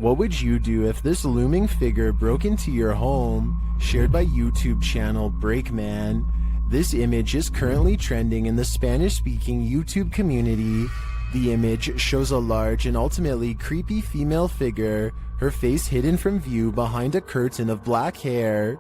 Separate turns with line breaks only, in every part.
What would you do if this looming figure broke into your home? Shared by YouTube channel Breakman. This image is currently trending in the Spanish-speaking YouTube community. The image shows a large and ultimately creepy female figure, her face hidden from view behind a curtain of black hair.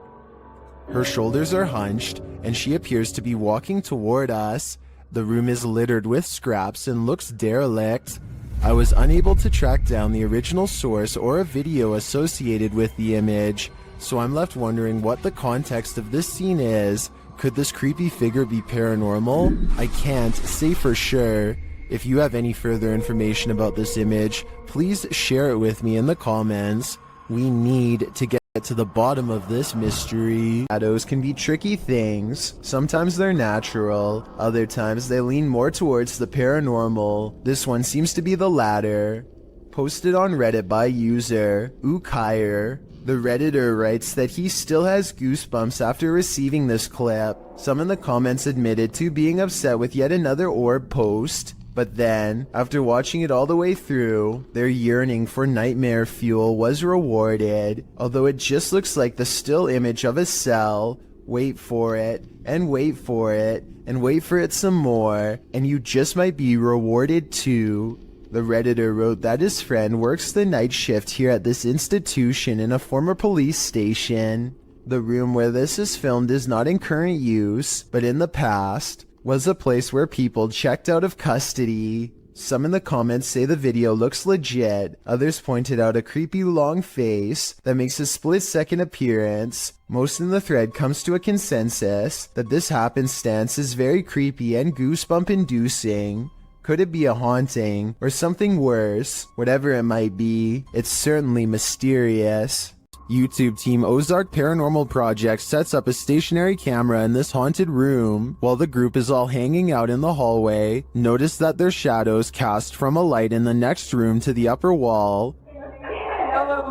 Her shoulders are hunched, and she appears to be walking toward us. The room is littered with scraps and looks derelict. I was unable to track down the original source or a video associated with the image, so I'm left wondering what the context of this scene is. Could this creepy figure be paranormal? I can't say for sure. If you have any further information about this image, please share it with me in the comments. We need to get to the bottom of this mystery. Shadows can be tricky things. Sometimes they're natural, other times they lean more towards the paranormal. This one seems to be the latter. Posted on Reddit by user Ukire. The Redditor writes that he still has goosebumps after receiving this clip. Some in the comments admitted to being upset with yet another orb post. But then, after watching it all the way through, their yearning for nightmare fuel was rewarded. Although it just looks like the still image of a cell. Wait for it, and wait for it, and wait for it some more, and you just might be rewarded too. The Redditor wrote that his friend works the night shift here at this institution in a former police station. The room where this is filmed is not in current use, but in the past was a place where people checked out of custody. Some in the comments say the video looks legit, others pointed out a creepy long face that makes a split-second appearance. Most in the thread comes to a consensus that this happenstance is very creepy and goosebump-inducing. Could it be a haunting, or something worse? Whatever it might be, it's certainly mysterious. YouTube team Ozark Paranormal Project sets up a stationary camera in this haunted room. While the group is all hanging out in the hallway, notice that their shadows cast from a light in the next room to the upper wall.
I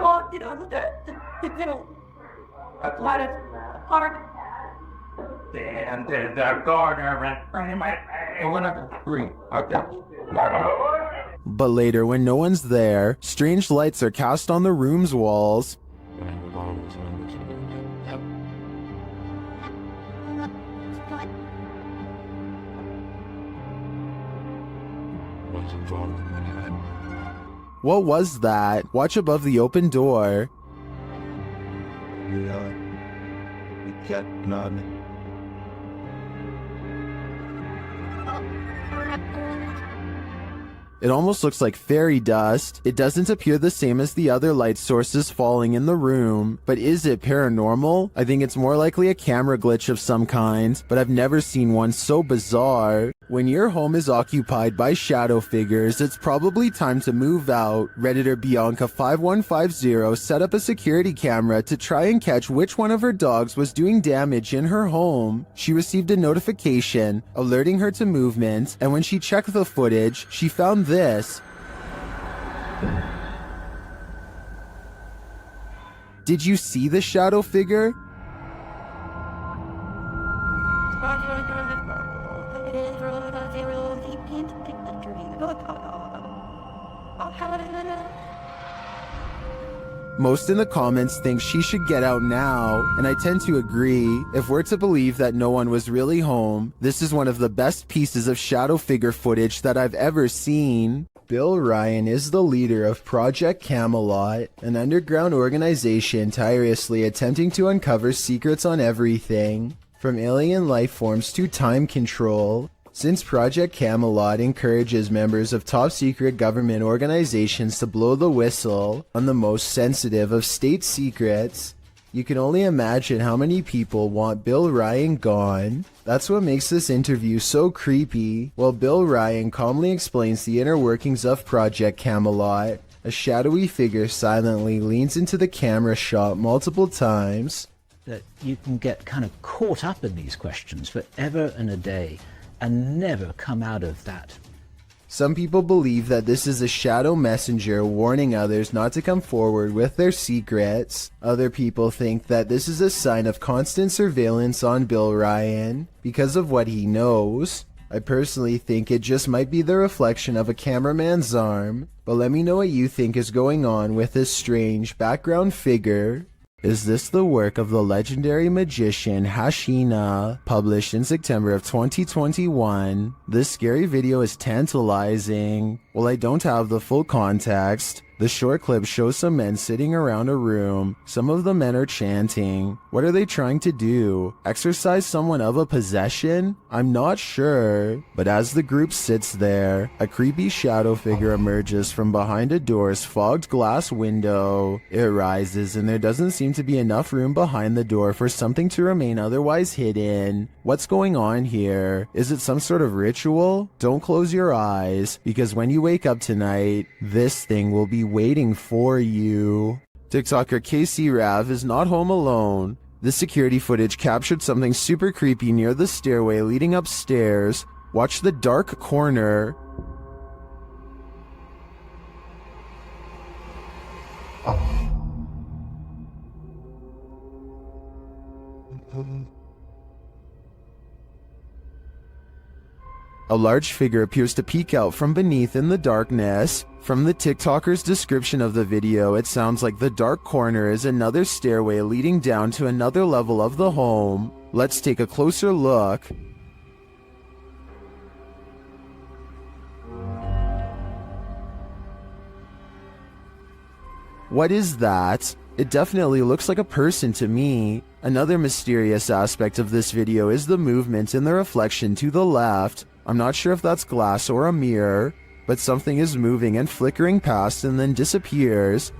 walked it on the
and the corner and
But later, when no one's there, strange lights are cast on the room's walls. What was that? Watch above the open door. It almost looks like fairy dust. It doesn't appear the same as the other light sources falling in the room. But is it paranormal? I think it's more likely a camera glitch of some kind, but I've never seen one so bizarre. When your home is occupied by shadow figures, it's probably time to move out. Redditor Bianca5150 set up a security camera to try and catch which one of her dogs was doing damage in her home. She received a notification alerting her to movement, and when she checked the footage, she found this. Did you see the shadow figure? Most in the comments think she should get out now, and I tend to agree. If we're to believe that no one was really home, this is one of the best pieces of shadow figure footage that I've ever seen. Bill Ryan is the leader of Project Camelot, an underground organization tirelessly attempting to uncover secrets on everything, from alien life forms to time control. Since Project Camelot encourages members of top-secret government organizations to blow the whistle on the most sensitive of state secrets, you can only imagine how many people want Bill Ryan gone. That's what makes this interview so creepy. While Bill Ryan calmly explains the inner workings of Project Camelot, a shadowy figure silently leans into the camera shot multiple times.
That you can get kind of caught up in these questions forever and a day, and never come out of that.
Some people believe that this is a shadow messenger warning others not to come forward with their secrets. Other people think that this is a sign of constant surveillance on Bill Ryan because of what he knows. I personally think it just might be the reflection of a cameraman's arm, but let me know what you think is going on with this strange background figure. Is this the work of the legendary magician Hashina, published in September of 2021? This scary video is tantalizing. While I don't have the full context, the short clip shows some men sitting around a room. Some of the men are chanting. What are they trying to do? Exorcise someone of a possession? I'm not sure. But as the group sits there, a creepy shadow figure emerges from behind a door's fogged glass window. It rises and there doesn't seem to be enough room behind the door for something to remain otherwise hidden. What's going on here? Is it some sort of ritual? Don't close your eyes, because when you wake up tonight, this thing will be waiting for you. TikToker KC Rav is not home alone. The security footage captured something super creepy near the stairway leading upstairs. Watch the dark corner. A large figure appears to peek out from beneath in the darkness. From the TikToker's description of the video, it sounds like the dark corner is another stairway leading down to another level of the home. Let's take a closer look. What is that? It definitely looks like a person to me. Another mysterious aspect of this video is the movement in the reflection to the left. I'm not sure if that's glass or a mirror, but something is moving and flickering past and then disappears.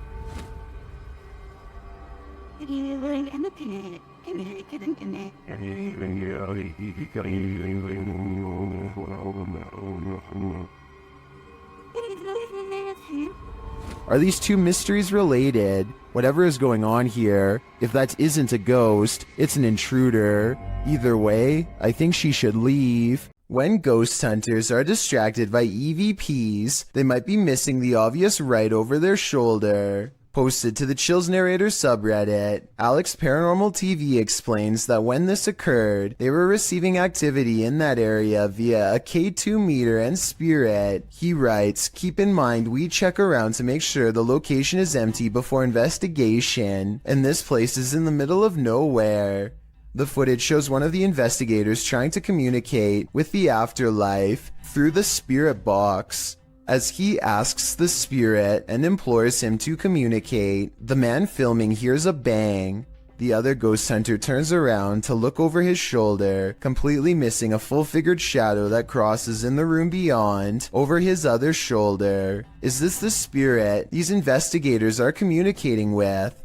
Are these two mysteries related? Whatever is going on here, if that isn't a ghost, it's an intruder. Either way, I think she should leave. When ghost hunters are distracted by EVPs, they might be missing the obvious right over their shoulder. Posted to the Chills Narrator subreddit, Alex Paranormal TV explains that when this occurred, they were receiving activity in that area via a K2 meter and spirit. He writes, "Keep in mind we check around to make sure the location is empty before investigation, and this place is in the middle of nowhere." The footage shows one of the investigators trying to communicate with the afterlife through the spirit box. As he asks the spirit and implores him to communicate, the man filming hears a bang. The other ghost hunter turns around to look over his shoulder, completely missing a full-figured shadow that crosses in the room beyond, over his other shoulder. Is this the spirit these investigators are communicating with?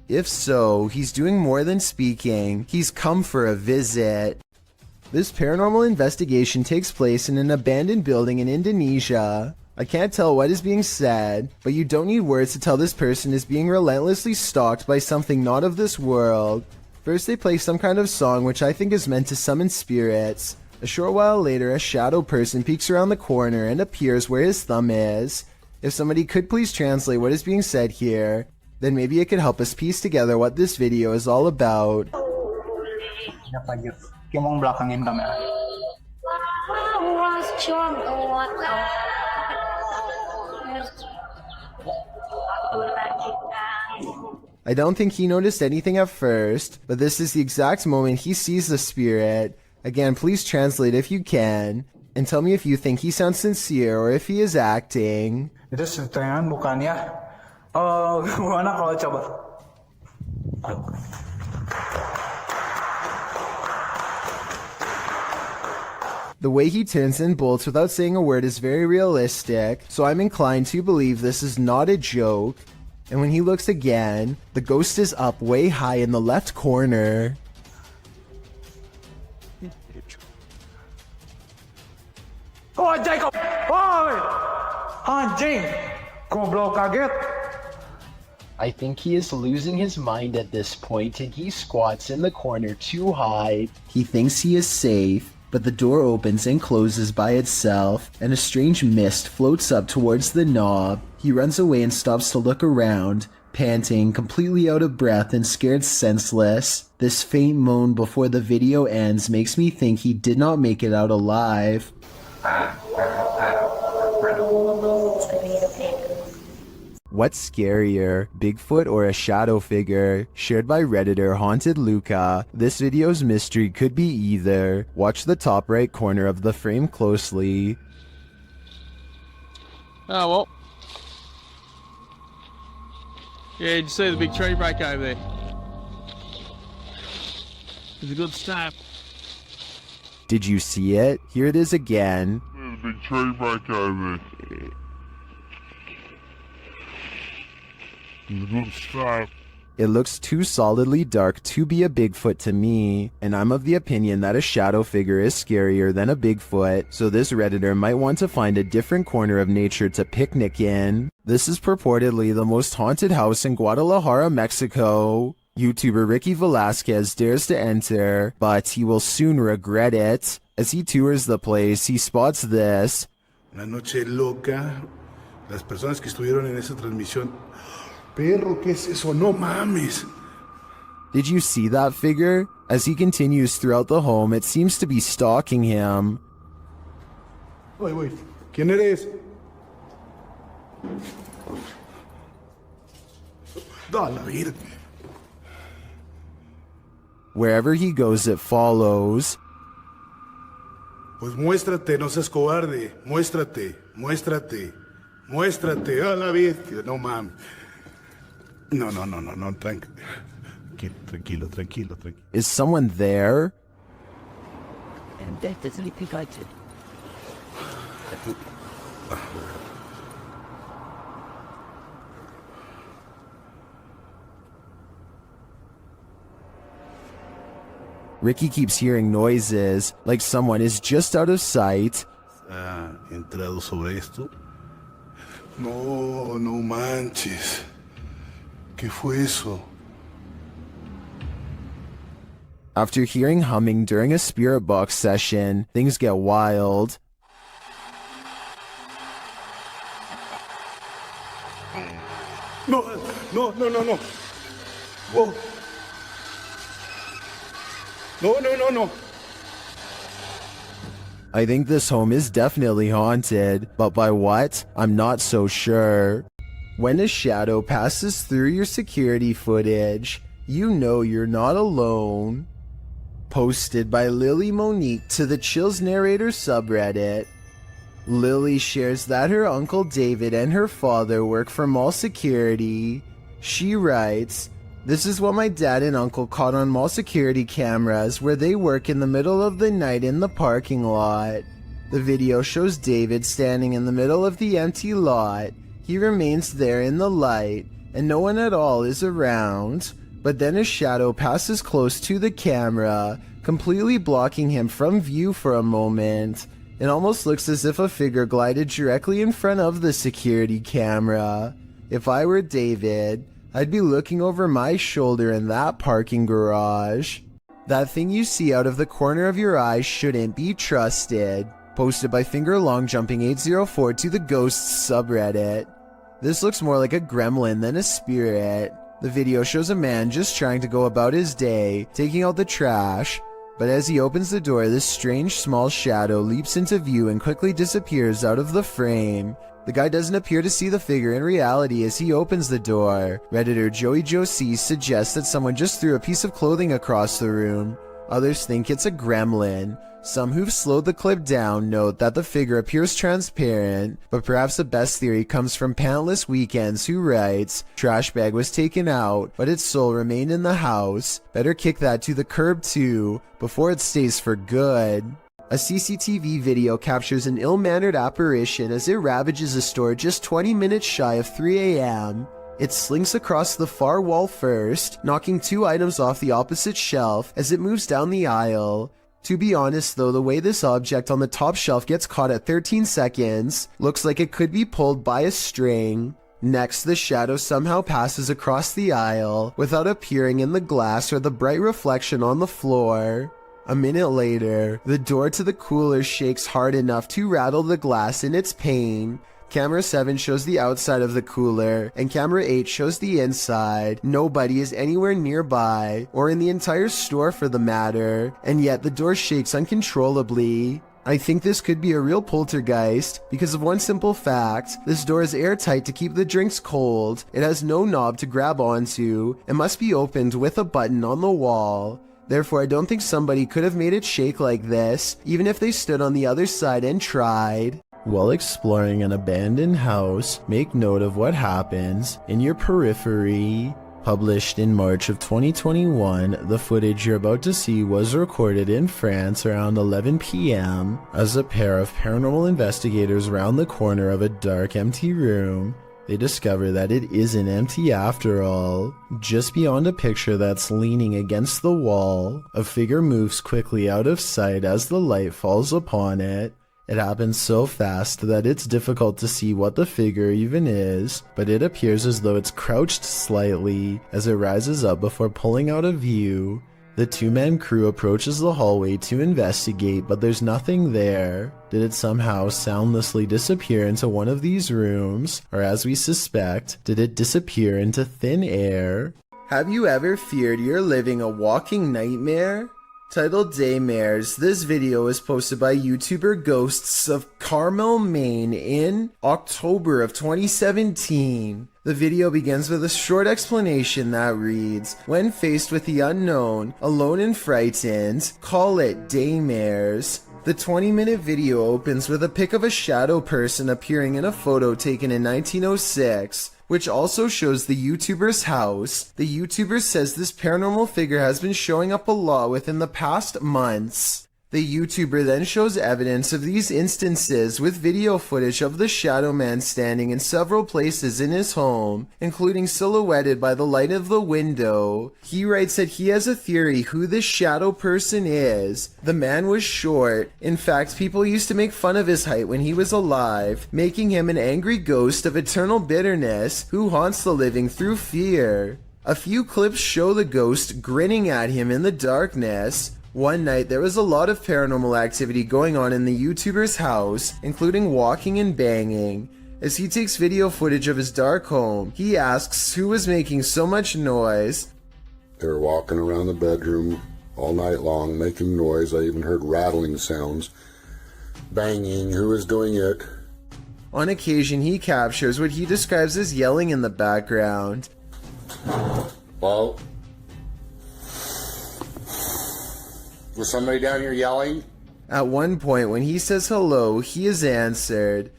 If so, he's doing more than speaking. He's come for a visit. This paranormal investigation takes place in an abandoned building in Indonesia. I can't tell what is being said, but you don't need words to tell this person is being relentlessly stalked by something not of this world. First they play some kind of song which I think is meant to summon spirits. A short while later, a shadow person peeks around the corner and appears where his thumb is. If somebody could please translate what is being said here, then maybe it could help us piece together what this video is all about. I don't think he noticed anything at first, but this is the exact moment he sees the spirit. Again, please translate if you can, and tell me if you think he sounds sincere or if he is acting.
Itu setengah bukannya. Oh, gimana kalau coba?
The way he turns and bolts without saying a word is very realistic, so I'm inclined to believe this is not a joke. And when he looks again, the ghost is up way high in the left corner.
Oh, Jacob! Oh, anjing! Goblok kaget!
I think he is losing his mind at this point and he squats in the corner to hide. He thinks he is safe, but the door opens and closes by itself, and a strange mist floats up towards the knob. He runs away and stops to look around, Panting, completely out of breath and scared senseless. This faint moan before the video ends makes me think he did not make it out alive. What's scarier, Bigfoot or a shadow figure? Shared by Redditor Haunted Luca. This video's mystery could be either. Watch the top right corner of the frame closely.
Oh, well. Yeah, did you see the big tree break over there? It's a good snap.
Did you see it? Here it is again.
There's a big tree break over there. It's a good snap.
It looks too solidly dark to be a Bigfoot to me, and I'm of the opinion that a shadow figure is scarier than a Bigfoot, so this Redditor might want to find a different corner of nature to picnic in. This is purportedly the most haunted house in Guadalajara, Mexico. YouTuber Ricky Velasquez dares to enter, but he will soon regret it. As he tours the place, he spots this.
Una noche loca. Las personas que estuvieron en esa transmisión. Perro, ¿qué es eso? No mames.
Did you see that figure? As he continues throughout the home, it seems to be stalking him.
Wait. ¿Quién eres? Da la vida.
Wherever he goes, it follows.
Pues muéstrate, no seas cobarde. Muéstrate. A la bestia, no mames. No, tranquilo.
Is someone there?
And death is sleeping guided.
Ricky keeps hearing noises, like someone is just out of sight.
¿Ha entrado sobre esto? No manches. ¿Qué fue eso?
After hearing humming during a spirit box session, things get wild.
No. Whoa. No.
I think this home is definitely haunted, but by what? I'm not so sure. When a shadow passes through your security footage, you know you're not alone. Posted by Lily Monique to the Chills Narrator subreddit. Lily shares that her uncle David and her father work for mall security. She writes, "This is what my dad and uncle caught on mall security cameras where they work in the middle of the night in the parking lot. The video shows David standing in the middle of the empty lot. He remains there in the light, and no one at all is around. But then a shadow passes close to the camera, completely blocking him from view for a moment. It almost looks as if a figure glided directly in front of the security camera. If I were David, I'd be looking over my shoulder in that parking garage. That thing you see out of the corner of your eye shouldn't be trusted." Posted by FingerLongJumping804 to the Ghosts subreddit. This looks more like a gremlin than a spirit. The video shows a man just trying to go about his day, taking out the trash. But as he opens the door, this strange small shadow leaps into view and quickly disappears out of the frame. The guy doesn't appear to see the figure in reality as he opens the door. Redditor Joey Josie suggests that someone just threw a piece of clothing across the room. Others think it's a gremlin. Some who've slowed the clip down note that the figure appears transparent, but perhaps the best theory comes from Pantless Weekends, who writes, "Trash bag was taken out, but its soul remained in the house. Better kick that to the curb too, before it stays for good." A CCTV video captures an ill-mannered apparition as it ravages a store just 20 minutes shy of 3 a.m. It slinks across the far wall first, knocking 2 items off the opposite shelf as it moves down the aisle. To be honest though, the way this object on the top shelf gets caught at 13 seconds looks like it could be pulled by a string. Next, the shadow somehow passes across the aisle without appearing in the glass or the bright reflection on the floor. A minute later, the door to the cooler shakes hard enough to rattle the glass in its pane. Camera 7 shows the outside of the cooler, and camera 8 shows the inside. Nobody is anywhere nearby, or in the entire store for the matter, and yet the door shakes uncontrollably. I think this could be a real poltergeist because of one simple fact. This door is airtight to keep the drinks cold. It has no knob to grab onto. It must be opened with a button on the wall. Therefore, I don't think somebody could have made it shake like this, even if they stood on the other side and tried. While exploring an abandoned house, make note of what happens in your periphery. Published in March of 2021, the footage you're about to see was recorded in France around 11 p.m. as a pair of paranormal investigators round the corner of a dark, empty room. They discover that it isn't empty after all. Just beyond a picture that's leaning against the wall, a figure moves quickly out of sight as the light falls upon it. It happens so fast that it's difficult to see what the figure even is, but it appears as though it's crouched slightly as it rises up before pulling out of view. The two-man crew approaches the hallway to investigate, but there's nothing there. Did it somehow soundlessly disappear into one of these rooms? Or as we suspect, did it disappear into thin air? Have you ever feared you're living a walking nightmare? Titled Daymares, this video is posted by YouTuber Ghosts of Carmel, Maine in October of 2017. The video begins with a short explanation that reads, "When faced with the unknown, alone and frightened, call it Daymares." The 20-minute video opens with a pic of a shadow person appearing in a photo taken in 1906. Which also shows the YouTuber's house. The YouTuber says this paranormal figure has been showing up a lot within the past months. The YouTuber then shows evidence of these instances with video footage of the shadow man standing in several places in his home, including silhouetted by the light of the window. He writes that he has a theory who this shadow person is. The man was short. In fact, people used to make fun of his height when he was alive, making him an angry ghost of eternal bitterness who haunts the living through fear. A few clips show the ghost grinning at him in the darkness. One night, there was a lot of paranormal activity going on in the YouTuber's house, including walking and banging. As he takes video footage of his dark home, he asks who was making so much noise.
They were walking around the bedroom all night long, making noise. I even heard rattling sounds. Banging. Who was doing it?
On occasion, he captures what he describes as yelling in the background.
Well, was somebody down here yelling?
At one point, when he says hello, he is answered.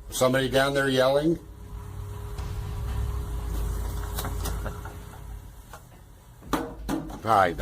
Somebody down there yelling? Hi,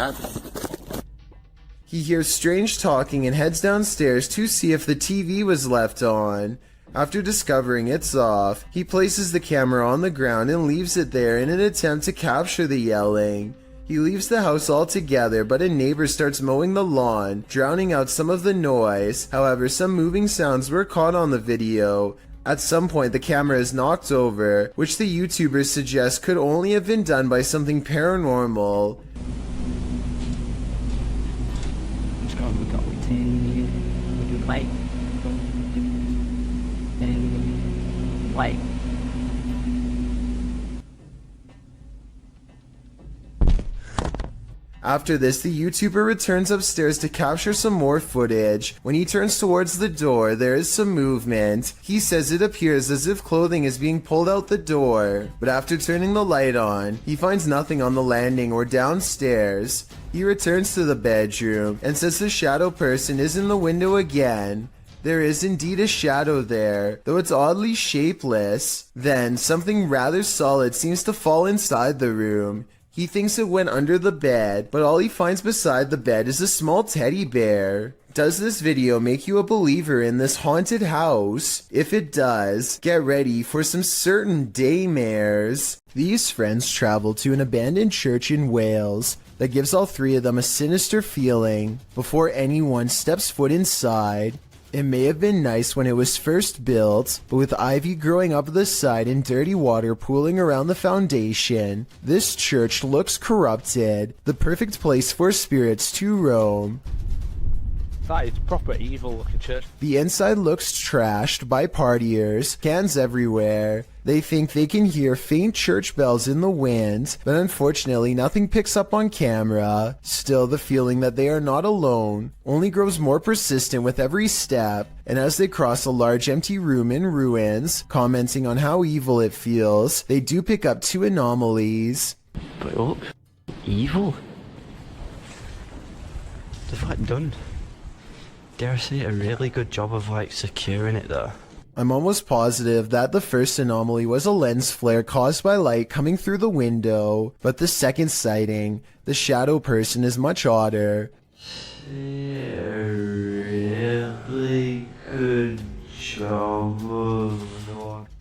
He hears strange talking and heads downstairs to see if the TV was left on. After discovering it's off, he places the camera on the ground and leaves it there in an attempt to capture the yelling. He leaves the house altogether, but a neighbor starts mowing the lawn, drowning out some of the noise. However, some moving sounds were caught on the video. At some point, the camera is knocked over, which the YouTuber suggests could only have been done by something paranormal.
Wait.
After this, the YouTuber returns upstairs to capture some more footage. When he turns towards the door, there is some movement. He says it appears as if clothing is being pulled out the door. But after turning the light on, he finds nothing on the landing or downstairs. He returns to the bedroom and says the shadow person is in the window again. There is indeed a shadow there, though it's oddly shapeless. Then, something rather solid seems to fall inside the room. He thinks it went under the bed, but all he finds beside the bed is a small teddy bear. Does this video make you a believer in this haunted house? If it does, get ready for some certain daymares. These friends travel to an abandoned church in Wales that gives all three of them a sinister feeling before anyone steps foot inside. It may have been nice when it was first built, but with ivy growing up the side and dirty water pooling around the foundation, this church looks corrupted, the perfect place for spirits to roam.
That is proper evil looking church.
The inside looks trashed by partiers, cans everywhere. They think they can hear faint church bells in the wind, but unfortunately nothing picks up on camera. Still, the feeling that they are not alone only grows more persistent with every step, and as they cross a large empty room in ruins, commenting on how evil it feels, they do pick up 2 anomalies.
But look, evil. They've like done, dare I say, a really good job of like securing it though.
I'm almost positive that the first anomaly was a lens flare caused by light coming through the window, but the second sighting, the shadow person, is much odder.
A really good job of...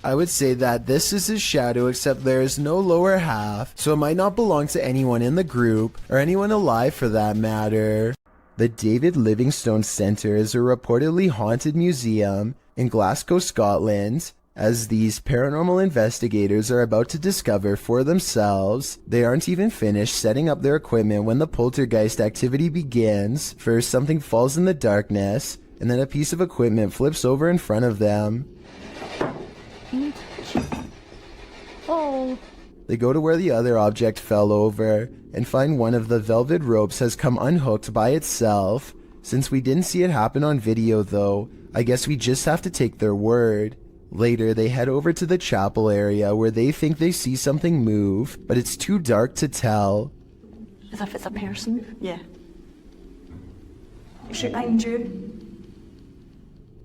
I would say that this is his shadow, except there is no lower half, so it might not belong to anyone in the group, or anyone alive for that matter. The David Livingstone Centre is a reportedly haunted museum in Glasgow, Scotland. As these paranormal investigators are about to discover for themselves, they aren't even finished setting up their equipment when the poltergeist activity begins. First, something falls in the darkness, and then a piece of equipment flips over in front of them.
Oh.
They go to where the other object fell over and find one of the velvet ropes has come unhooked by itself. Since we didn't see it happen on video though, I guess we just have to take their word. Later, they head over to the chapel area where they think they see something move, but it's too dark to tell.
As if it's a person? Yeah. It's right behind you.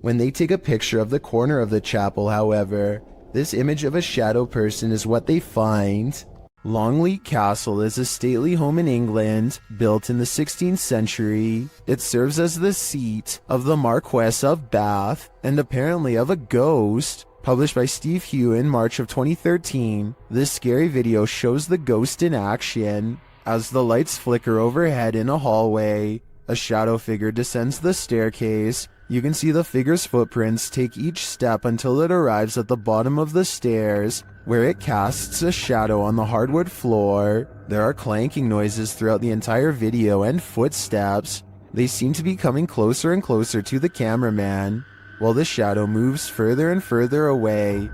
When they take a picture of the corner of the chapel, however, this image of a shadow person is what they find. Longleat Castle is a stately home in England, built in the 16th century. It serves as the seat of the Marquess of Bath, and apparently of a ghost. Published by Steve Hugh in March of 2013, this scary video shows the ghost in action. As the lights flicker overhead in a hallway, a shadow figure descends the staircase. You can see the figure's footprints take each step until it arrives at the bottom of the stairs, where it casts a shadow on the hardwood floor. There are clanking noises throughout the entire video and footsteps. They seem to be coming closer and closer to the cameraman, while the shadow moves further and further away.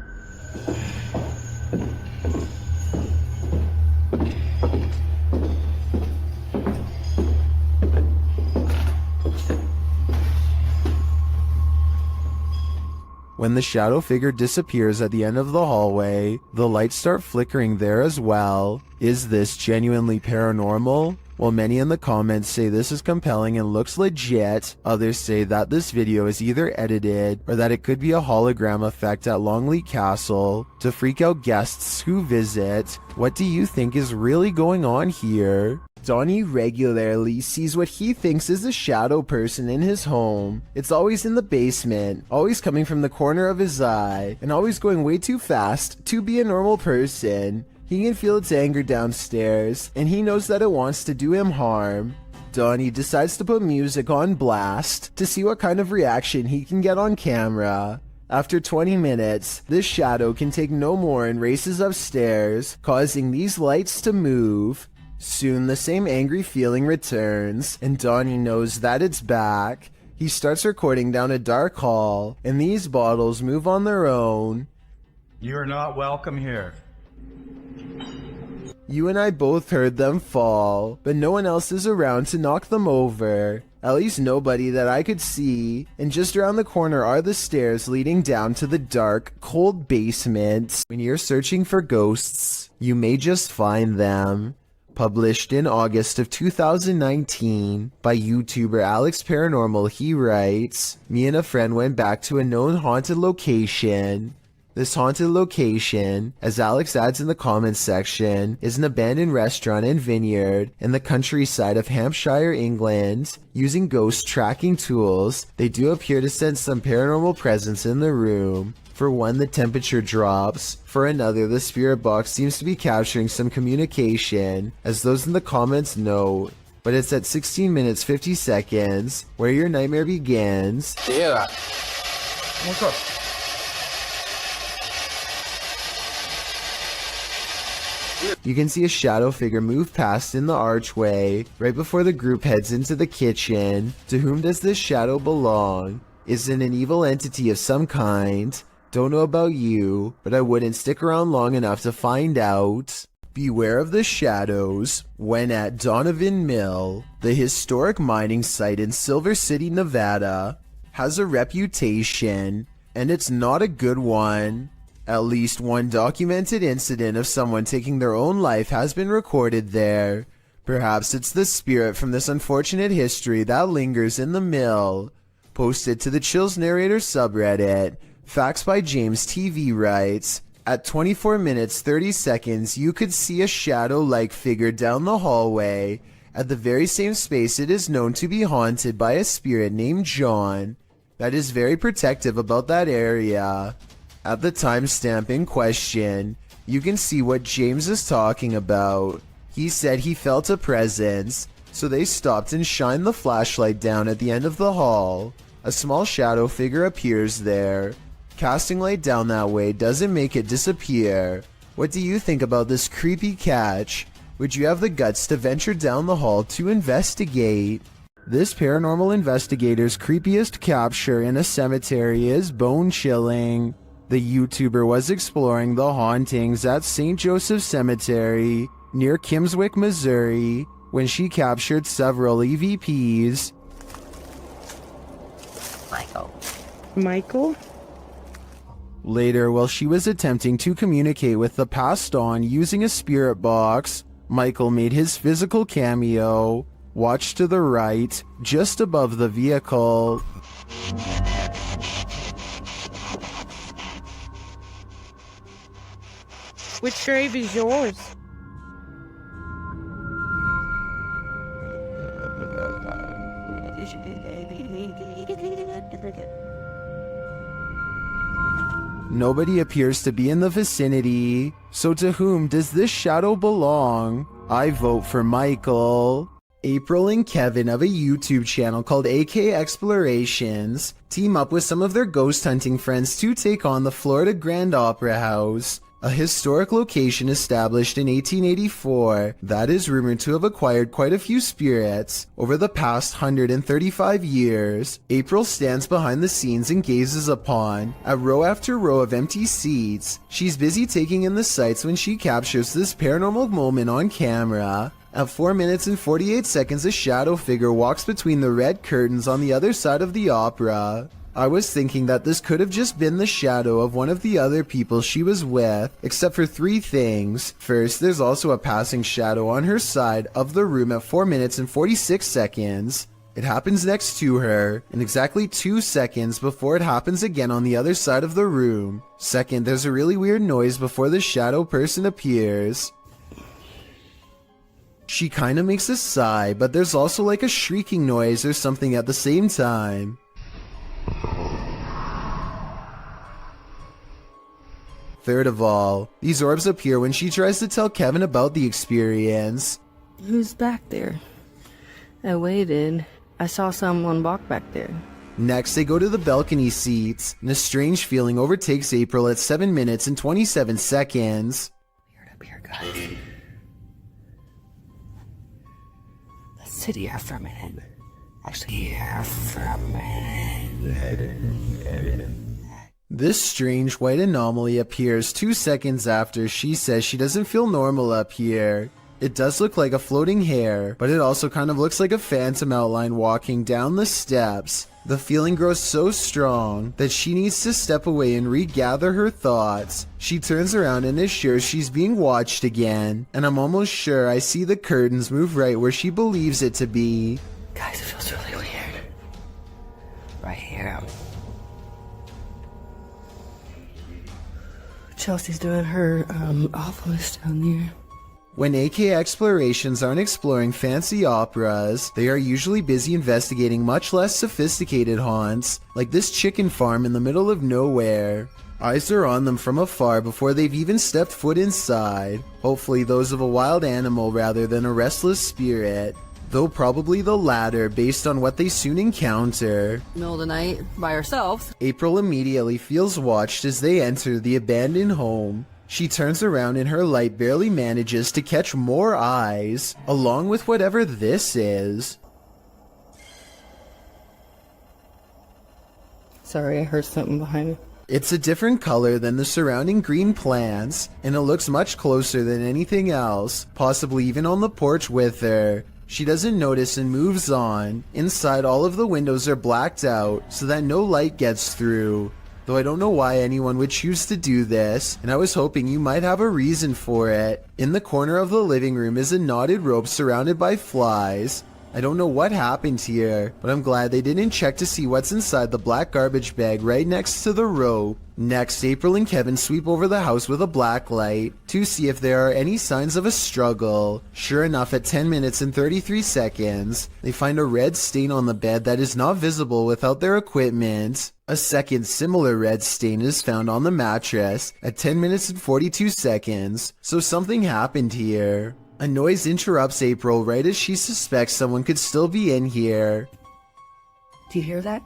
When the shadow figure disappears at the end of the hallway, the lights start flickering there as well. Is this genuinely paranormal? While many in the comments say this is compelling and looks legit, others say that this video is either edited or that it could be a hologram effect at Longleat Castle to freak out guests who visit. What do you think is really going on here? Donnie regularly sees what he thinks is a shadow person in his home. It's always in the basement, always coming from the corner of his eye, and always going way too fast to be a normal person. He can feel its anger downstairs, and he knows that it wants to do him harm. Donnie decides to put music on blast to see what kind of reaction he can get on camera. After 20 minutes, this shadow can take no more and races upstairs, causing these lights to move. Soon the same angry feeling returns, and Donnie knows that it's back. He starts recording down a dark hall, and these bottles move on their own.
You're not welcome here.
You and I both heard them fall, but no one else is around to knock them over. At least nobody that I could see, and just around the corner are the stairs leading down to the dark, cold basement. When you're searching for ghosts, you may just find them. Published in August of 2019 by YouTuber Alex Paranormal, he writes, "Me and a friend went back to a known haunted location. This haunted location, as Alex adds in the comments section, is an abandoned restaurant and vineyard in the countryside of Hampshire, England. Using ghost tracking tools, they do appear to sense some paranormal presence in the room. For one, the temperature drops. For another, the spirit box seems to be capturing some communication, as those in the comments note. But it's at 16 minutes 50 seconds where your nightmare begins."
Yeah. What's up?
You can see a shadow figure move past in the archway right before the group heads into the kitchen. To whom does this shadow belong? Is it an evil entity of some kind? Don't know about you, but I wouldn't stick around long enough to find out. Beware of the shadows when at Donovan Mill. The historic mining site in Silver City, Nevada, has a reputation, and it's not a good one. At least one documented incident of someone taking their own life has been recorded there. Perhaps it's the spirit from this unfortunate history that lingers in the mill. Posted to the Chills Narrator subreddit, Facts by James TV writes, at 24 minutes 30 seconds you could see a shadow-like figure down the hallway at the very same space it is known to be haunted by a spirit named John that is very protective about that area. At the timestamp in question, you can see what James is talking about. He said he felt a presence, so they stopped and shined the flashlight down at the end of the hall. A small shadow figure appears there. Casting light down that way doesn't make it disappear. What do you think about this creepy catch? Would you have the guts to venture down the hall to investigate? This paranormal investigator's creepiest capture in a cemetery is bone-chilling. The YouTuber was exploring the hauntings at St. Joseph Cemetery near Kimmswick, Missouri, when she captured several EVPs.
Michael?
Later, while she was attempting to communicate with the passed on using a spirit box, Michael made his physical cameo. Watch to the right, just above the vehicle.
Which grave is yours?
Nobody appears to be in the vicinity, so to whom does this shadow belong? I vote for Michael. April and Kevin of a YouTube channel called AK Explorations team up with some of their ghost hunting friends to take on the Florida Grand Opera House, a historic location established in 1884 that is rumored to have acquired quite a few spirits over the past 135 years. April stands behind the scenes and gazes upon a row after row of empty seats. She's busy taking in the sights when she captures this paranormal moment on camera. At 4 minutes and 48 seconds, a shadow figure walks between the red curtains on the other side of the opera. I was thinking that this could have just been the shadow of one of the other people she was with, except for 3 things. First, there's also a passing shadow on her side of the room at 4 minutes and 46 seconds. It happens next to her, in exactly 2 seconds before it happens again on the other side of the room. Second, there's a really weird noise before the shadow person appears. She kinda makes a sigh, but there's also like a shrieking noise or something at the same time. Third of all, these orbs appear when she tries to tell Kevin about the experience.
Who's back there? I waited. I saw someone walk back there.
Next, they go to the balcony seats, and a strange feeling overtakes April at 7 minutes and 27 seconds.
Weird up here, guys. Let's sit here for a minute. Actually, here for a minute.
This strange white anomaly appears 2 seconds after she says she doesn't feel normal up here. It does look like a floating hair, but it also kind of looks like a phantom outline walking down the steps. The feeling grows so strong that she needs to step away and regather her thoughts. She turns around and is sure she's being watched again, and I'm almost sure I see the curtains move right where she believes it to be.
Guys, it feels really weird. Right here. Chelsea's doing her awfulest down there.
When AK Explorations aren't exploring fancy operas, they are usually busy investigating much less sophisticated haunts, like this chicken farm in the middle of nowhere. Eyes are on them from afar before they've even stepped foot inside, hopefully those of a wild animal rather than a restless spirit, though probably the latter based on what they soon encounter.
Middle of the night, by ourselves.
April immediately feels watched as they enter the abandoned home. She turns around and her light barely manages to catch more eyes, along with whatever this is.
Sorry, I heard something behind me.
It's a different color than the surrounding green plants, and it looks much closer than anything else, possibly even on the porch with her. She doesn't notice and moves on. Inside, all of the windows are blacked out so that no light gets through. Though I don't know why anyone would choose to do this, and I was hoping you might have a reason for it. In the corner of the living room is a knotted rope surrounded by flies. I don't know what happened here, but I'm glad they didn't check to see what's inside the black garbage bag right next to the rope. Next, April and Kevin sweep over the house with a black light to see if there are any signs of a struggle. Sure enough, at 10 minutes and 33 seconds, they find a red stain on the bed that is not visible without their equipment. A second similar red stain is found on the mattress at 10 minutes and 42 seconds, so something happened here. A noise interrupts April right as she suspects someone could still be in here.
Do you hear that?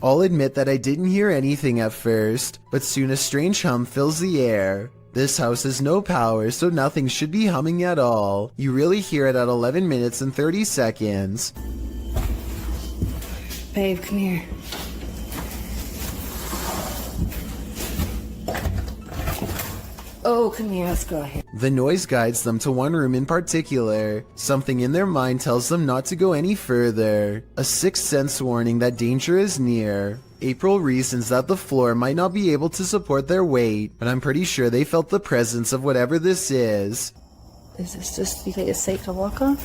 I'll admit that I didn't hear anything at first, but soon a strange hum fills the air. This house has no power, so nothing should be humming at all. You really hear it at 11 minutes and 30 seconds.
Babe, come here. Oh, come here, let's go ahead.
The noise guides them to one room in particular. Something in their mind tells them not to go any further. A sixth sense warning that danger is near. April reasons that the floor might not be able to support their weight, but I'm pretty sure they felt the presence of whatever this is.
Is this just, you think it's safe to walk on?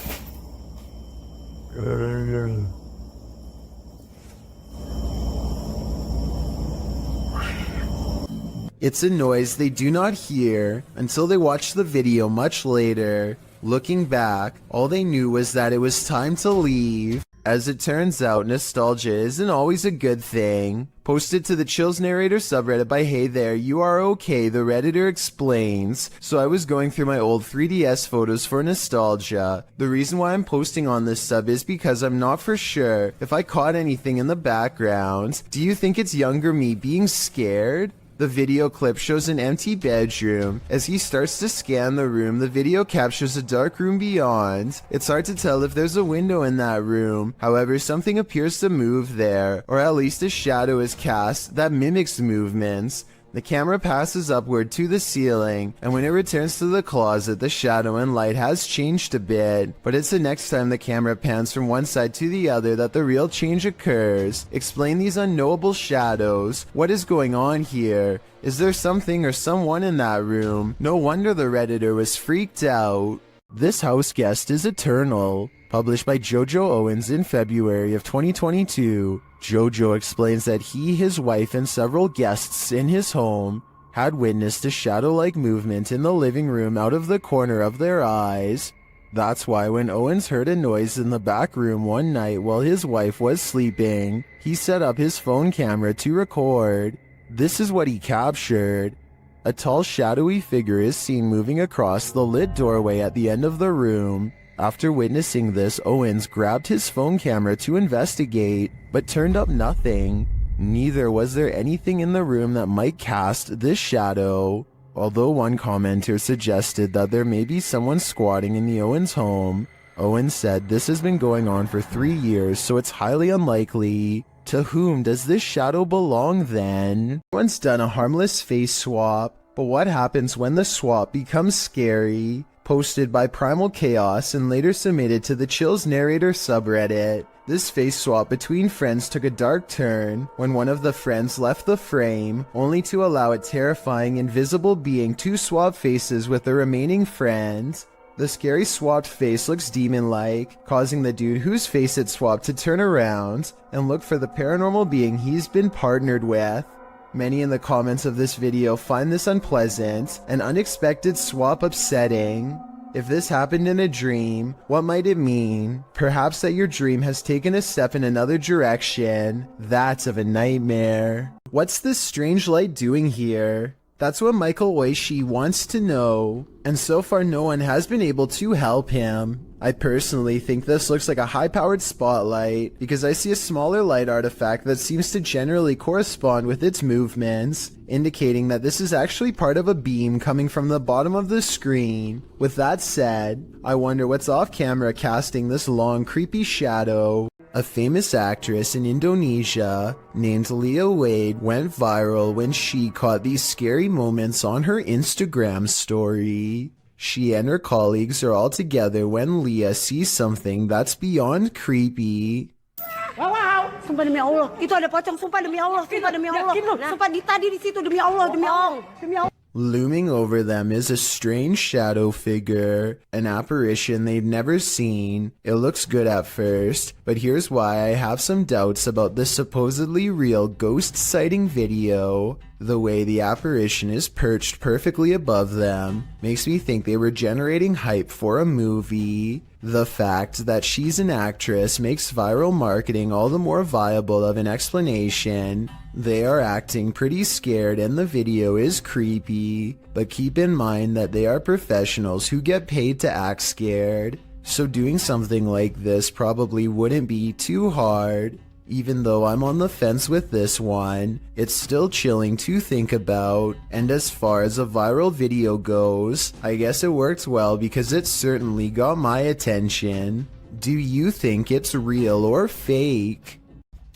It's a noise they do not hear until they watch the video much later. Looking back, all they knew was that it was time to leave. As it turns out, nostalgia isn't always a good thing. Posted to the Chills Narrator subreddit by Hey There, You Are Okay, the Redditor explains. So I was going through my old 3DS photos for nostalgia. The reason why I'm posting on this sub is because I'm not for sure if I caught anything in the background. Do you think it's younger me being scared? The video clip shows an empty bedroom. As he starts to scan the room, the video captures a dark room beyond. It's hard to tell if there's a window in that room. However, something appears to move there, or at least a shadow is cast that mimics movements. The camera passes upward to the ceiling, and when it returns to the closet, the shadow and light has changed a bit. But it's the next time the camera pans from one side to the other that the real change occurs. Explain these unknowable shadows. What is going on here? Is there something or someone in that room? No wonder the Redditor was freaked out. This house guest is eternal. Published by Jojo Owens in February of 2022. Jojo explains that he, his wife, and several guests in his home had witnessed a shadow-like movement in the living room out of the corner of their eyes. That's why when Owens heard a noise in the back room one night while his wife was sleeping, he set up his phone camera to record. This is what he captured. A tall, shadowy figure is seen moving across the lit doorway at the end of the room. After witnessing this, Owens grabbed his phone camera to investigate, but turned up nothing. Neither was there anything in the room that might cast this shadow. Although one commenter suggested that there may be someone squatting in the Owens home, Owens said this has been going on for 3 years, so it's highly unlikely. To whom does this shadow belong then? One's done a harmless face swap, but what happens when the swap becomes scary? Posted by Primal Chaos and later submitted to the Chills Narrator subreddit. This face swap between friends took a dark turn when one of the friends left the frame, only to allow a terrifying invisible being to swap faces with the remaining friend. The scary swapped face looks demon-like, causing the dude whose face it swapped to turn around and look for the paranormal being he's been partnered with. Many in the comments of this video find this unpleasant and unexpected swap upsetting. If this happened in a dream, what might it mean? Perhaps that your dream has taken a step in another direction. That's of a nightmare. What's this strange light doing here? That's what Michael Oishi wants to know, and so far no one has been able to help him. I personally think this looks like a high-powered spotlight because I see a smaller light artifact that seems to generally correspond with its movements, indicating that this is actually part of a beam coming from the bottom of the screen. With that said, I wonder what's off camera casting this long creepy shadow. A famous actress in Indonesia named Leah Wade went viral when she caught these scary moments on her Instagram story. She and her colleagues are all together when Leah sees something that's beyond creepy.
Wow, sumpah demi Allah. Itu ada pocong, sumpah demi Allah, sumpah demi Allah. Sumpah tadi di situ demi Allah, demi Allah, demi Allah.
Looming over them is a strange shadow figure, an apparition they've never seen. It looks good at first, but here's why I have some doubts about this supposedly real ghost sighting video. The way the apparition is perched perfectly above them makes me think they were generating hype for a movie. The fact that she's an actress makes viral marketing all the more viable of an explanation. They are acting pretty scared and the video is creepy, but keep in mind that they are professionals who get paid to act scared, so doing something like this probably wouldn't be too hard. Even though I'm on the fence with this one, it's still chilling to think about. And as far as a viral video goes, I guess it worked well because it certainly got my attention. Do you think it's real or fake?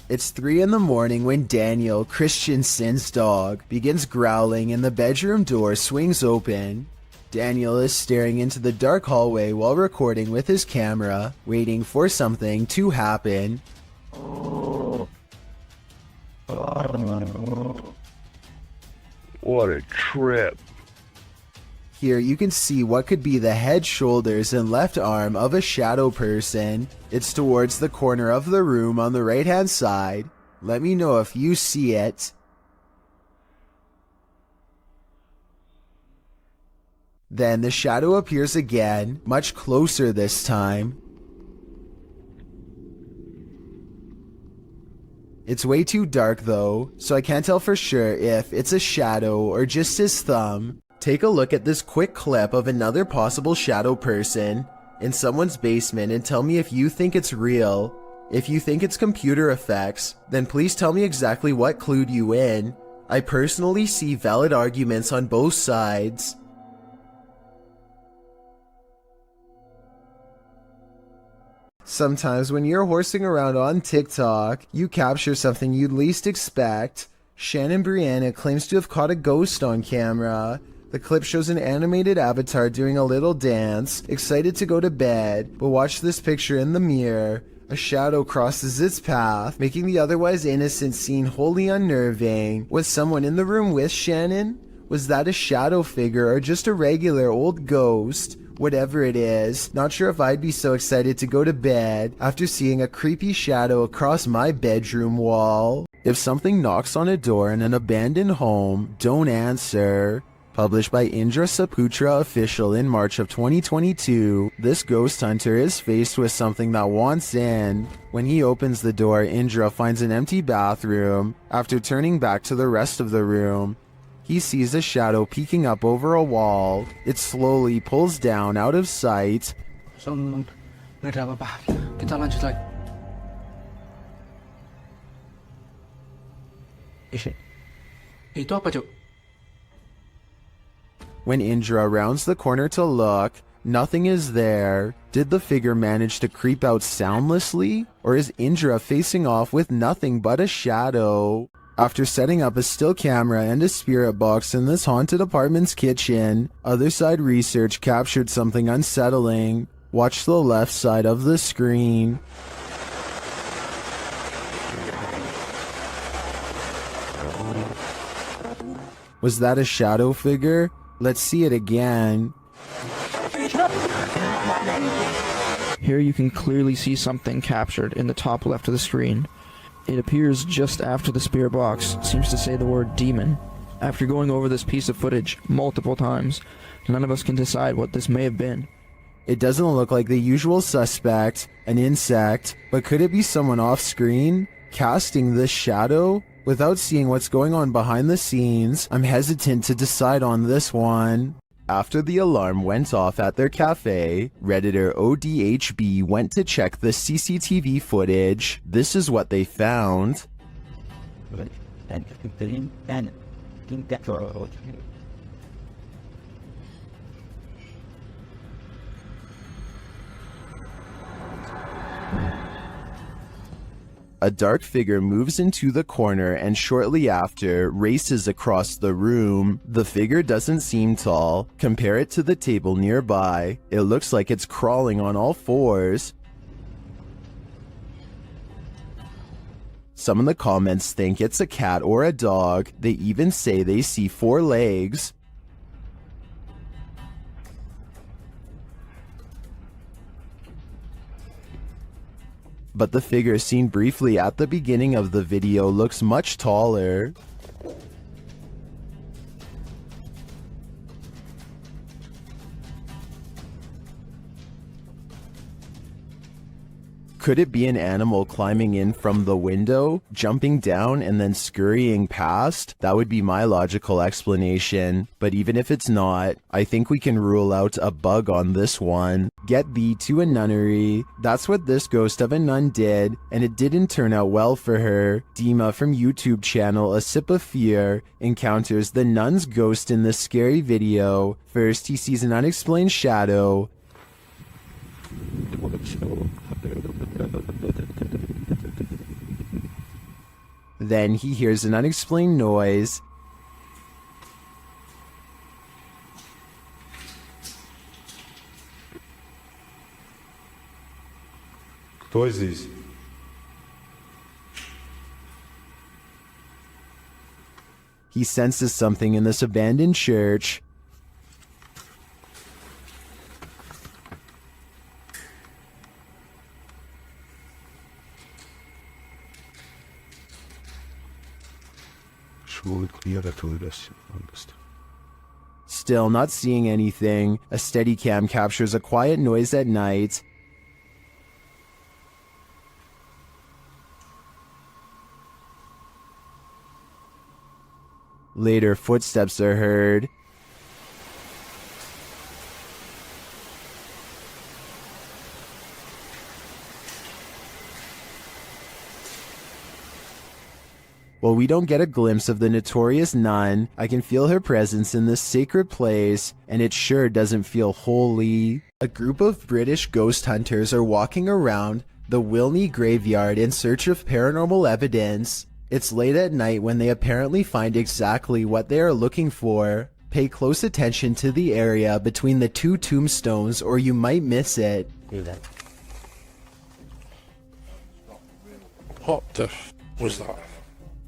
It's 3 in the morning when Daniel, Christensen's dog, begins growling and the bedroom door swings open. Daniel is staring into the dark hallway while recording with his camera, waiting for something to happen.
What a trip.
Here you can see what could be the head, shoulders, and left arm of a shadow person. It's towards the corner of the room on the right hand side. Let me know if you see it. Then the shadow appears again, much closer this time. It's way too dark though, so I can't tell for sure if it's a shadow or just his thumb. Take a look at this quick clip of another possible shadow person in someone's basement and tell me if you think it's real. If you think it's computer effects, then please tell me exactly what clued you in. I personally see valid arguments on both sides. Sometimes when you're horsing around on TikTok, you capture something you'd least expect. Shannon Brianna claims to have caught a ghost on camera. The clip shows an animated avatar doing a little dance, excited to go to bed, but watch this picture in the mirror. A shadow crosses its path, making the otherwise innocent scene wholly unnerving. Was someone in the room with Shannon? Was that a shadow figure or just a regular old ghost? Whatever it is, not sure if I'd be so excited to go to bed after seeing a creepy shadow across my bedroom wall. If something knocks on a door in an abandoned home, don't answer. Published by Indra Saputra Official in March of 2022, this ghost hunter is faced with something that wants in. When he opens the door, Indra finds an empty bathroom. After turning back to the rest of the room, he sees a shadow peeking up over a wall. It slowly pulls down out of sight.
Nggak ada apa-apa. Kita lanjut lagi. Itu apa, Cuk?
When Indra rounds the corner to look, nothing is there. Did the figure manage to creep out soundlessly? Or is Indra facing off with nothing but a shadow? After setting up a still camera and a spirit box in this haunted apartment's kitchen, Other Side Research captured something unsettling. Watch the left side of the screen. Was that a shadow figure? Let's see it again.
Here you can clearly see something captured in the top left of the screen. It appears just after the spirit box seems to say the word demon. After going over this piece of footage multiple times, none of us can decide what this may have been.
It doesn't look like the usual suspect, an insect, but could it be someone off screen? Casting this shadow? Without seeing what's going on behind the scenes, I'm hesitant to decide on this one. After the alarm went off at their cafe, Redditor ODHB went to check the CCTV footage. This is what they found. A dark figure moves into the corner and shortly after races across the room. The figure doesn't seem tall. Compare it to the table nearby. It looks like it's crawling on all fours. Some in the comments think it's a cat or a dog. They even say they see 4 legs. But the figure seen briefly at the beginning of the video looks much taller. Could it be an animal climbing in from the window, jumping down, and then scurrying past? That would be my logical explanation. But even if it's not, I think we can rule out a bug on this one. Get thee to a nunnery. That's what this ghost of a nun did, and it didn't turn out well for her. Dima from YouTube channel A Sip of Fear encounters the nun's ghost in this scary video. First, he sees an unexplained shadow. Then he hears an unexplained noise.
Кто здесь?
He senses something in this abandoned church. Still not seeing anything. A Steadicam captures a quiet noise at night. Later, footsteps are heard. While we don't get a glimpse of the notorious nun, I can feel her presence in this sacred place, and it sure doesn't feel holy. A group of British ghost hunters are walking around the Wilney graveyard in search of paranormal evidence. It's late at night when they apparently find exactly what they are looking for. Pay close attention to the area between the 2 tombstones or you might miss it.
What the f was that?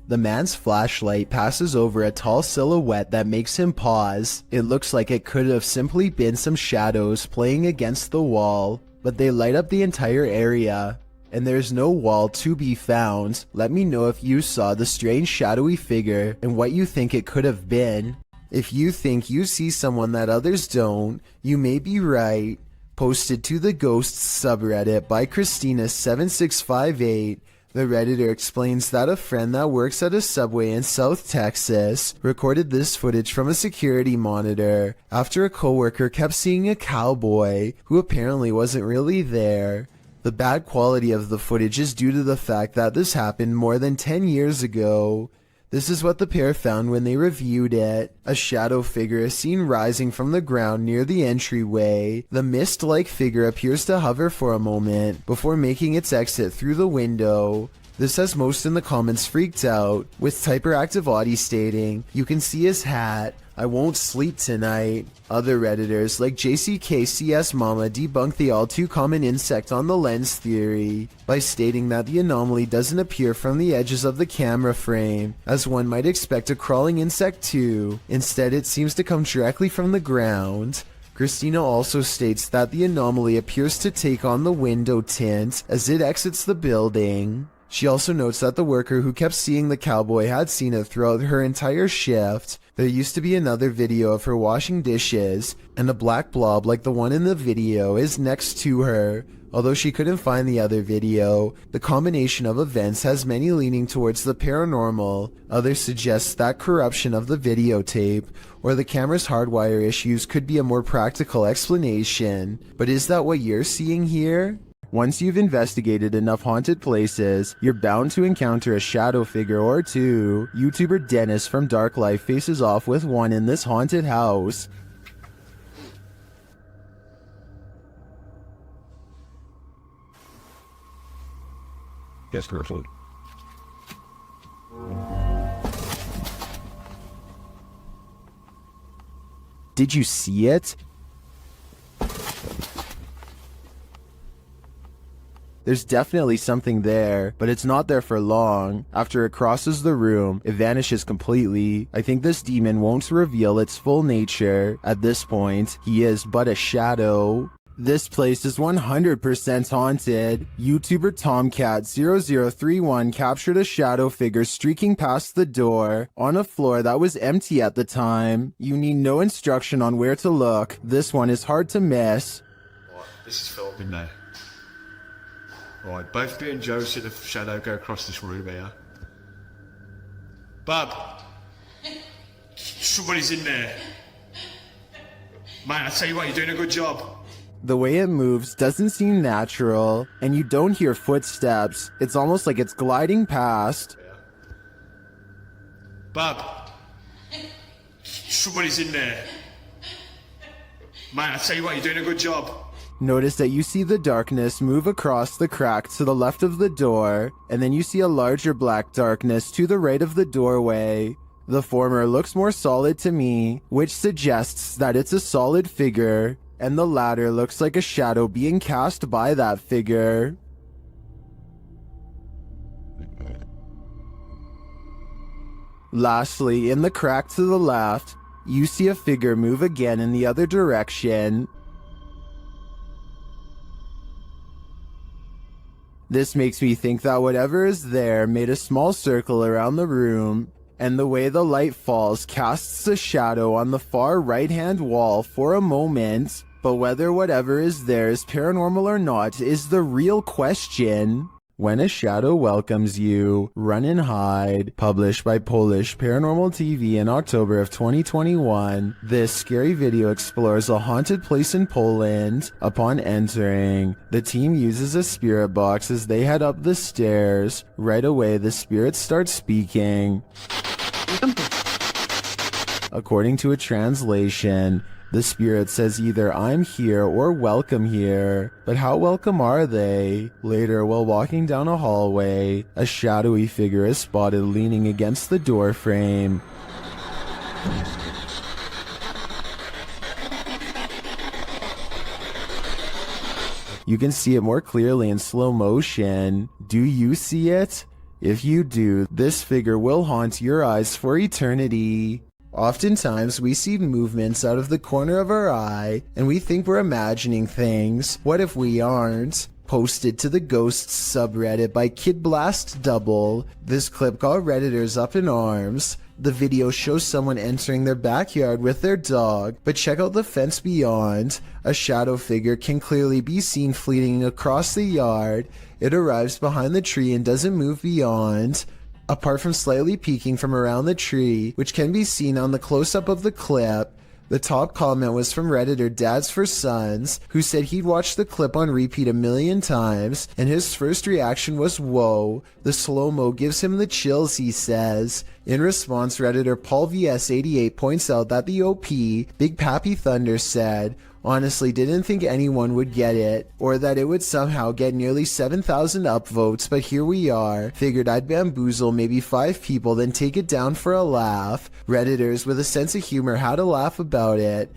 The man's flashlight passes over a tall silhouette that makes him pause. It looks like it could have simply been some shadows playing against the wall, but they light up the entire area. And there's no wall to be found. Let me know if you saw the strange shadowy figure and what you think it could have been. If you think you see someone that others don't, you may be right. Posted to the Ghosts subreddit by Christina7658, the Redditor explains that a friend that works at a Subway in South Texas recorded this footage from a security monitor after a coworker kept seeing a cowboy who apparently wasn't really there. The bad quality of the footage is due to the fact that this happened more than 10 years ago. This is what the pair found when they reviewed it. A shadow figure is seen rising from the ground near the entryway. The mist-like figure appears to hover for a moment before making its exit through the window. This has most in the comments freaked out, with Typeractive Audie stating, "You can see his hat. I won't sleep tonight." Other Redditors like JCKCS Mama debunk the all too common insect on the lens theory by stating that the anomaly doesn't appear from the edges of the camera frame, as one might expect a crawling insect to. Instead, it seems to come directly from the ground. Christina also states that the anomaly appears to take on the window tint as it exits the building. She also notes that the worker who kept seeing the cowboy had seen it throughout her entire shift. There used to be another video of her washing dishes, and a black blob like the one in the video is next to her. Although she couldn't find the other video, the combination of events has many leaning towards the paranormal. Others suggest that corruption of the videotape or the camera's hardwire issues could be a more practical explanation. But is that what you're seeing here? Once you've investigated enough haunted places, you're bound to encounter a shadow figure or two. YouTuber Dennis from Dark Life faces off with one in this haunted house.
Yes, carefully.
Did you see it? There's definitely something there, but it's not there for long. After it crosses the room, it vanishes completely. I think this demon won't reveal its full nature. At this point, he is but a shadow. This place is 100% haunted. YouTuber Tomcat0031 captured a shadow figure streaking past the door on a floor that was empty at the time. You need no instruction on where to look. This one is hard to miss.
Right, this is Phil, didn't they? Right, both me and Joe see the shadow go across this room here. Bub! Somebody's in there. Mate, I tell you what, you're doing a good job.
The way it moves doesn't seem natural, and you don't hear footsteps. It's almost like it's gliding past.
Bub! Somebody's in there. Mate, I tell you what, you're doing a good job.
Notice that you see the darkness move across the crack to the left of the door, and then you see a larger black darkness to the right of the doorway. The former looks more solid to me, which suggests that it's a solid figure, and the latter looks like a shadow being cast by that figure. Lastly, in the crack to the left, you see a figure move again in the other direction. This makes me think that whatever is there made a small circle around the room, and the way the light falls casts a shadow on the far right-hand wall for a moment. But whether whatever is there is paranormal or not is the real question. When a Shadow Welcomes You, Run and Hide, published by Polish Paranormal TV in October of 2021, this scary video explores a haunted place in Poland. Upon entering, the team uses a spirit box as they head up the stairs. Right away, the spirit starts speaking. According to a translation, the spirit says either "I'm here" or "welcome here." But how welcome are they? Later, while walking down a hallway, a shadowy figure is spotted leaning against the door frame. You can see it more clearly in slow motion. Do you see it? If you do, this figure will haunt your eyes for eternity. Oftentimes, we see movements out of the corner of our eye, and we think we're imagining things. What if we aren't? Posted to the Ghosts subreddit by Kid Blast Double, this clip got Redditors up in arms. The video shows someone entering their backyard with their dog, but check out the fence beyond. A shadow figure can clearly be seen fleeting across the yard. It arrives behind the tree and doesn't move beyond. Apart from slightly peeking from around the tree, which can be seen on the close-up of the clip. The top comment was from Redditor Dads for Sons, who said he'd watched the clip on repeat 1,000,000 times, and his first reaction was "whoa, the slow-mo gives him the chills," he says. In response, Redditor Paul VS88 points out that the OP, Big Pappy Thunder, said, "Honestly didn't think anyone would get it, or that it would somehow get nearly 7,000 upvotes, but here we are. Figured I'd bamboozle maybe 5 people, then take it down for a laugh." Redditors with a sense of humor had a laugh about it.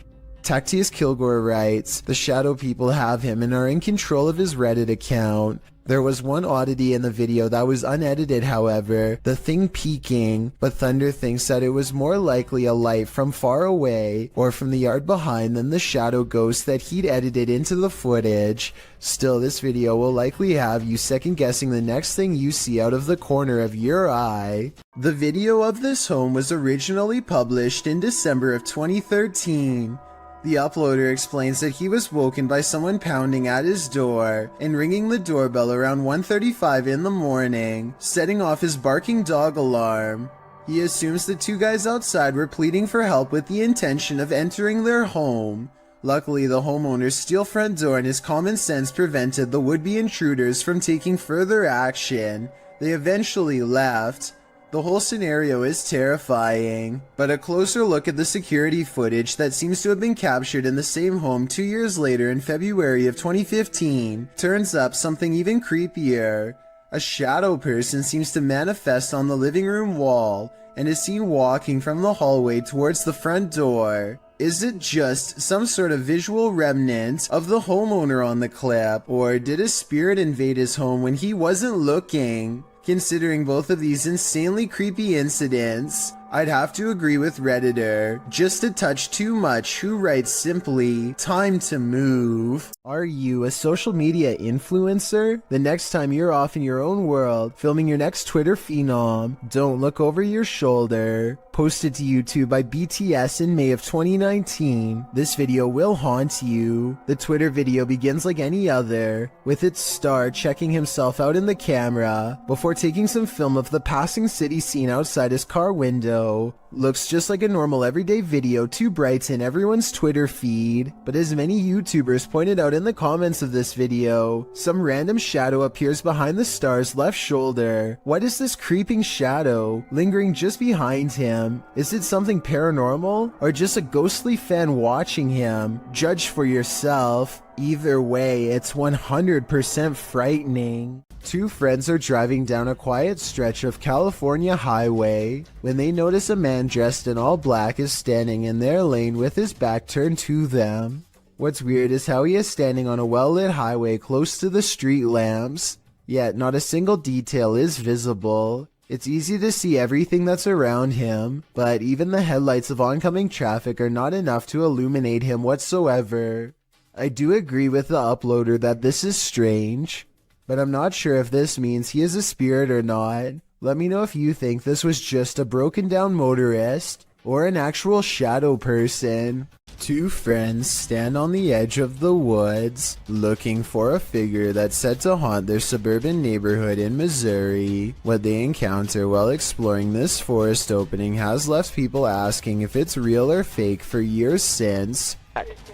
Tactius Kilgore writes, the shadow people have him and are in control of his Reddit account. There was one oddity in the video that was unedited, however, the thing peeking, but Thunder thinks that it was more likely a light from far away or from the yard behind than the shadow ghost that he'd edited into the footage. Still, this video will likely have you second guessing the next thing you see out of the corner of your eye. The video of this home was originally published in December of 2013. The uploader explains that he was woken by someone pounding at his door and ringing the doorbell around 1:35 in the morning, setting off his barking dog alarm. He assumes the two guys outside were pleading for help with the intention of entering their home. Luckily, the homeowner's steel front door and his common sense prevented the would-be intruders from taking further action. They eventually left. The whole scenario is terrifying, but a closer look at the security footage that seems to have been captured in the same home 2 years later in February of 2015 turns up something even creepier. A shadow person seems to manifest on the living room wall and is seen walking from the hallway towards the front door. Is it just some sort of visual remnant of the homeowner on the clip, or did a spirit invade his home when he wasn't looking? Considering both of these insanely creepy incidents, I'd have to agree with Redditor, just a touch too much, who writes simply, time to move. Are you a social media influencer? The next time you're off in your own world, filming your next Twitter phenom, don't look over your shoulder. Posted to YouTube by BTS in May of 2019, this video will haunt you. The Twitter video begins like any other, with its star checking himself out in the camera, before taking some film of the passing city scene outside his car window. Looks just like a normal everyday video to brighten everyone's Twitter feed, but as many YouTubers pointed out in the comments of this video, some random shadow appears behind the star's left shoulder. What is this creeping shadow lingering just behind him? Is it something paranormal, or just a ghostly fan watching him? Judge for yourself. Either way, it's 100% frightening. Two friends are driving down a quiet stretch of California highway when they notice a man dressed in all black is standing in their lane with his back turned to them. What's weird is how he is standing on a well-lit highway close to the street lamps, yet not a single detail is visible. It's easy to see everything that's around him, but even the headlights of oncoming traffic are not enough to illuminate him whatsoever. I do agree with the uploader that this is strange, but I'm not sure if this means he is a spirit or not. Let me know if you think this was just a broken down motorist or an actual shadow person. Two friends stand on the edge of the woods looking for a figure that's said to haunt their suburban neighborhood in Missouri. What they encounter while exploring this forest opening has left people asking if it's real or fake for years since.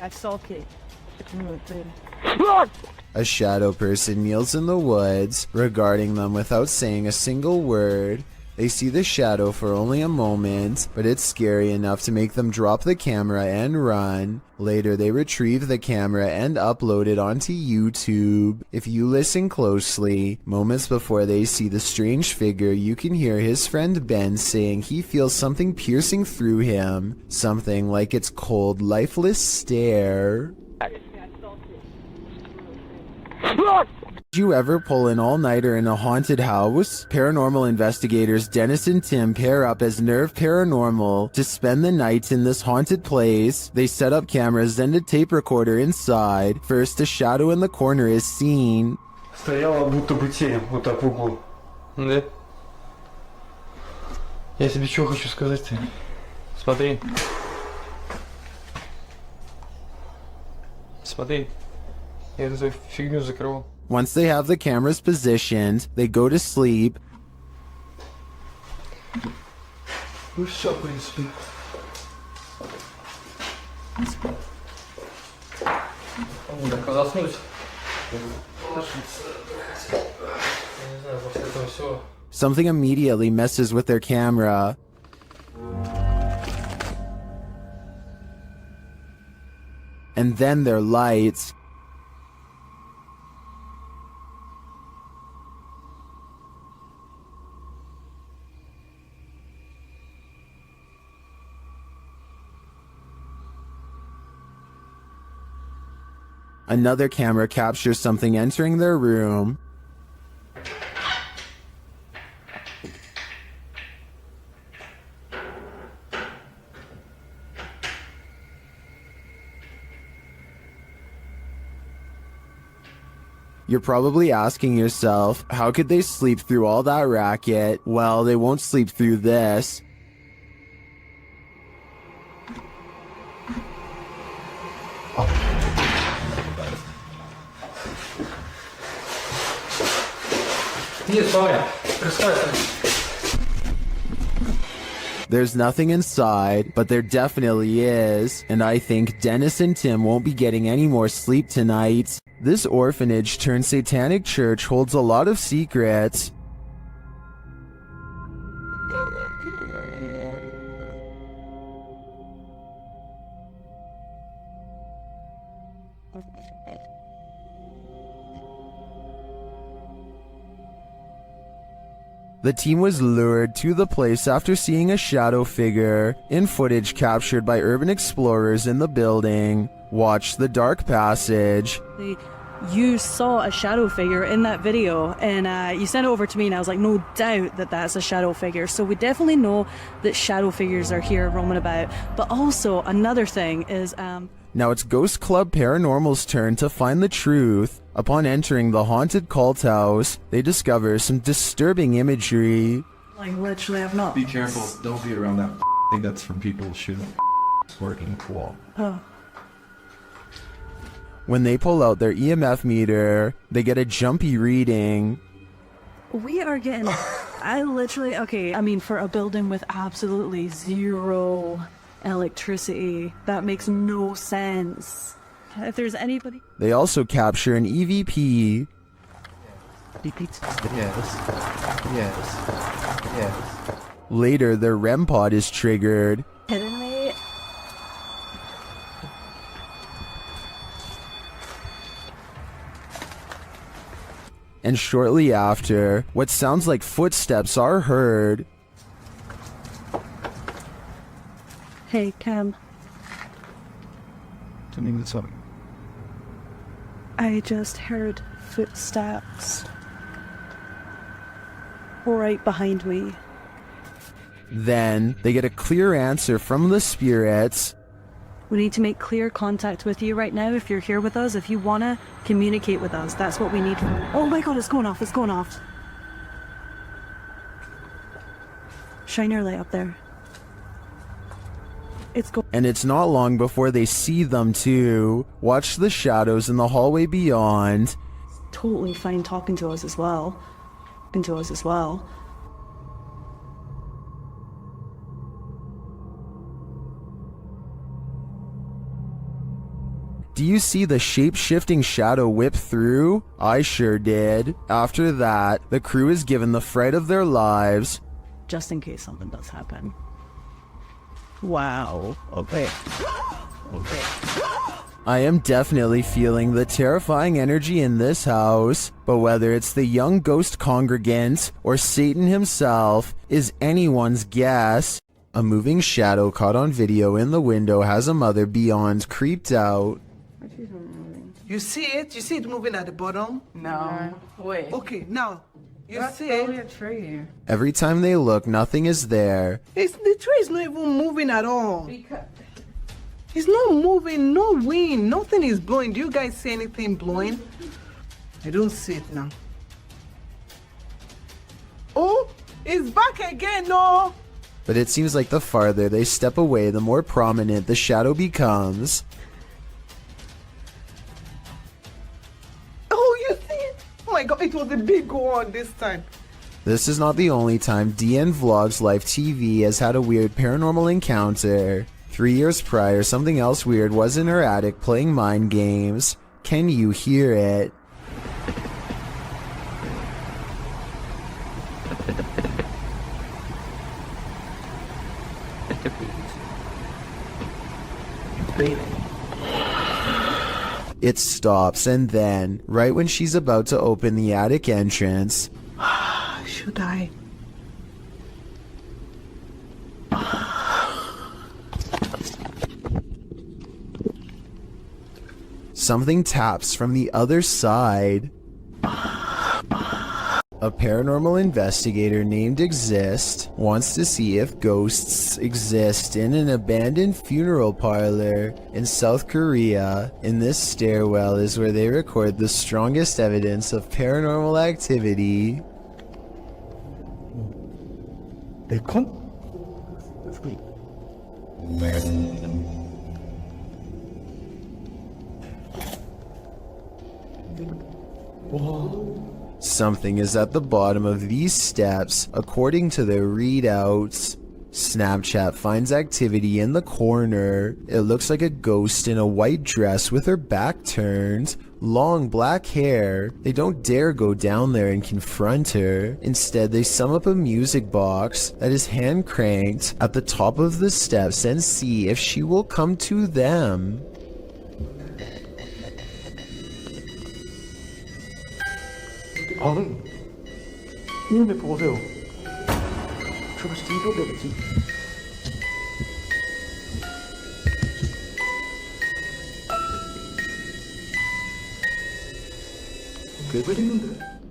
Stalking.
A shadow person kneels in the woods, regarding them without saying a single word. They see the shadow for only a moment, but it's scary enough to make them drop the camera and run. Later, they retrieve the camera and upload it onto YouTube. If you listen closely, moments before they see the strange figure, you can hear his friend Ben saying he feels something piercing through him. Something like its cold, lifeless stare. Did you ever pull an all-nighter in a haunted house? Paranormal investigators Dennis and Tim pair up as Nerve Paranormal to spend the night in this haunted place. They set up cameras and a tape recorder inside. First, a shadow in the corner is seen.
Стояла будто бы тень, вот так в углу.
Да.
Я тебе что хочу сказать-то?
Смотри. Смотри. Я эту фигню закрывал.
Once they have the cameras positioned, they go to sleep.
Ну все, в принципе.
Так, заснуть. Я не знаю, после этого всего.
Something immediately messes with their camera. And then their lights. Another camera captures something entering their room. You're probably asking yourself, how could they sleep through all that racket? Well, they won't sleep through this. There's nothing inside, but there definitely is, and I think Dennis and Tim won't be getting any more sleep tonight. This orphanage turned satanic church holds a lot of secrets. The team was lured to the place after seeing a shadow figure in footage captured by urban explorers in the building. Watch the dark passage.
You saw a shadow figure in that video, and you sent it over to me, and I was like, no doubt that that's a shadow figure. So we definitely know that shadow figures are here roaming about. But also another thing is
now it's Ghost Club Paranormal's turn to find the truth. Upon entering the haunted cult house, they discover some disturbing imagery.
Like, literally, I've not.
Be careful, don't be around that thing that's from people shooting working cool.
Oh.
When they pull out their EMF meter, they get a jumpy reading.
We are getting, okay, I mean, for a building with absolutely zero electricity, that makes no sense. If there's anybody...
They also capture an EVP.
Yes.
Later, their REM pod is triggered.
Kidding me?
And shortly after, what sounds like footsteps are heard.
Hey, Cam.
Something that's up.
I just heard footsteps right behind me.
Then, they get a clear answer from the spirits.
We need to make clear contact with you right now if you're here with us. If you want to communicate with us, that's what we need from you. Oh my god, it's going off, it's going off. Shine your light up there.
And it's not long before they see them too. Watch the shadows in the hallway beyond.
Totally fine talking to us as well.
Do you see the shape-shifting shadow whip through? I sure did. After that, the crew is given the fright of their lives.
Just in case something does happen. Wow. Okay.
I am definitely feeling the terrifying energy in this house, but whether it's the young ghost congregant or Satan himself is anyone's guess. A moving shadow caught on video in the window has a mother beyond creeped out.
You see it? You see it moving at the bottom?
No. Wait.
Okay, now. You
That's
see it?
only a tree.
Every time they look, nothing is there.
The tree is not even moving at all. It's not moving, no wind, nothing is blowing. Do you guys see anything blowing? I don't see it now. Oh, it's back again, no!
But it seems like the farther they step away, the more prominent the shadow becomes.
Oh, you see it? Oh my god, it was a big one this time.
This is not the only time DN Vlogs Live TV has had a weird paranormal encounter. 3 years prior, something else weird was in her attic playing mind games. Can you hear it? It stops, and then, right when she's about to open the attic entrance,
should I?
something taps from the other side. A paranormal investigator named Exist wants to see if ghosts exist in an abandoned funeral parlor in South Korea. In this stairwell is where they record the strongest evidence of paranormal activity. Something is at the bottom of these steps, according to their readouts. Snapchat finds activity in the corner. It looks like a ghost in a white dress with her back turned, long black hair. They don't dare go down there and confront her. Instead, they sum up a music box that is hand cranked at the top of the steps and see if she will come to them.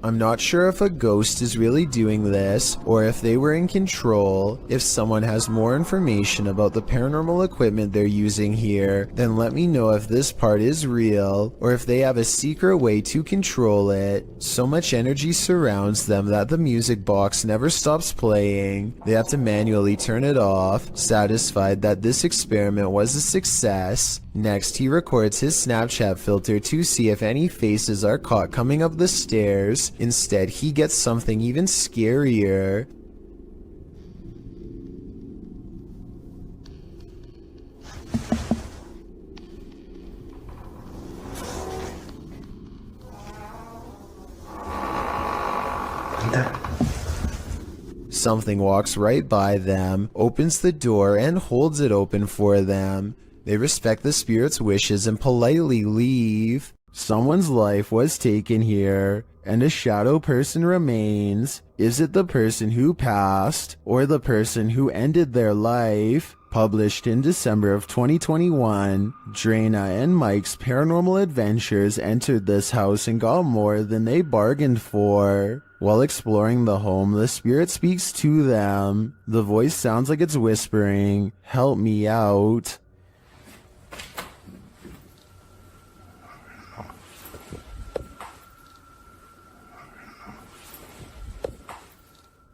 I'm not sure if a ghost is really doing this, or if they were in control. If someone has more information about the paranormal equipment they're using here, then let me know if this part is real, or if they have a secret way to control it. So much energy surrounds them that the music box never stops playing. They have to manually turn it off, satisfied that this experiment was a success. Next, he records his Snapchat filter to see if any faces are caught coming up the stairs. Instead, he gets something even scarier. Something walks right by them, opens the door, and holds it open for them. They respect the spirit's wishes and politely leave. Someone's life was taken here, and a shadow person remains. Is it the person who passed, or the person who ended their life? Published in December of 2021, Drana and Mike's paranormal adventures entered this house and got more than they bargained for. While exploring the home, the spirit speaks to them. The voice sounds like it's whispering, "Help me out."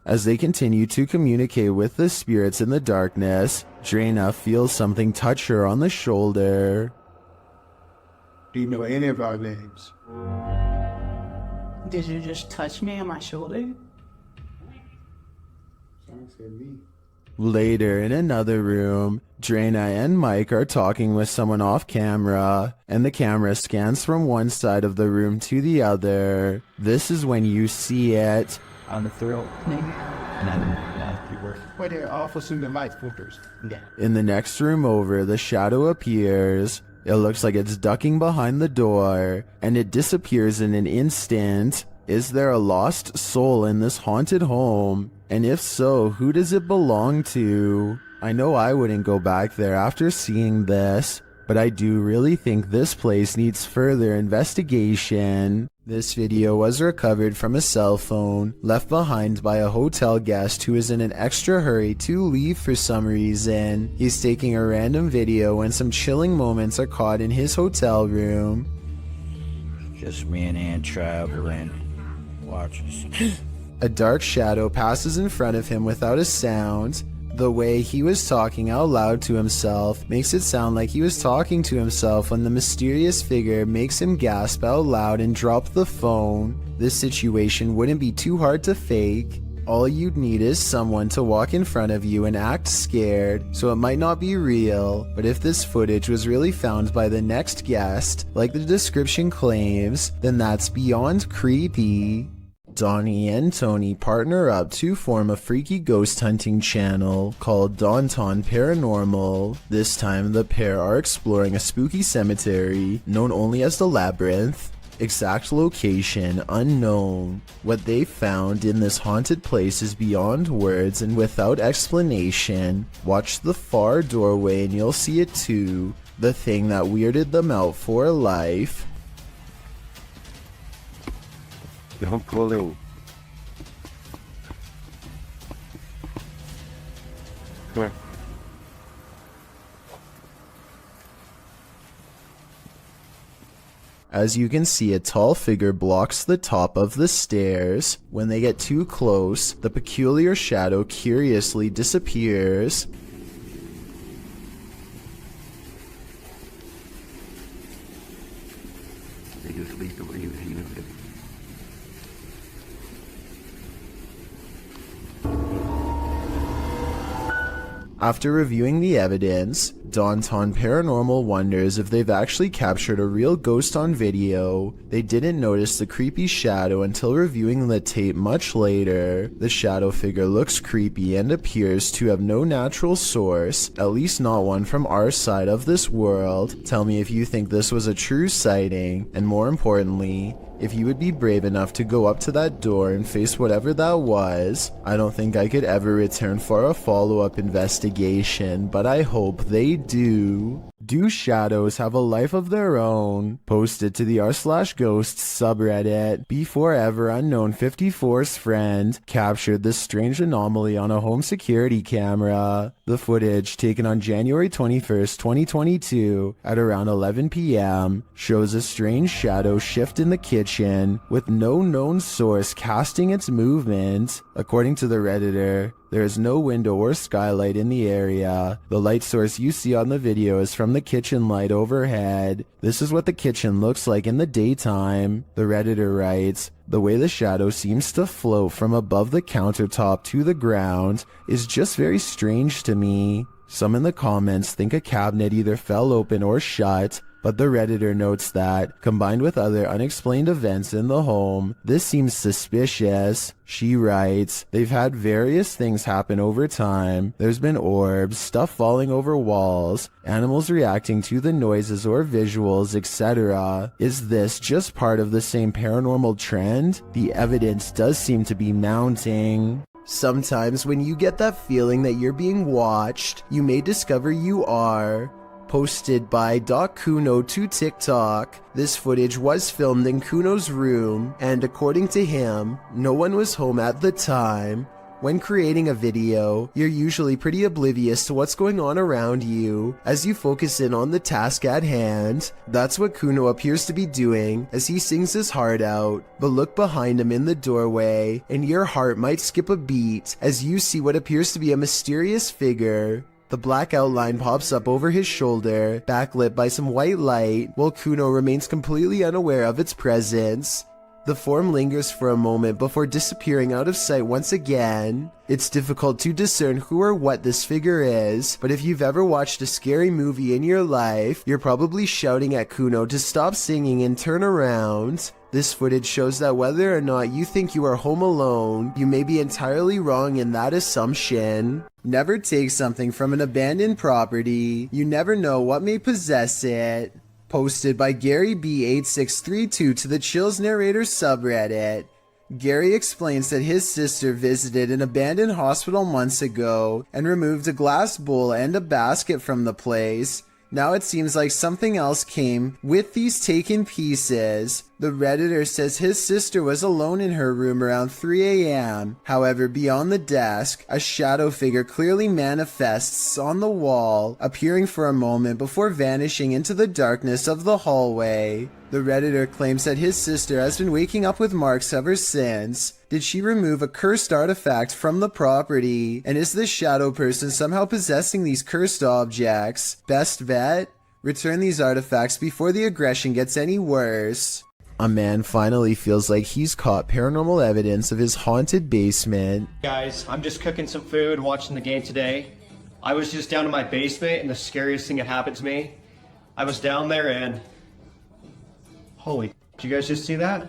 As they continue to communicate with the spirits in the darkness, Drana feels something touch her on the shoulder.
Do you know any of our names?
Did you just touch me on my shoulder?
Later, in another room, Drana and Mike are talking with someone off camera, and the camera scans from one side of the room to the other. This is when you see it.
On the thrill.
Wait there, officer in the light filters.
In the next room over, the shadow appears. It looks like it's ducking behind the door, and it disappears in an instant. Is there a lost soul in this haunted home? And if so, who does it belong to? I know I wouldn't go back there after seeing this, but I do really think this place needs further investigation. This video was recovered from a cell phone left behind by a hotel guest who is in an extra hurry to leave for some reason. He's taking a random video when some chilling moments are caught in his hotel room.
Just me and Ann traveling. Watch us.
A dark shadow passes in front of him without a sound. The way he was talking out loud to himself makes it sound like he was talking to himself when the mysterious figure makes him gasp out loud and drop the phone. This situation wouldn't be too hard to fake. All you'd need is someone to walk in front of you and act scared, so it might not be real. But if this footage was really found by the next guest, like the description claims, then that's beyond creepy. Donnie and Tony partner up to form a freaky ghost hunting channel called Daunton Paranormal. This time the pair are exploring a spooky cemetery known only as the Labyrinth. Exact location unknown. What they found in this haunted place is beyond words and without explanation. Watch the far doorway and you'll see it too. the thing that weirded them out for life.
I'm pulling. Come here.
As you can see, a tall figure blocks the top of the stairs. When they get too close, the peculiar shadow curiously disappears. After reviewing the evidence, Downtown Paranormal wonders if they've actually captured a real ghost on video. They didn't notice the creepy shadow until reviewing the tape much later. The shadow figure looks creepy and appears to have no natural source, at least not one from our side of this world. Tell me if you think this was a true sighting, and more importantly, if you would be brave enough to go up to that door and face whatever that was. I don't think I could ever return for a follow-up investigation, but I hope they do. Do shadows have a life of their own? Posted to the r/ghosts subreddit. Before ever unknown 54's friend captured this strange anomaly on a home security camera. The footage, taken on January 21st, 2022 at around 11 p.m. shows a strange shadow shift in the kitchen with no known source casting its movement. According to the Redditor, there is no window or skylight in the area. The light source you see on the video is from the kitchen light overhead. This is what the kitchen looks like in the daytime. The Redditor writes, "The way the shadow seems to float from above the countertop to the ground is just very strange to me." Some in the comments think a cabinet either fell open or shut, but the Redditor notes that, combined with other unexplained events in the home, this seems suspicious. She writes, "They've had various things happen over time. There's been orbs, stuff falling over walls, animals reacting to the noises or visuals, etc. Is this just part of the same paranormal trend? The evidence does seem to be mounting." Sometimes when you get that feeling that you're being watched, you may discover you are. Posted by Kuno to TikTok. This footage was filmed in Kuno's room, and according to him, no one was home at the time. When creating a video, you're usually pretty oblivious to what's going on around you as you focus in on the task at hand. That's what Kuno appears to be doing as he sings his heart out. But look behind him in the doorway, and your heart might skip a beat as you see what appears to be a mysterious figure. The black outline pops up over his shoulder, backlit by some white light, while Kuno remains completely unaware of its presence. The form lingers for a moment before disappearing out of sight once again. It's difficult to discern who or what this figure is, but if you've ever watched a scary movie in your life, you're probably shouting at Kuno to stop singing and turn around. This footage shows that whether or not you think you are home alone, you may be entirely wrong in that assumption. Never take something from an abandoned property. You never know what may possess it. Posted by Gary B8632 to the Chills Narrator subreddit. Gary explains that his sister visited an abandoned hospital months ago and removed a glass bowl and a basket from the place. Now it seems like something else came with these taken pieces. The Redditor says his sister was alone in her room around 3 a.m. However, beyond the desk, a shadow figure clearly manifests on the wall, appearing for a moment before vanishing into the darkness of the hallway. The Redditor claims that his sister has been waking up with marks ever since. Did she remove a cursed artifact from the property? And is this shadow person somehow possessing these cursed objects? Best bet? Return these artifacts before the aggression gets any worse. A man finally feels like he's caught paranormal evidence of his haunted basement.
Guys, I'm just cooking some food, watching the game today. I was just down in my basement and the scariest thing that happened to me. I was down there and... Holy, did you guys just see that?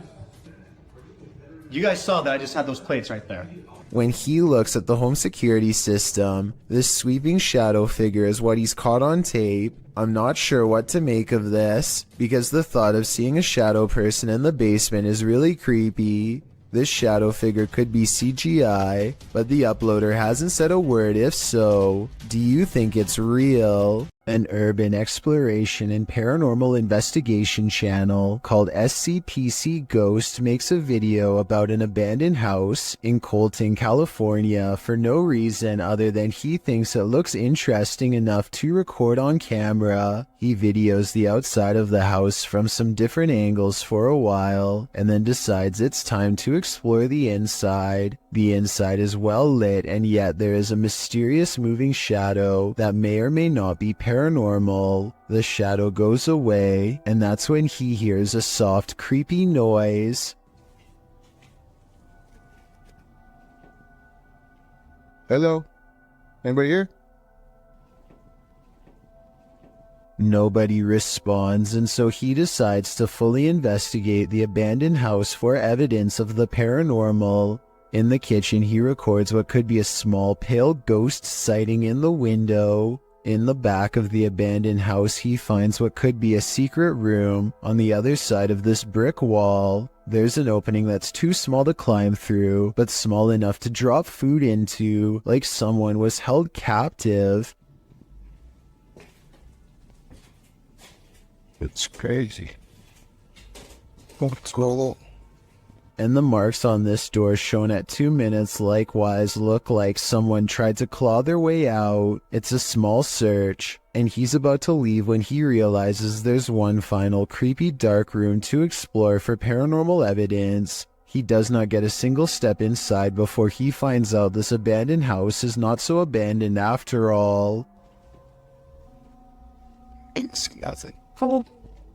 You guys saw that I just had those plates right there.
When he looks at the home security system, this sweeping shadow figure is what he's caught on tape. I'm not sure what to make of this, because the thought of seeing a shadow person in the basement is really creepy. This shadow figure could be CGI, but the uploader hasn't said a word if so. Do you think it's real? An urban exploration and paranormal investigation channel called SCPC Ghost makes a video about an abandoned house in Colton, California for no reason other than he thinks it looks interesting enough to record on camera. He videos the outside of the house from some different angles for a while and then decides it's time to explore the inside. The inside is well lit, and yet there is a mysterious moving shadow that may or may not be paranormal. The shadow goes away, and that's when he hears a soft, creepy noise.
Hello? Anybody here?
Nobody responds, and so he decides to fully investigate the abandoned house for evidence of the paranormal. In the kitchen, he records what could be a small pale ghost sighting in the window. In the back of the abandoned house, he finds what could be a secret room. On the other side of this brick wall, there's an opening that's too small to climb through, but small enough to drop food into, like someone was held captive.
It's crazy. What's going on?
And the marks on this door shown at 2 minutes likewise look like someone tried to claw their way out. It's a small search, and he's about to leave when he realizes there's one final creepy dark room to explore for paranormal evidence. He does not get a single step inside before he finds out this abandoned house is not so abandoned after all.
It's nothing.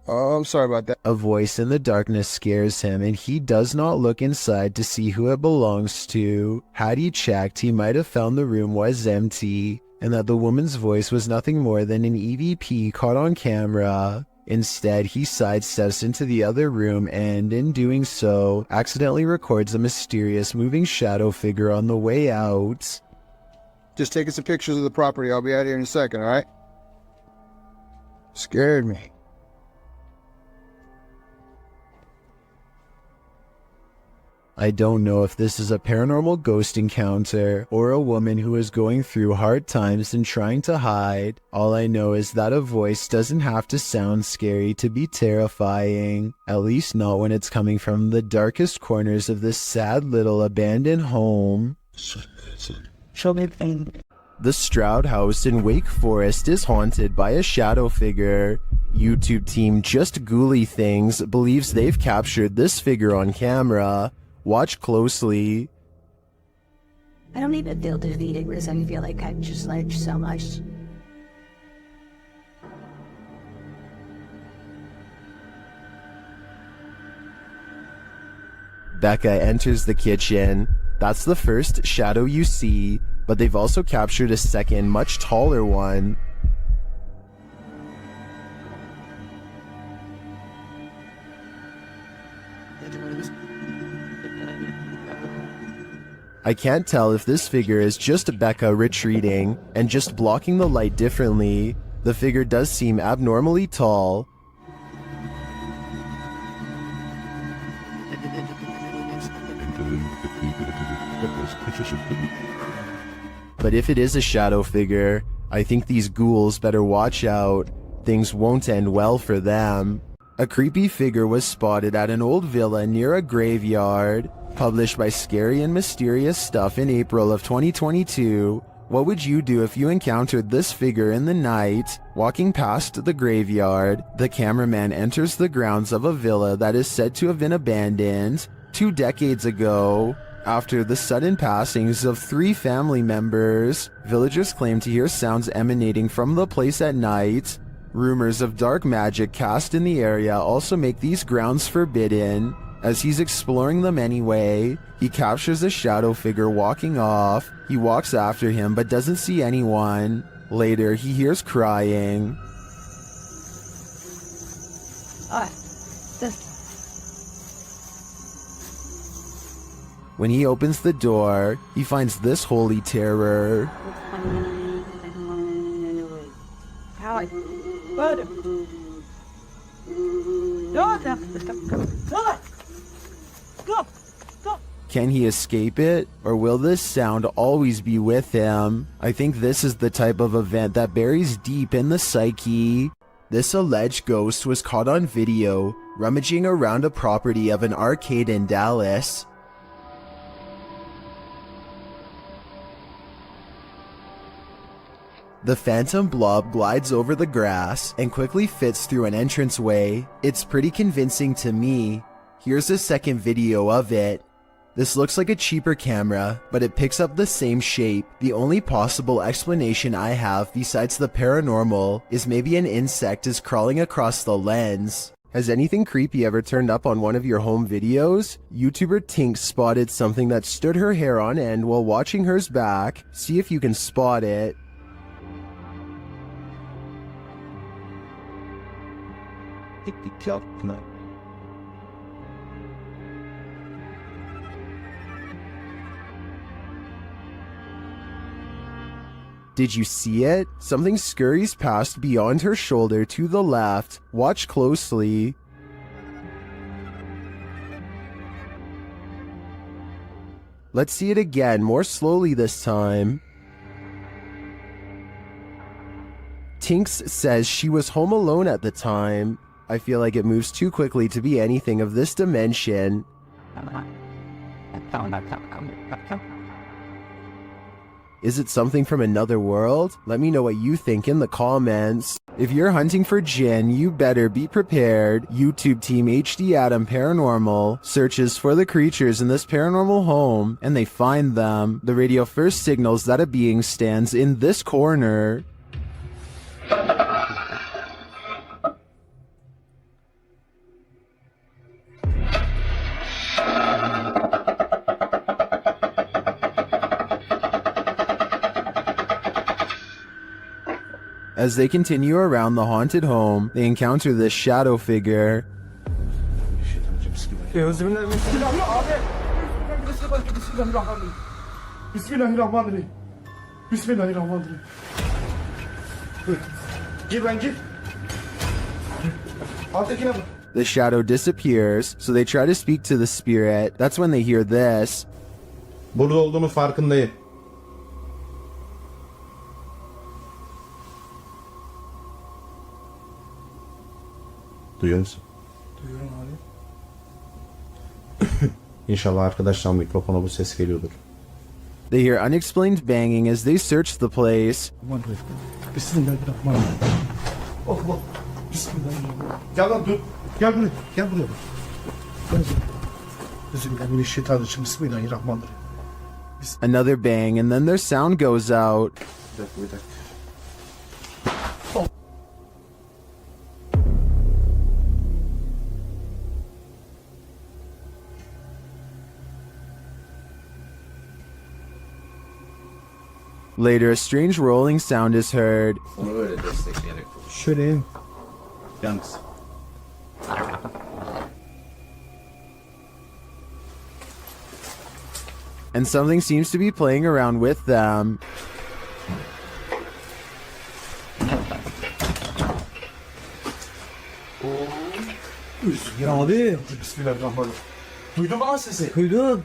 Oh, I'm sorry about that.
A voice in the darkness scares him, and he does not look inside to see who it belongs to. Had he checked, he might have found the room was empty, and that the woman's voice was nothing more than an EVP caught on camera. Instead, he sidesteps into the other room and, in doing so, accidentally records a mysterious moving shadow figure on the way out.
Just taking some pictures of the property. I'll be out here in a second, alright? Scared me.
I don't know if this is a paranormal ghost encounter or a woman who is going through hard times and trying to hide. All I know is that a voice doesn't have to sound scary to be terrifying, at least not when it's coming from the darkest corners of this sad little abandoned home. The Stroud House in Wake Forest is haunted by a shadow figure. YouTube team Just Ghouly Things believes they've captured this figure on camera. Watch closely.
I don't even feel defeated because I feel like I've just learned so much.
Becca enters the kitchen. That's the first shadow you see, but they've also captured a second, much taller one. I can't tell if this figure is just Becca retreating and just blocking the light differently. The figure does seem abnormally tall. But if it is a shadow figure, I think these ghouls better watch out. Things won't end well for them. A creepy figure was spotted at an old villa near a graveyard. Published by Scary and Mysterious Stuff in April of 2022. What would you do if you encountered this figure in the night? Walking past the graveyard, the cameraman enters the grounds of a villa that is said to have been abandoned 2 decades ago. After the sudden passings of 3 family members, villagers claim to hear sounds emanating from the place at night. Rumors of dark magic cast in the area also make these grounds forbidden. As he's exploring them anyway, he captures a shadow figure walking off. He walks after him but doesn't see anyone. Later, he hears crying. When he opens the door, he finds this holy terror. Can he escape it? Or will this sound always be with him? I think this is the type of event that buries deep in the psyche. This alleged ghost was caught on video, rummaging around a property of an arcade in Dallas. The phantom blob glides over the grass and quickly fits through an entranceway. It's pretty convincing to me. Here's a second video of it. This looks like a cheaper camera, but it picks up the same shape. The only possible explanation I have besides the paranormal is maybe an insect is crawling across the lens. Has anything creepy ever turned up on one of your home videos? YouTuber Tink spotted something that stood her hair on end while watching hers back. See if you can spot it. Did you see it? Something scurries past beyond her shoulder to the left. Watch closely. Let's see it again, more slowly this time. Tinks says she was home alone at the time. I feel like it moves too quickly to be anything of this dimension. Is it something from another world? Let me know what you think in the comments. If you're hunting for Jinn, you better be prepared. YouTube team HD Adam Paranormal searches for the creatures in this paranormal home, and they find them. The radio first signals that a being stands in this corner. As they continue around the haunted home, they encounter this shadow figure. The shadow disappears, so they try to speak to the spirit. That's when they hear this.
Burada olduğumu farkındayım. Duyuyor musun?
Duyuyorum abi.
İnşallah arkadaşlar mikrofona bu ses geliyordur.
They hear unexplained banging as they search the place.
Bismillahirrahmanirrahim. Allah. Bismillahirrahmanirrahim. Gel lan dur. Gel buraya. Gel buraya bak. Bismillahirrahmanirrahim. Bismillahirrahmanirrahim.
Another bang, and then their sound goes out.
Bir dakika.
Later, a strange rolling sound is heard.
Onu böyle destekleyerek.
Şöyle.
Yalnız.
And something seems to be playing around with them.
Ya abi. Bismillahirrahmanirrahim. Duydun mu lan sesi? Duydum.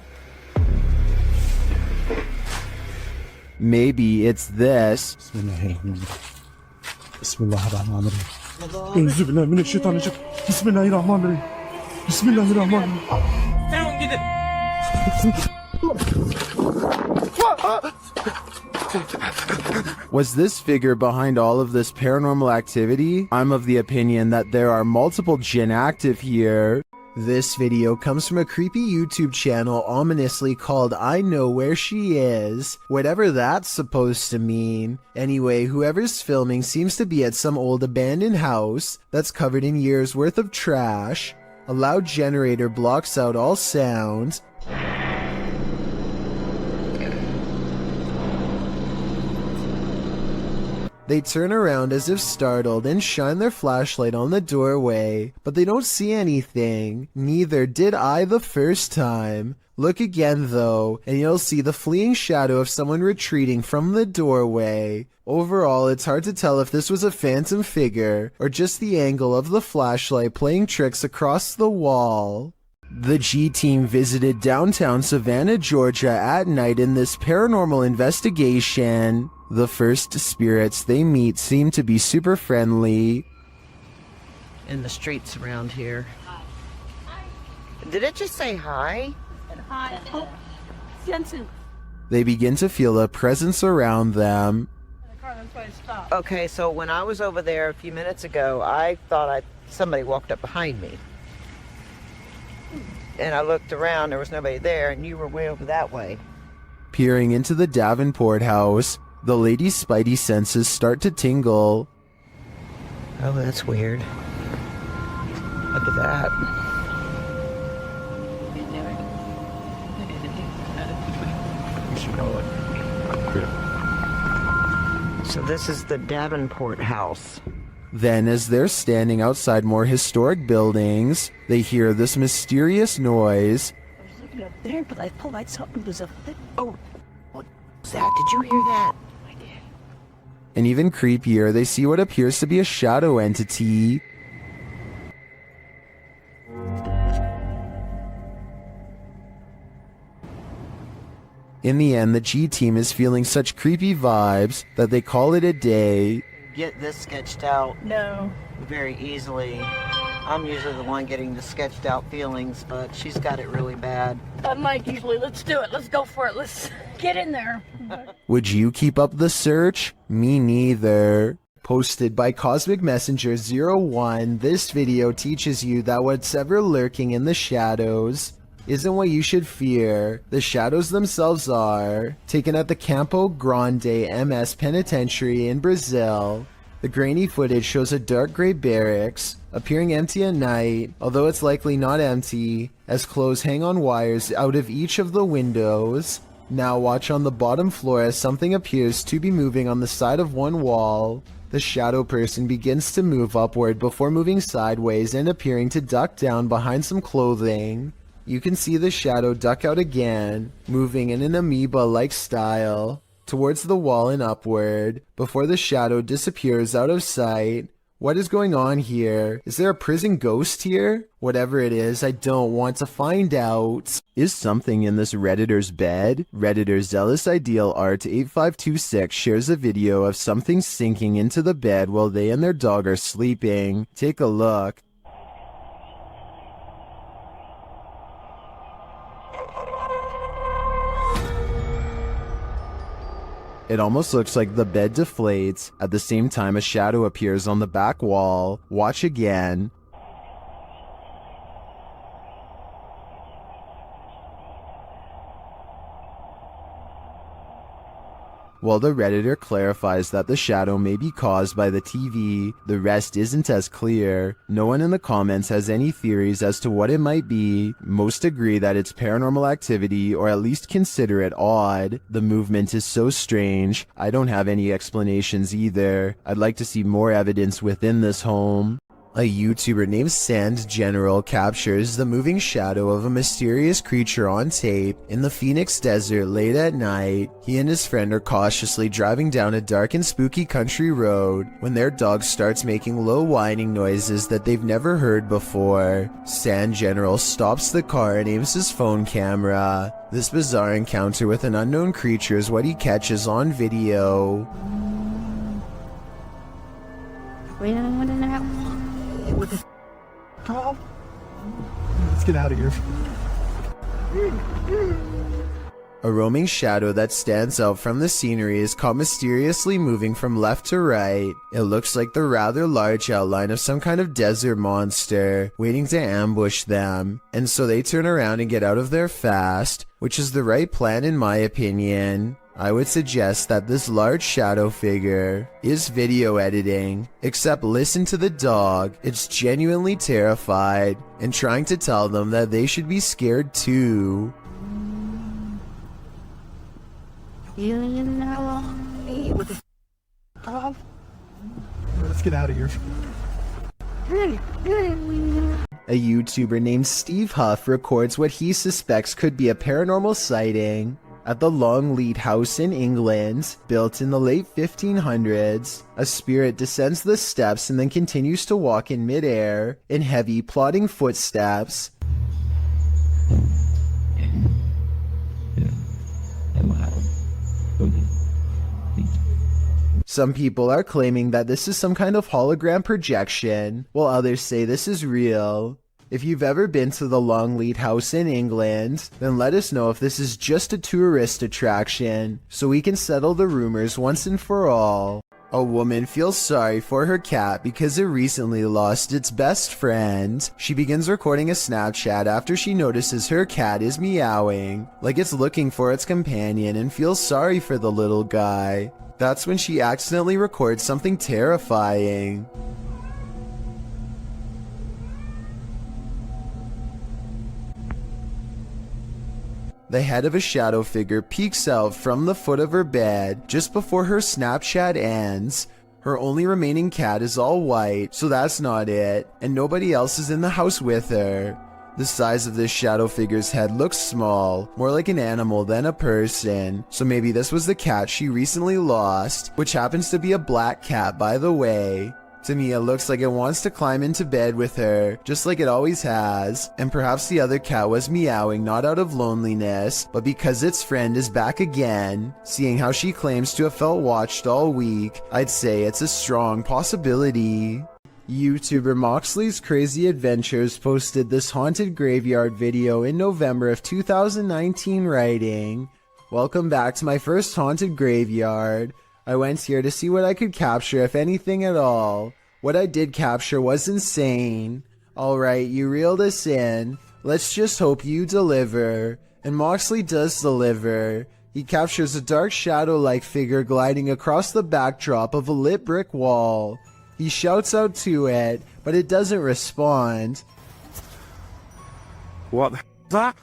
Maybe it's this.
Bismillahirrahmanirrahim. Bismillahirrahmanirrahim. Euzubillahimineşşeytanirracim. Bismillahirrahmanirrahim. Bismillahirrahmanirrahim.
Tamam gidin.
Was this figure behind all of this paranormal activity? I'm of the opinion that there are multiple jinn active here. This video comes from a creepy YouTube channel ominously called I Know Where She Is. Whatever that's supposed to mean. Anyway, whoever's filming seems to be at some old abandoned house that's covered in years worth of trash. A loud generator blocks out all sound. They turn around as if startled and shine their flashlight on the doorway, but they don't see anything. Neither did I the first time. Look again though, and you'll see the fleeing shadow of someone retreating from the doorway. Overall, it's hard to tell if this was a phantom figure, or just the angle of the flashlight playing tricks across the wall. The G team visited downtown Savannah, Georgia at night in this paranormal investigation. The first spirits they meet seem to be super friendly.
In the streets around here. Did it just say hi?
Hi. Oh, Jensen.
They begin to feel a presence around them.
Okay, so when I was over there a few minutes ago, I thought somebody walked up behind me. And I looked around, there was nobody there, and you were way over that way.
Peering into the Davenport house, the lady's spidey senses start to tingle.
Oh, that's weird. Look at that. So this is the Davenport house.
Then, as they're standing outside more historic buildings, they hear this mysterious noise.
I was looking up there, but I thought I saw it was a thing.
Oh, what was that? Did you hear that?
I did.
And even creepier, they see what appears to be a shadow entity. In the end, the G team is feeling such creepy vibes that they call it a day.
Get this sketched out.
No.
Very easily. I'm usually the one getting the sketched out feelings, but she's got it really bad.
I'm like, usually, let's do it. Let's go for it. Let's get in there.
Would you keep up the search? Me neither. Posted by Cosmic Messenger 01, this video teaches you that what's ever lurking in the shadows isn't what you should fear. The shadows themselves are. Taken at the Campo Grande MS Penitentiary in Brazil, the grainy footage shows a dark gray barracks, appearing empty at night, although it's likely not empty, as clothes hang on wires out of each of the windows. Now watch on the bottom floor as something appears to be moving on the side of one wall. The shadow person begins to move upward before moving sideways and appearing to duck down behind some clothing. You can see the shadow duck out again, moving in an amoeba-like style, towards the wall and upward, before the shadow disappears out of sight. What is going on here? Is there a prison ghost here? Whatever it is, I don't want to find out. Is something in this Redditor's bed? Redditor Zealous Ideal Art 8526 shares a video of something sinking into the bed while they and their dog are sleeping. Take a look. It almost looks like the bed deflates. At the same time, a shadow appears on the back wall. Watch again. While the Redditor clarifies that the shadow may be caused by the TV, the rest isn't as clear. No one in the comments has any theories as to what it might be. Most agree that it's paranormal activity, or at least consider it odd. The movement is so strange. I don't have any explanations either. I'd like to see more evidence within this home. A YouTuber named Sand General captures the moving shadow of a mysterious creature on tape in the Phoenix desert late at night. He and his friend are cautiously driving down a dark and spooky country road when their dog starts making low whining noises that they've never heard before. Sand General stops the car and aims his phone camera. This bizarre encounter with an unknown creature is what he catches on video.
What the Tom? Let's get out of here.
A roaming shadow that stands out from the scenery is caught mysteriously moving from left to right. It looks like the rather large outline of some kind of desert monster waiting to ambush them, and so they turn around and get out of there fast, which is the right plan in my opinion. I would suggest that this large shadow figure is video editing, except listen to the dog. It's genuinely terrified and trying to tell them that they should be scared too.
Let's get out of here.
A YouTuber named Steve Huff records what he suspects could be a paranormal sighting. At the Longleat House in England, built in the late 1500s, a spirit descends the steps and then continues to walk in midair in heavy, plodding footsteps. Some people are claiming that this is some kind of hologram projection, while others say this is real. If you've ever been to the Longleat House in England, then let us know if this is just a tourist attraction, so we can settle the rumors once and for all. A woman feels sorry for her cat because it recently lost its best friend. She begins recording a Snapchat after she notices her cat is meowing, like it's looking for its companion, and feels sorry for the little guy. That's when she accidentally records something terrifying. The head of a shadow figure peeks out from the foot of her bed just before her Snapchat ends. Her only remaining cat is all white, so that's not it, and nobody else is in the house with her. The size of this shadow figure's head looks small, more like an animal than a person, so maybe this was the cat she recently lost, which happens to be a black cat, by the way. To me, it looks like it wants to climb into bed with her, just like it always has, and perhaps the other cat was meowing not out of loneliness, but because its friend is back again. Seeing how she claims to have felt watched all week, I'd say it's a strong possibility. YouTuber Moxley's Crazy Adventures posted this haunted graveyard video in November of 2019, writing, "Welcome back to my first haunted graveyard. I went here to see what I could capture, if anything at all. What I did capture was insane. Alright, you reeled us in. Let's just hope you deliver." And Moxley does deliver. He captures a dark shadow-like figure gliding across the backdrop of a lit brick wall. He shouts out to it, but it doesn't respond.
What the is that?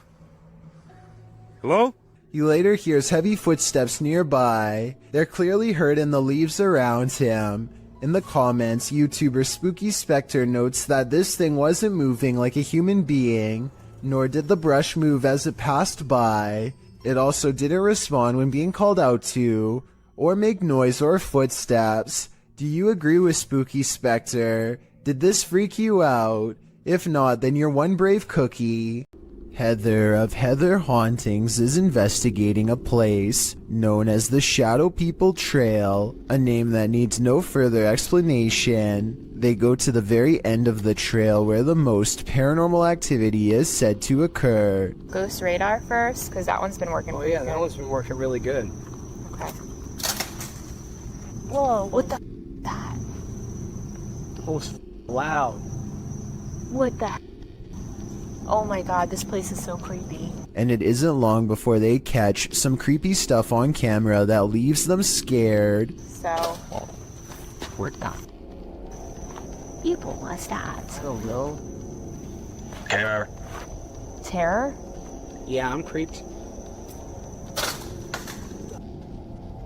Hello?
He later hears heavy footsteps nearby. They're clearly heard in the leaves around him. In the comments, YouTuber Spooky Spectre notes that this thing wasn't moving like a human being, nor did the brush move as it passed by. It also didn't respond when being called out to, or make noise or footsteps. Do you agree with Spooky Spectre? Did this freak you out? If not, then you're one brave cookie. Heather of Heather Hauntings is investigating a place known as the Shadow People Trail, a name that needs no further explanation. They go to the very end of the trail where the most paranormal activity is said to occur.
Ghost radar first, because that one's been working.
Oh yeah, that one's been working really good.
Okay. Whoa, what the that?
That was loud.
What the? Oh my god, this place is so creepy.
And it isn't long before they catch some creepy stuff on camera that leaves them scared.
So,
What the?
people must have.
So low. Terror.
Terror?
Yeah, I'm creeped.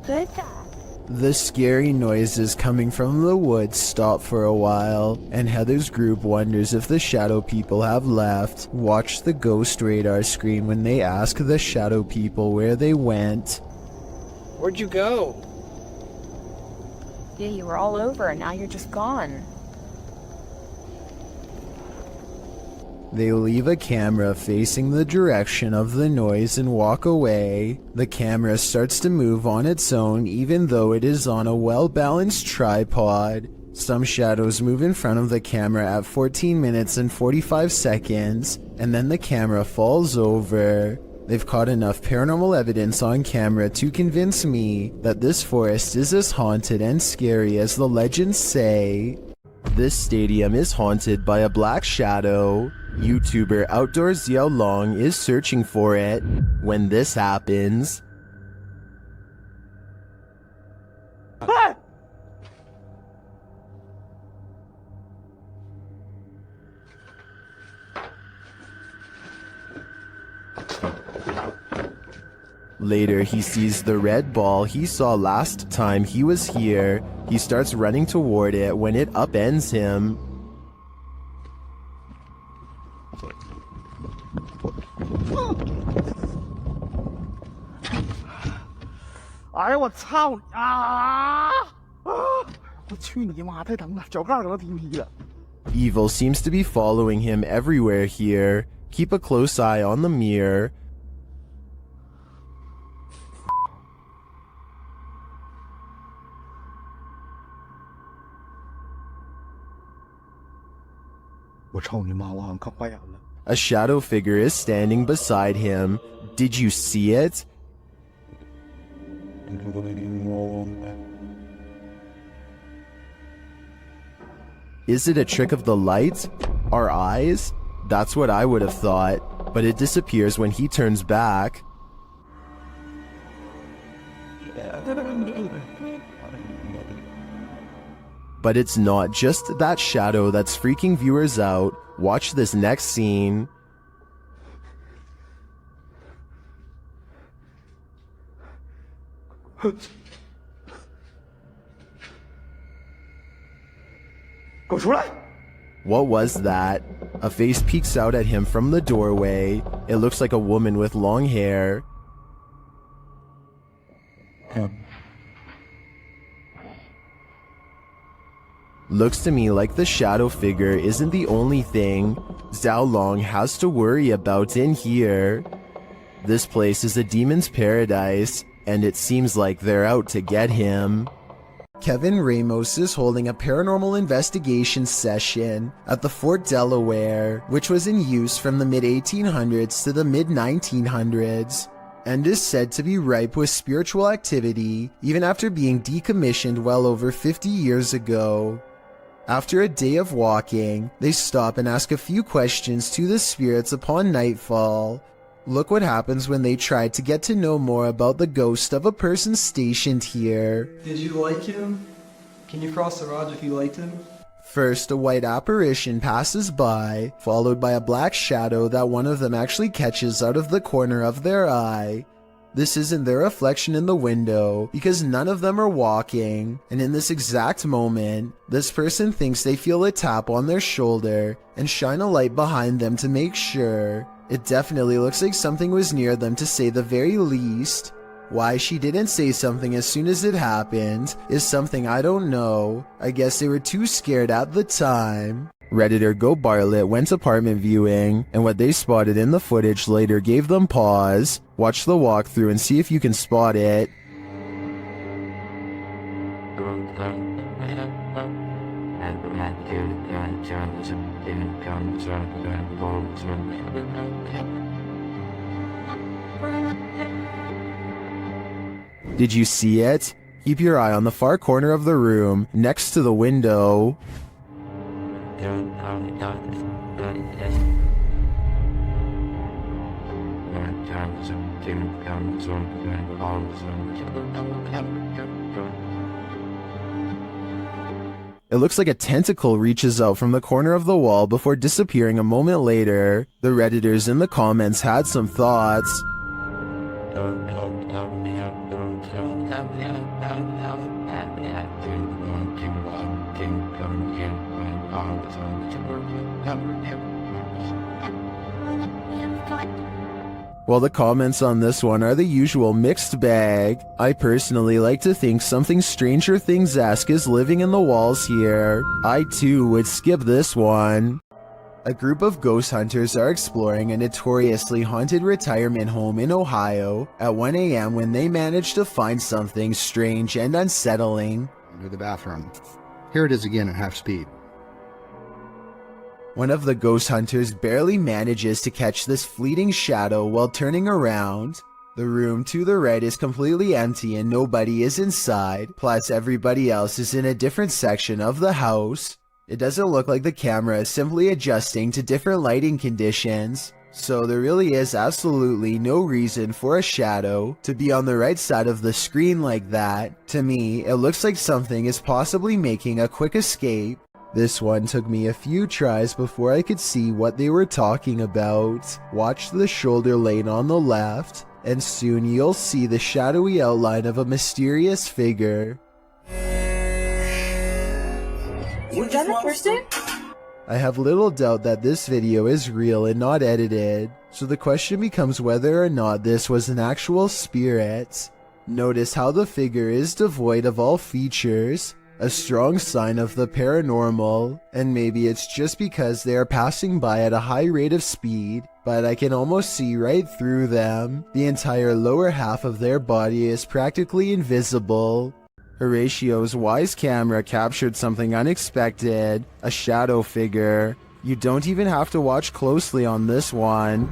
Good.
The scary noises coming from the woods stop for a while, and Heather's group wonders if the shadow people have left. Watch the ghost radar screen when they ask the shadow people where they went.
Where'd you go?
Yeah, you were all over and now you're just gone.
They leave a camera facing the direction of the noise and walk away. The camera starts to move on its own even though it is on a well-balanced tripod. Some shadows move in front of the camera at 14 minutes and 45 seconds, and then the camera falls over. They've caught enough paranormal evidence on camera to convince me that this forest is as haunted and scary as the legends say. This stadium is haunted by a black shadow. YouTuber Outdoors Xiao Long is searching for it when this happens.
Ah!
Later, he sees the red ball he saw last time he was here. He starts running toward it when it upends him. Evil seems to be following him everywhere here. Keep a close eye on the mirror. A shadow figure is standing beside him. Did you see it? Is it a trick of the light? Our eyes? That's what I would have thought, but it disappears when he turns back. But it's not just that shadow that's freaking viewers out. Watch this next scene. What was that? A face peeks out at him from the doorway. It looks like a woman with long hair. Looks to me like the shadow figure isn't the only thing Zhao Long has to worry about in here. This place is a demon's paradise, and it seems like they're out to get him. Kevin Ramos is holding a paranormal investigation session at the Fort Delaware, which was in use from the mid-1800s to the mid-1900s, and is said to be ripe with spiritual activity even after being decommissioned well over 50 years ago. After a day of walking, they stop and ask a few questions to the spirits upon nightfall. Look what happens when they try to get to know more about the ghost of a person stationed here.
Did you like him? Can you cross the rods if you liked him?
First, a white apparition passes by, followed by a black shadow that one of them actually catches out of the corner of their eye. This isn't their reflection in the window, because none of them are walking, and in this exact moment, this person thinks they feel a tap on their shoulder and shine a light behind them to make sure. It definitely looks like something was near them, to say the very least. Why she didn't say something as soon as it happened is something I don't know. I guess they were too scared at the time. Redditor Go Bartlett went apartment viewing, and what they spotted in the footage later gave them pause. Watch the walkthrough and see if you can spot it. Did you see it? Keep your eye on the far corner of the room, next to the window. It looks like a tentacle reaches out from the corner of the wall before disappearing a moment later. The Redditors in the comments had some thoughts. Well, the comments on this one are the usual mixed bag. I personally like to think something Stranger Things-esque is living in the walls here. I too would skip this one. A group of ghost hunters are exploring a notoriously haunted retirement home in Ohio at 1 a.m. when they manage to find something strange and unsettling.
Under the bathroom. Here it is again at half speed.
One of the ghost hunters barely manages to catch this fleeting shadow while turning around. The room to the right is completely empty and nobody is inside, plus everybody else is in a different section of the house. It doesn't look like the camera is simply adjusting to different lighting conditions, so there really is absolutely no reason for a shadow to be on the right side of the screen like that. To me, it looks like something is possibly making a quick escape. This one took me a few tries before I could see what they were talking about. Watch the shoulder lane on the left, and soon you'll see the shadowy outline of a mysterious figure.
Was that a person?
I have little doubt that this video is real and not edited, so the question becomes whether or not this was an actual spirit. Notice how the figure is devoid of all features, a strong sign of the paranormal, and maybe it's just because they are passing by at a high rate of speed, but I can almost see right through them. The entire lower half of their body is practically invisible. Horatio's wise camera captured something unexpected, a shadow figure. You don't even have to watch closely on this one.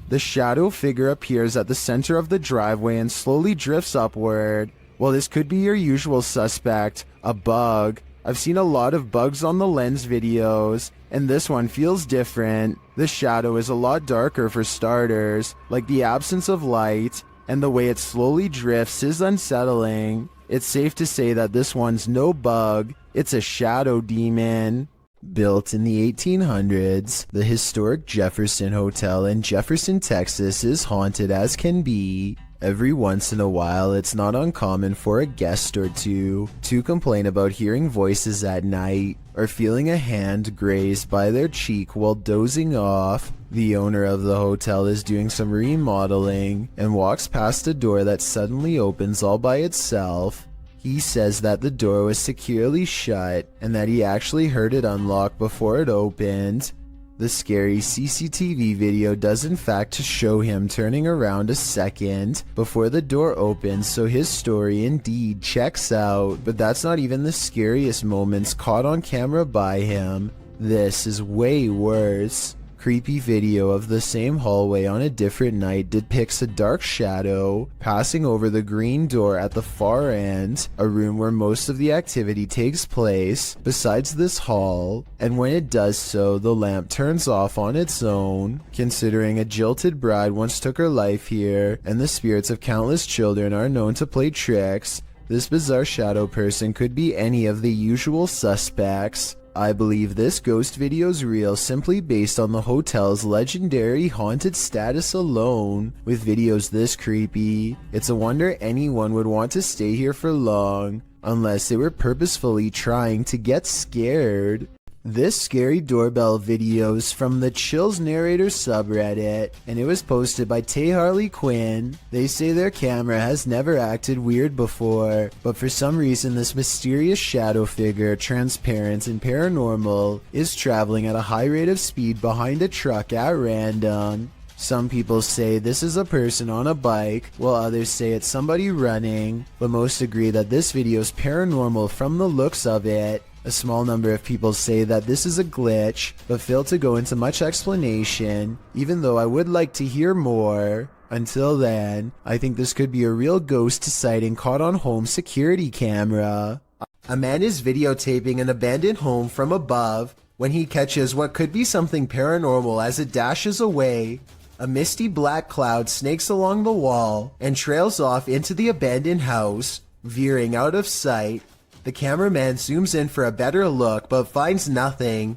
The shadow figure appears at the center of the driveway and slowly drifts upward. Well, this could be your usual suspect, a bug. I've seen a lot of bugs on the lens videos, and this one feels different. The shadow is a lot darker for starters, like the absence of light, and the way it slowly drifts is unsettling. It's safe to say that this one's no bug, it's a shadow demon. Built in the 1800s, the historic Jefferson Hotel in Jefferson, Texas is haunted as can be. Every once in a while, it's not uncommon for a guest or two to complain about hearing voices at night or feeling a hand grazed by their cheek while dozing off. The owner of the hotel is doing some remodeling and walks past a door that suddenly opens all by itself. He says that the door was securely shut and that he actually heard it unlock before it opened. The scary CCTV video does in fact show him turning around a second before the door opens, so his story indeed checks out, but that's not even the scariest moments caught on camera by him. This is way worse. Creepy video of the same hallway on a different night depicts a dark shadow passing over the green door at the far end, a room where most of the activity takes place, besides this hall, and when it does so, the lamp turns off on its own. Considering a jilted bride once took her life here, and the spirits of countless children are known to play tricks, this bizarre shadow person could be any of the usual suspects. I believe this ghost video's real simply based on the hotel's legendary haunted status alone. With videos this creepy, it's a wonder anyone would want to stay here for long, unless they were purposefully trying to get scared. This scary doorbell video is from the Chills Narrator subreddit, and it was posted by Tay Harley Quinn. They say their camera has never acted weird before, but for some reason this mysterious shadow figure, transparent and paranormal, is traveling at a high rate of speed behind a truck at random. Some people say this is a person on a bike, while others say it's somebody running, but most agree that this video is paranormal from the looks of it. A small number of people say that this is a glitch, but fail to go into much explanation, even though I would like to hear more. Until then, I think this could be a real ghost sighting caught on home security camera. A man is videotaping an abandoned home from above when he catches what could be something paranormal as it dashes away. A misty black cloud snakes along the wall and trails off into the abandoned house, veering out of sight. The cameraman zooms in for a better look, but finds nothing.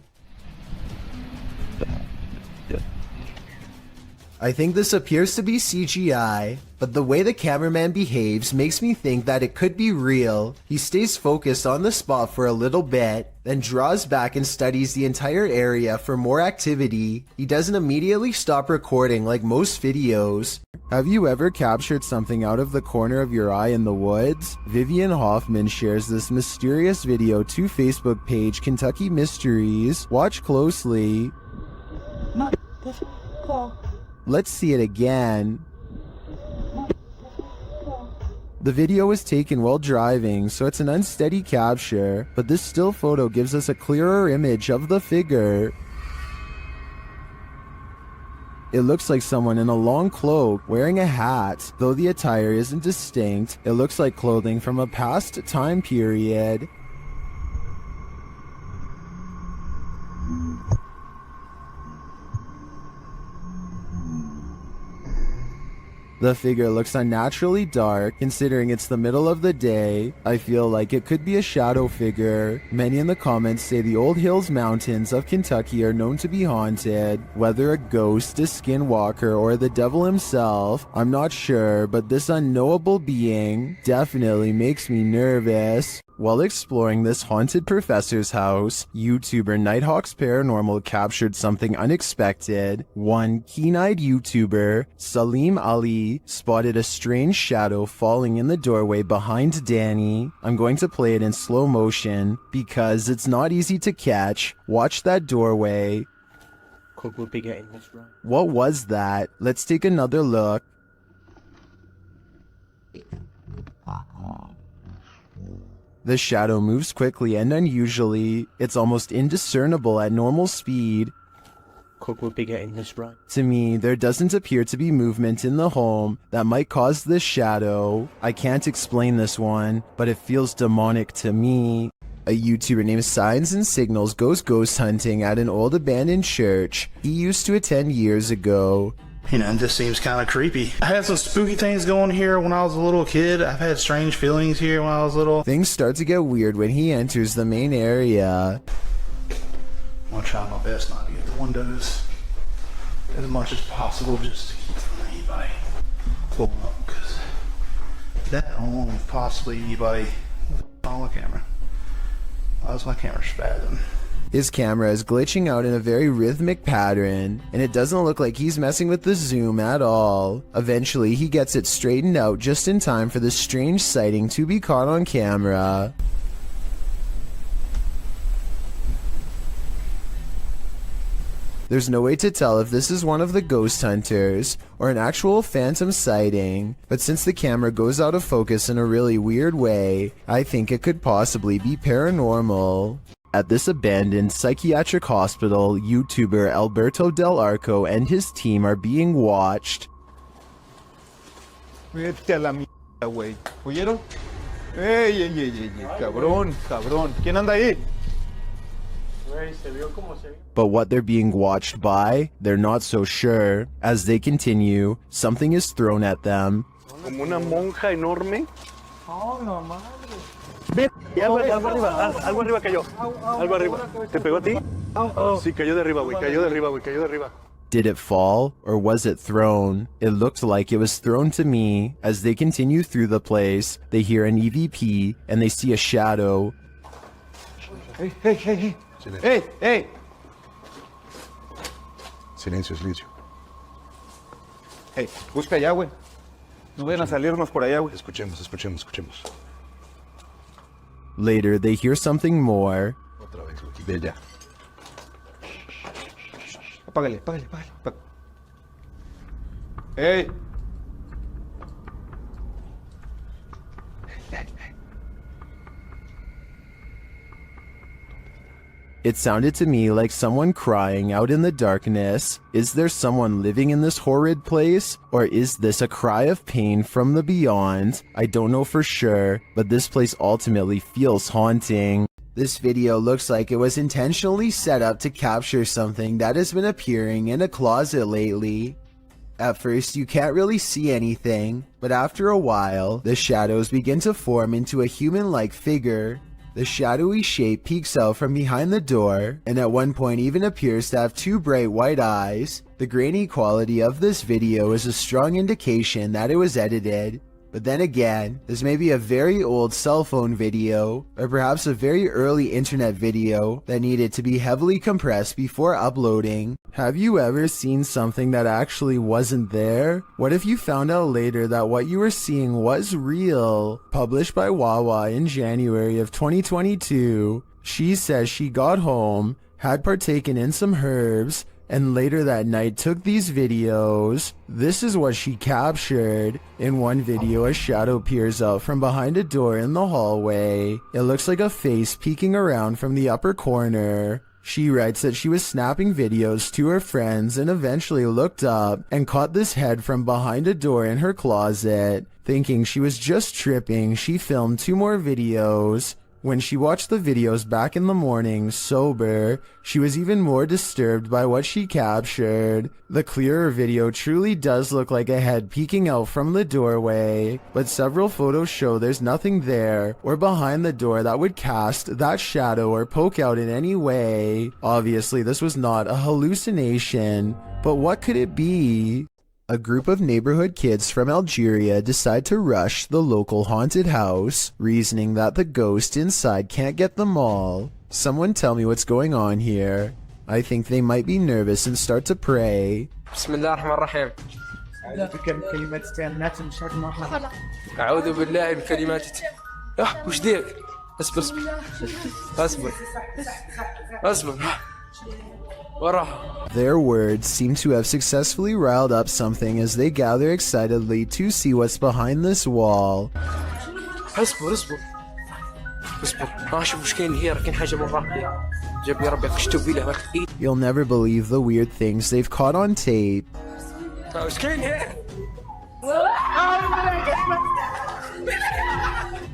I think this appears to be CGI, but the way the cameraman behaves makes me think that it could be real. He stays focused on the spot for a little bit, then draws back and studies the entire area for more activity. He doesn't immediately stop recording like most videos. Have you ever captured something out of the corner of your eye in the woods? Vivian Hoffman shares this mysterious video to Facebook page Kentucky Mysteries. Watch closely. Let's see it again. The video was taken while driving, so it's an unsteady capture, but this still photo gives us a clearer image of the figure. It looks like someone in a long cloak wearing a hat. Though the attire isn't distinct, it looks like clothing from a past time period. The figure looks unnaturally dark, considering it's the middle of the day. I feel like it could be a shadow figure. Many in the comments say the Old Hills Mountains of Kentucky are known to be haunted. Whether a ghost, a skinwalker, or the devil himself, I'm not sure, but this unknowable being definitely makes me nervous. While exploring this haunted professor's house, YouTuber Nighthawk's Paranormal captured something unexpected. One keen-eyed YouTuber, Salim Ali, spotted a strange shadow falling in the doorway behind Danny. I'm going to play it in slow motion because it's not easy to catch. Watch that doorway. What was that? Let's take another look. The shadow moves quickly and unusually. It's almost indiscernible at normal speed.
Cook will be getting this right.
To me, there doesn't appear to be movement in the home that might cause this shadow. I can't explain this one, but it feels demonic to me. A YouTuber named Signs and Signals goes ghost hunting at an old abandoned church he used to attend years ago.
You know, it just seems kind of creepy. I had some spooky things going here when I was a little kid. I've had strange feelings here when I was little.
Things start to get weird when he enters the main area.
I'm gonna try my best not to get the windows as much as possible just to keep from anybody pulling up, because that home, possibly anybody on the camera. Why was my camera spazzing?
His camera is glitching out in a very rhythmic pattern, and it doesn't look like he's messing with the zoom at all. Eventually, he gets it straightened out just in time for this strange sighting to be caught on camera. There's no way to tell if this is one of the ghost hunters or an actual phantom sighting, but since the camera goes out of focus in a really weird way, I think it could possibly be paranormal. At this abandoned psychiatric hospital, YouTuber Alberto Del Arco and his team are being watched.
Vete a la mierda, güey. ¿Oyeron? ¡Ey, ey, ey, ey! ¡Cabrón, cabrón! ¿Quién anda ahí?
But what they're being watched by, they're not so sure. As they continue, something is thrown at them.
Como una monja enorme.
Oh, no madre.
Ve, algo arriba cayó. Algo arriba. ¿Te pegó a ti? Sí, cayó de arriba, güey. Cayó de arriba, güey. Cayó de arriba.
Did it fall, or was it thrown? It looked like it was thrown to me. As they continue through the place, they hear an EVP, and they see a shadow.
Hey, hey, hey, hey. Hey, hey.
Silencio, silencio.
Hey, busca allá, güey. No vayan a salirnos por allá, güey.
Escuchemos, escuchemos, escuchemos.
Later, they hear something more.
Otra vez, güey. De allá.
Apágale, apágale, apágale. Hey.
It sounded to me like someone crying out in the darkness. Is there someone living in this horrid place? Or is this a cry of pain from the beyond? I don't know for sure, but this place ultimately feels haunting. This video looks like it was intentionally set up to capture something that has been appearing in a closet lately. At first, you can't really see anything, but after a while, the shadows begin to form into a human-like figure. The shadowy shape peeks out from behind the door, and at one point even appears to have two bright white eyes. The grainy quality of this video is a strong indication that it was edited. But then again, this may be a very old cell phone video, or perhaps a very early internet video that needed to be heavily compressed before uploading. Have you ever seen something that actually wasn't there? What if you found out later that what you were seeing was real? Published by Wawa in January of 2022, she says she got home, had partaken in some herbs, and later that night took these videos. This is what she captured. In one video, a shadow peers out from behind a door in the hallway. It looks like a face peeking around from the upper corner. She writes that she was snapping videos to her friends and eventually looked up and caught this head from behind a door in her closet. Thinking she was just tripping, she filmed 2 more videos. When she watched the videos back in the morning, sober, she was even more disturbed by what she captured. The clearer video truly does look like a head peeking out from the doorway, but several photos show there's nothing there or behind the door that would cast that shadow or poke out in any way. Obviously, this was not a hallucination, but what could it be? A group of neighborhood kids from Algeria decide to rush the local haunted house, reasoning that the ghost inside can't get them all. Someone tell me what's going on here. I think they might be nervous and start to pray.
Bismillahirrahmanirrahim. أعوذ بالله من كلمات وش ديك؟ اصبر اصبر اصبر
Their words seem to have successfully riled up something as they gather excitedly to see what's behind this wall.
اصبر اصبر اصبر اشوف وش كاين هي، راه كاين حاجه من ربي جاب لي ربي قشتو بيه واحد.
You'll never believe the weird things they've caught on tape.
وش كاين هي؟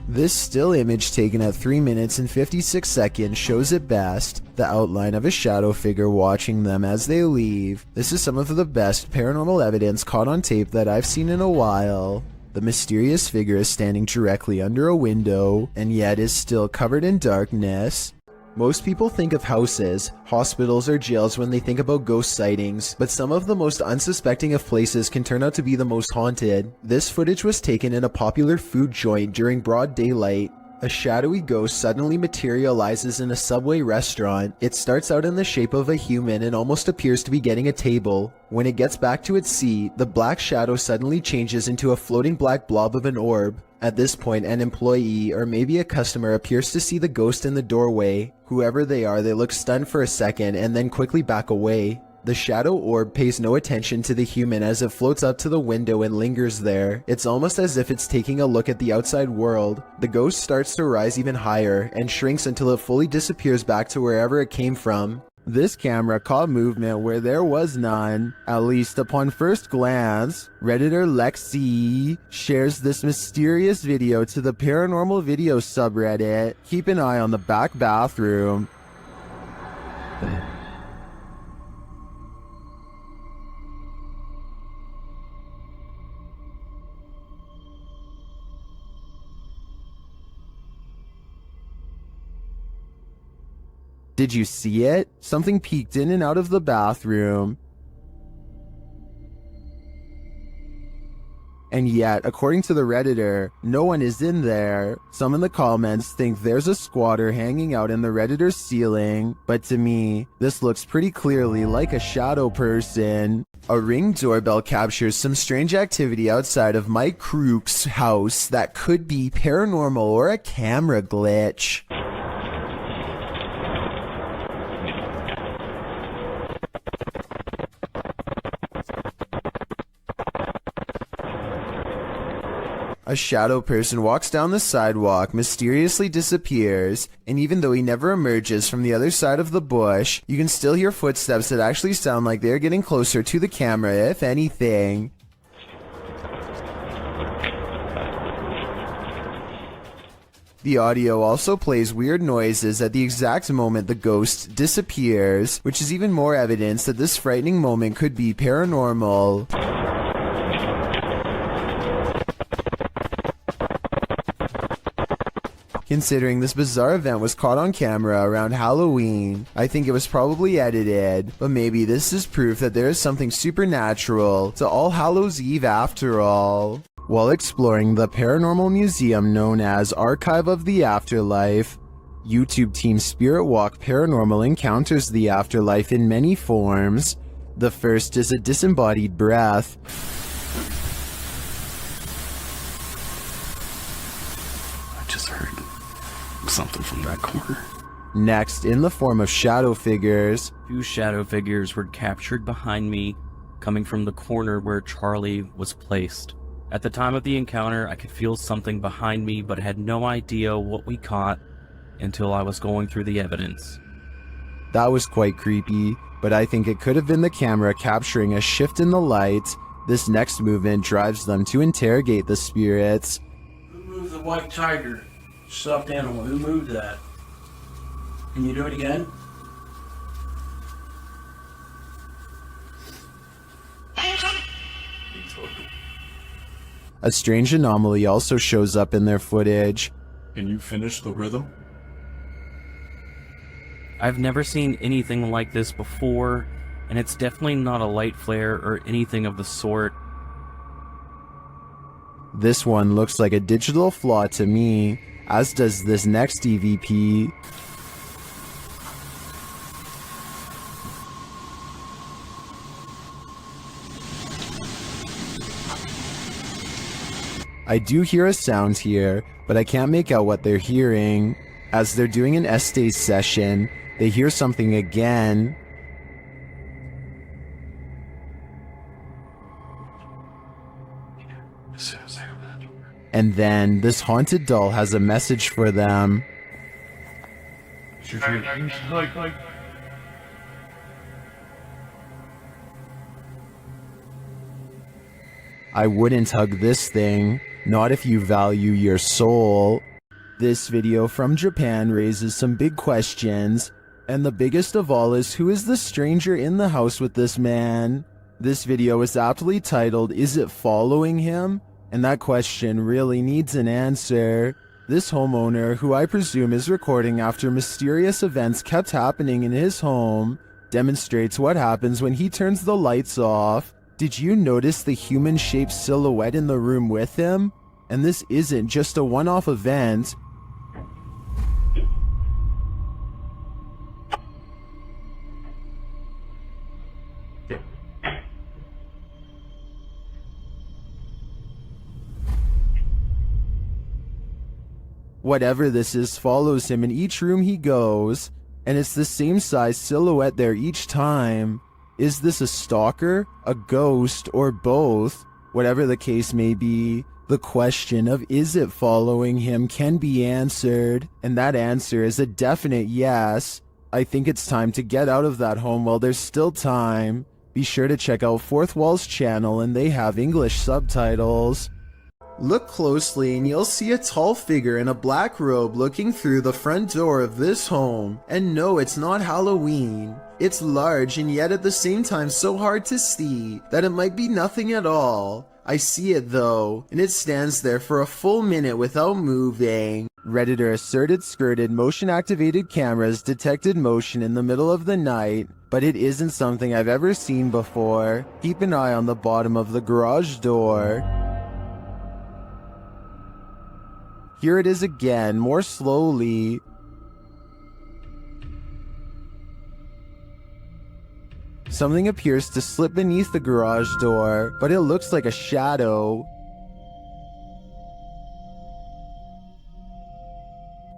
This still image taken at 3 minutes and 56 seconds shows at best the outline of a shadow figure watching them as they leave. This is some of the best paranormal evidence caught on tape that I've seen in a while. The mysterious figure is standing directly under a window and yet is still covered in darkness. Most people think of houses, hospitals, or jails when they think about ghost sightings, but some of the most unsuspecting of places can turn out to be the most haunted. This footage was taken in a popular food joint during broad daylight. A shadowy ghost suddenly materializes in a Subway restaurant. It starts out in the shape of a human and almost appears to be getting a table. When it gets back to its seat, the black shadow suddenly changes into a floating black blob of an orb. At this point, an employee or maybe a customer appears to see the ghost in the doorway. Whoever they are, they look stunned for a second and then quickly back away. The shadow orb pays no attention to the human as it floats up to the window and lingers there. It's almost as if it's taking a look at the outside world. The ghost starts to rise even higher and shrinks until it fully disappears back to wherever it came from. This camera caught movement where there was none, at least upon first glance. Redditor Lexi shares this mysterious video to the Paranormal Video subreddit. Keep an eye on the back bathroom. Did you see it? Something peeked in and out of the bathroom. And yet, according to the Redditor, no one is in there. Some in the comments think there's a squatter hanging out in the Redditor's ceiling, but to me, this looks pretty clearly like a shadow person. A Ring doorbell captures some strange activity outside of Mike Crook's house that could be paranormal or a camera glitch. A shadow person walks down the sidewalk, mysteriously disappears, and even though he never emerges from the other side of the bush, you can still hear footsteps that actually sound like they're getting closer to the camera, if anything. The audio also plays weird noises at the exact moment the ghost disappears, which is even more evidence that this frightening moment could be paranormal. Considering this bizarre event was caught on camera around Halloween, I think it was probably edited, but maybe this is proof that there is something supernatural to All Hallows Eve after all. While exploring the paranormal museum known as Archive of the Afterlife, YouTube team Spirit Walk Paranormal encounters the afterlife in many forms. The first is a disembodied breath.
Something from that corner.
Next, in the form of shadow figures.
2 shadow figures were captured behind me, coming from the corner where Charlie was placed. At the time of the encounter, I could feel something behind me, but had no idea what we caught until I was going through the evidence.
That was quite creepy, but I think it could have been the camera capturing a shift in the light. This next movement drives them to interrogate the spirits.
Who moved the white tiger? Stuffed animal. Who moved that? Can you do it again?
A strange anomaly also shows up in their footage.
Can you finish the rhythm?
I've never seen anything like this before, and it's definitely not a light flare or anything of the sort.
This one looks like a digital flaw to me, as does this next EVP. I do hear a sound here, but I can't make out what they're hearing. As they're doing an Estes session, they hear something again. And then this haunted doll has a message for them. I wouldn't hug this thing, not if you value your soul. This video from Japan raises some big questions, and the biggest of all is, who is the stranger in the house with this man? This video is aptly titled, "Is it following him?" And that question really needs an answer. This homeowner, who I presume is recording after mysterious events kept happening in his home, demonstrates what happens when he turns the lights off. Did you notice the human-shaped silhouette in the room with him? And this isn't just a one-off event. Whatever this is follows him in each room he goes, and it's the same size silhouette there each time. Is this a stalker, a ghost, or both? Whatever the case may be, the question of is it following him can be answered, and that answer is a definite yes. I think it's time to get out of that home while there's still time. Be sure to check out Fourth Wall's channel, and they have English subtitles. Look closely and you'll see a tall figure in a black robe looking through the front door of this home. And no, it's not Halloween. It's large and yet at the same time so hard to see that it might be nothing at all. I see it though, and it stands there for a full minute without moving. Redditor asserted skirted motion-activated cameras detected motion in the middle of the night, but it isn't something I've ever seen before. Keep an eye on the bottom of the garage door. Here it is again, more slowly. Something appears to slip beneath the garage door, but it looks like a shadow.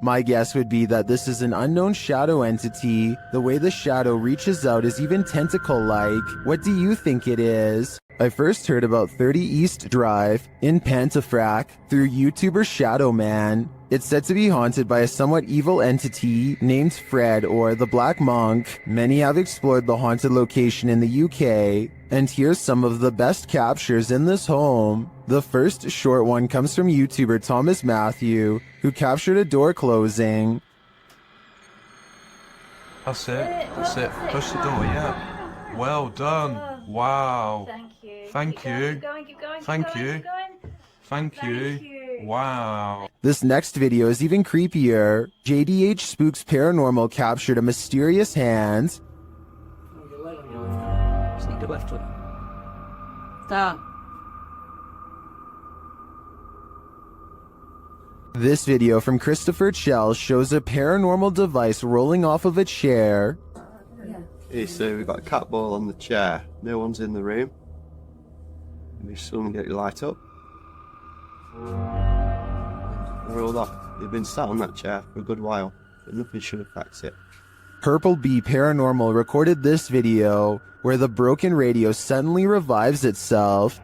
My guess would be that this is an unknown shadow entity. The way the shadow reaches out is even tentacle-like. What do you think it is? I first heard about 30 East Drive in Pontefract through YouTuber Shadow Man. It's said to be haunted by a somewhat evil entity named Fred or the Black Monk. Many have explored the haunted location in the UK, and here's some of the best captures in this home. The first short one comes from YouTuber Thomas Matthew, who captured a door closing.
That's it. That's it. Push the door, yeah. Well done. Wow. Thank you. Thank you. Thank you. Wow.
This next video is even creepier. JDH Spooks Paranormal captured a mysterious hand.
Sneak the left one.
Stop.
This video from Christopher Chell shows a paranormal device rolling off of a chair.
Hey, so we've got a cat ball on the chair. No one's in the room. We suddenly get your light up. They're all off. They've been sat on that chair for a good while, but nothing should affect it.
Purple Bee Paranormal recorded this video where the broken radio suddenly revives itself.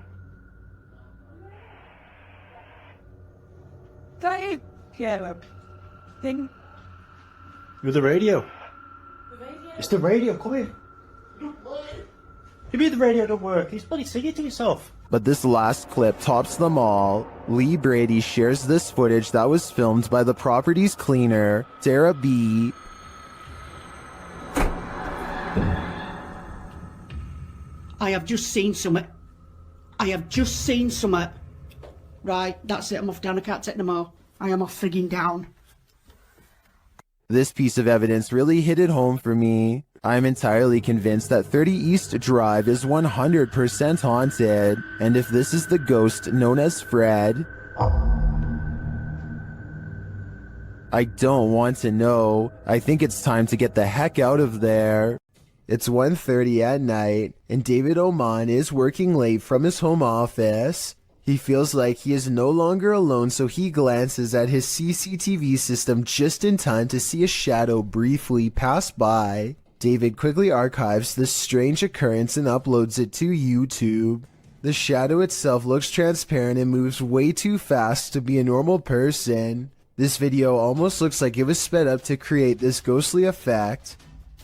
Dave! Yeah, thing.
You're the radio. It's the radio, come here. You mean the radio don't work? He's bloody singing to yourself.
But this last clip tops them all. Lee Brady shares this footage that was filmed by the property's cleaner, Sarah B.
I have just seen something. I have just seen something. Right, that's it. I'm off down. I can't take no more. I am off frigging down.
This piece of evidence really hit it home for me. I'm entirely convinced that 30 East Drive is 100% haunted, and if this is the ghost known as Fred, I don't want to know. I think it's time to get the heck out of there. It's 1:30 at night, and David Oman is working late from his home office. He feels like he is no longer alone, so he glances at his CCTV system just in time to see a shadow briefly pass by. David quickly archives this strange occurrence and uploads it to YouTube. The shadow itself looks transparent and moves way too fast to be a normal person. This video almost looks like it was sped up to create this ghostly effect.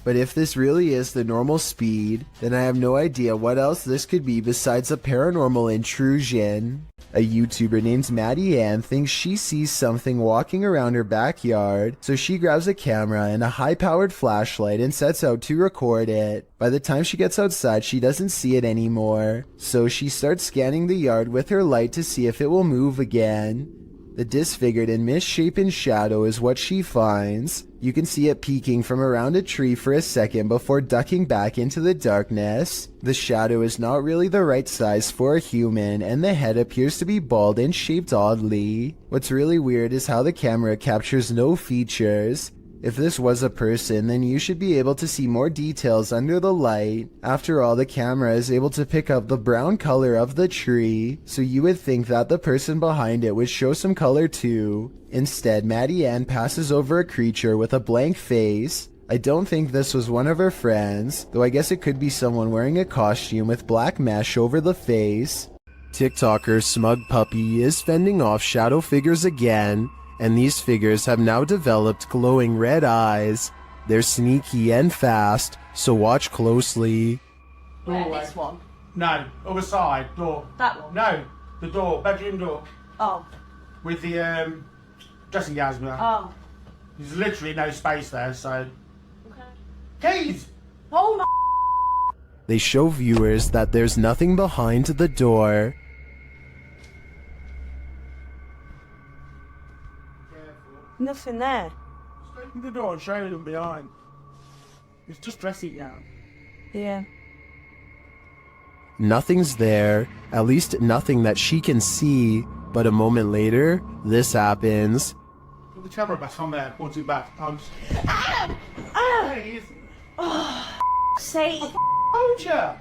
But if this really is the normal speed, then I have no idea what else this could be besides a paranormal intrusion. A YouTuber named Maddie Ann thinks she sees something walking around her backyard, so she grabs a camera and a high-powered flashlight and sets out to record it. By the time she gets outside, she doesn't see it anymore, so she starts scanning the yard with her light to see if it will move again. The disfigured and misshapen shadow is what she finds. You can see it peeking from around a tree for a second before ducking back into the darkness. The shadow is not really the right size for a human, and the head appears to be bald and shaped oddly. What's really weird is how the camera captures no features. If this was a person, then you should be able to see more details under the light. After all, the camera is able to pick up the brown color of the tree, so you would think that the person behind it would show some color too. Instead, Maddie Ann passes over a creature with a blank face. I don't think this was one of her friends, though I guess it could be someone wearing a costume with black mesh over the face. TikToker Smug Puppy is fending off shadow figures again, and these figures have now developed glowing red eyes. They're sneaky and fast, so watch closely.
Doorway. This one?
No, other side, door.
That one?
No, the door, bedroom door.
Oh.
With the dressing gowns there.
Oh.
There's literally no space there, so...
Okay.
Keys!
Oh my...
They show viewers that there's nothing behind the door.
Nothing there.
Just open the door and show them behind. It's just dressing gown.
Yeah.
Nothing's there, at least nothing that she can see, but a moment later, this happens.
Put the camera back on there, point it back. I'm just...
Ah! Ah! Oh, say...
Told ya!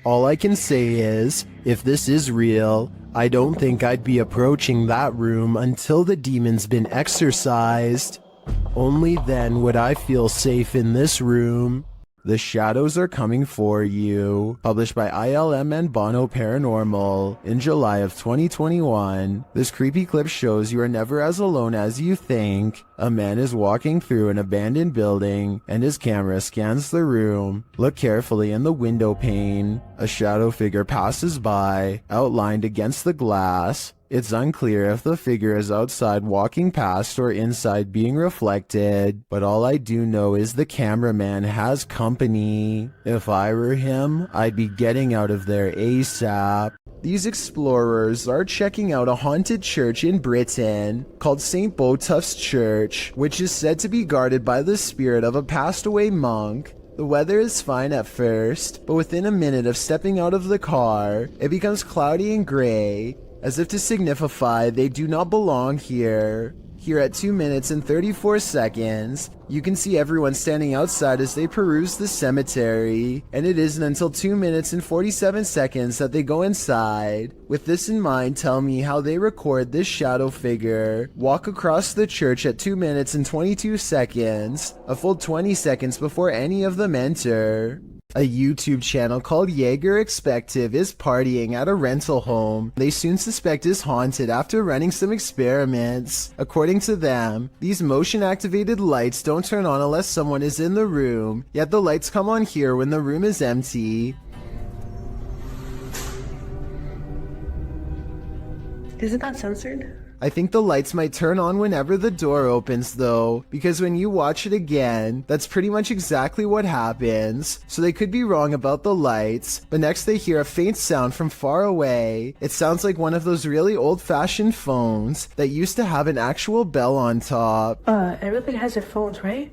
All I can say is, if this is real, I don't think I'd be approaching that room until the demon's been exorcised. Only then would I feel safe in this room. The Shadows Are Coming For You, published by ILM and Bono Paranormal in July of 2021. This creepy clip shows you are never as alone as you think. A man is walking through an abandoned building, and his camera scans the room. Look carefully in the window pane. A shadow figure passes by, outlined against the glass. It's unclear if the figure is outside walking past or inside being reflected, but all I do know is the cameraman has company. If I were him, I'd be getting out of there ASAP. These explorers are checking out a haunted church in Britain called St. Botolph's Church, which is said to be guarded by the spirit of a passed away monk. The weather is fine at first, but within a minute of stepping out of the car, it becomes cloudy and gray, as if to signify they do not belong here. Here at 2 minutes and 34 seconds, you can see everyone standing outside as they peruse the cemetery, and it isn't until 2 minutes and 47 seconds that they go inside. With this in mind, tell me how they record this shadow figure walk across the church at 2 minutes and 22 seconds, a full 20 seconds before any of them enter. A YouTube channel called Jaeger Expective is partying at a rental home they soon suspect is haunted after running some experiments. According to them, these motion-activated lights don't turn on unless someone is in the room, yet the lights come on here when the room is empty.
Isn't that censored?
I think the lights might turn on whenever the door opens though, because when you watch it again, that's pretty much exactly what happens. So they could be wrong about the lights, but next they hear a faint sound from far away. It sounds like one of those really old-fashioned phones that used to have an actual bell on top.
Everybody has their phones, right?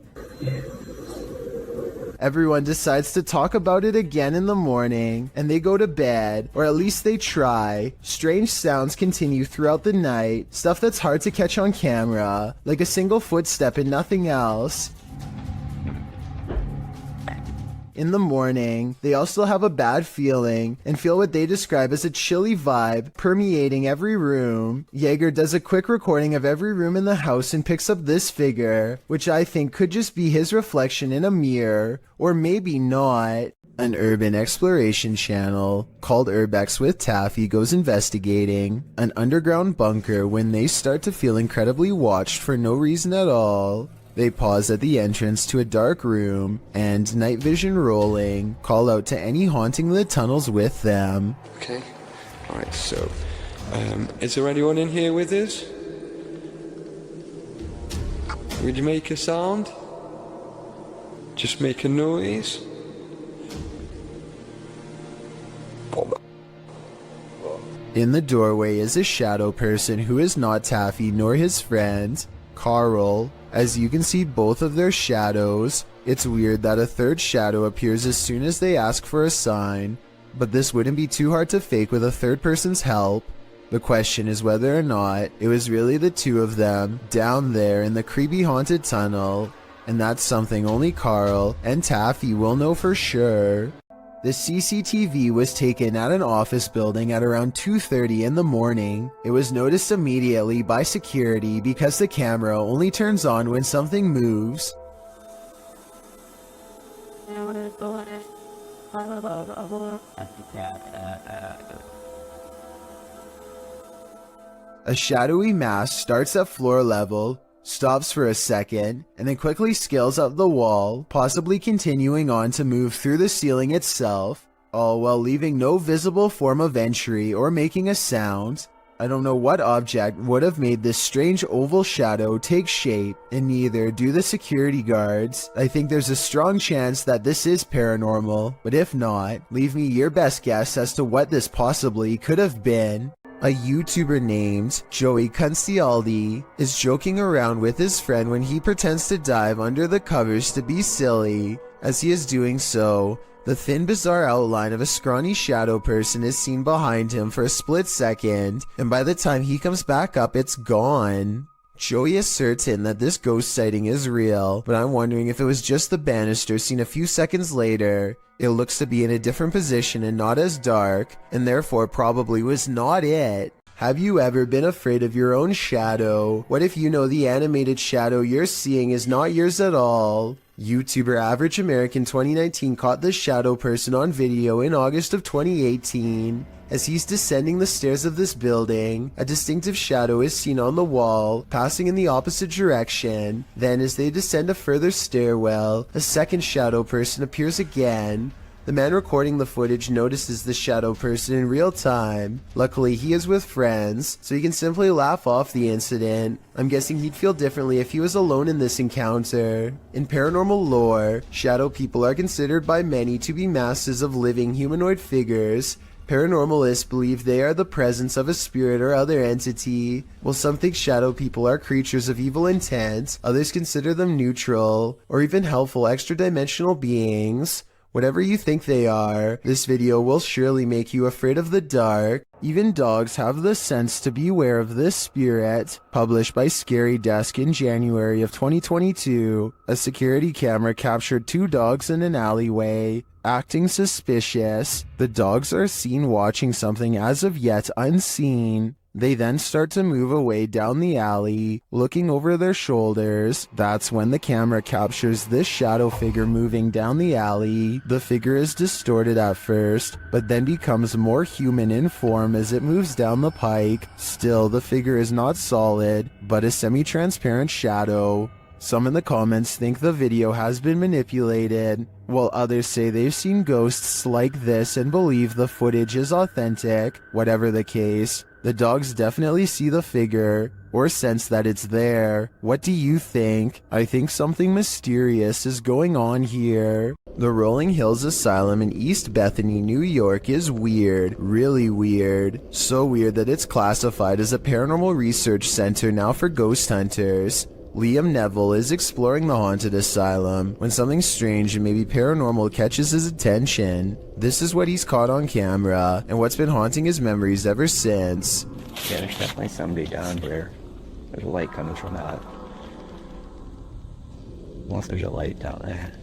Everyone decides to talk about it again in the morning, and they go to bed, or at least they try. Strange sounds continue throughout the night, stuff that's hard to catch on camera, like a single footstep and nothing else. In the morning, they all still have a bad feeling and feel what they describe as a chilly vibe permeating every room. Jaeger does a quick recording of every room in the house and picks up this figure, which I think could just be his reflection in a mirror, or maybe not. An urban exploration channel called Urbex with Taffy goes investigating an underground bunker when they start to feel incredibly watched for no reason at all. They pause at the entrance to a dark room and, night vision rolling, call out to any haunting the tunnels with them.
Okay, alright, so, is there anyone in here with us? Would you make a sound? Just make a noise?
In the doorway is a shadow person who is not Taffy nor his friend, Carl. As you can see both of their shadows. It's weird that a third shadow appears as soon as they ask for a sign, but this wouldn't be too hard to fake with a third person's help. The question is whether or not it was really the two of them down there in the creepy haunted tunnel, and that's something only Carl and Taffy will know for sure. The CCTV was taken at an office building at around 2:30 in the morning. It was noticed immediately by security because the camera only turns on when something moves. A shadowy mass starts at floor level, stops for a second, and then quickly scales up the wall, possibly continuing on to move through the ceiling itself, all while leaving no visible form of entry or making a sound. I don't know what object would have made this strange oval shadow take shape, and neither do the security guards. I think there's a strong chance that this is paranormal, but if not, leave me your best guess as to what this possibly could have been. A YouTuber named Joey Cuncialdi is joking around with his friend when he pretends to dive under the covers to be silly. As he is doing so, the thin, bizarre outline of a scrawny shadow person is seen behind him for a split second, and by the time he comes back up, it's gone. Joey is certain that this ghost sighting is real, but I'm wondering if it was just the banister seen a few seconds later. It looks to be in a different position and not as dark, and therefore probably was not it. Have you ever been afraid of your own shadow? What if you know the animated shadow you're seeing is not yours at all? YouTuber Average American 2019 caught this shadow person on video in August of 2018. As he's descending the stairs of this building, a distinctive shadow is seen on the wall, passing in the opposite direction. Then as they descend a further stairwell, a second shadow person appears again. The man recording the footage notices the shadow person in real time. Luckily, he is with friends, so he can simply laugh off the incident. I'm guessing he'd feel differently if he was alone in this encounter. In paranormal lore, shadow people are considered by many to be masses of living humanoid figures. Paranormalists believe they are the presence of a spirit or other entity. While some think shadow people are creatures of evil intent, others consider them neutral, or even helpful extra-dimensional beings. Whatever you think they are, this video will surely make you afraid of the dark. Even dogs have the sense to beware of this spirit. Published by Scary Desk in January of 2022, a security camera captured two dogs in an alleyway, acting suspicious. The dogs are seen watching something as of yet unseen. They then start to move away down the alley, looking over their shoulders. That's when the camera captures this shadow figure moving down the alley. The figure is distorted at first, but then becomes more human in form as it moves down the pike. Still, the figure is not solid, but a semi-transparent shadow. Some in the comments think the video has been manipulated, while others say they've seen ghosts like this and believe the footage is authentic. Whatever the case, the dogs definitely see the figure, or sense that it's there. What do you think? I think something mysterious is going on here. The Rolling Hills Asylum in East Bethany, New York is weird, really weird. So weird that it's classified as a paranormal research center now for ghost hunters. Liam Neville is exploring the haunted asylum when something strange and maybe paranormal catches his attention. This is what he's caught on camera, and what's been haunting his memories ever since.
Yeah, there's definitely somebody down here. There's a light coming from that. Unless there's a light down there.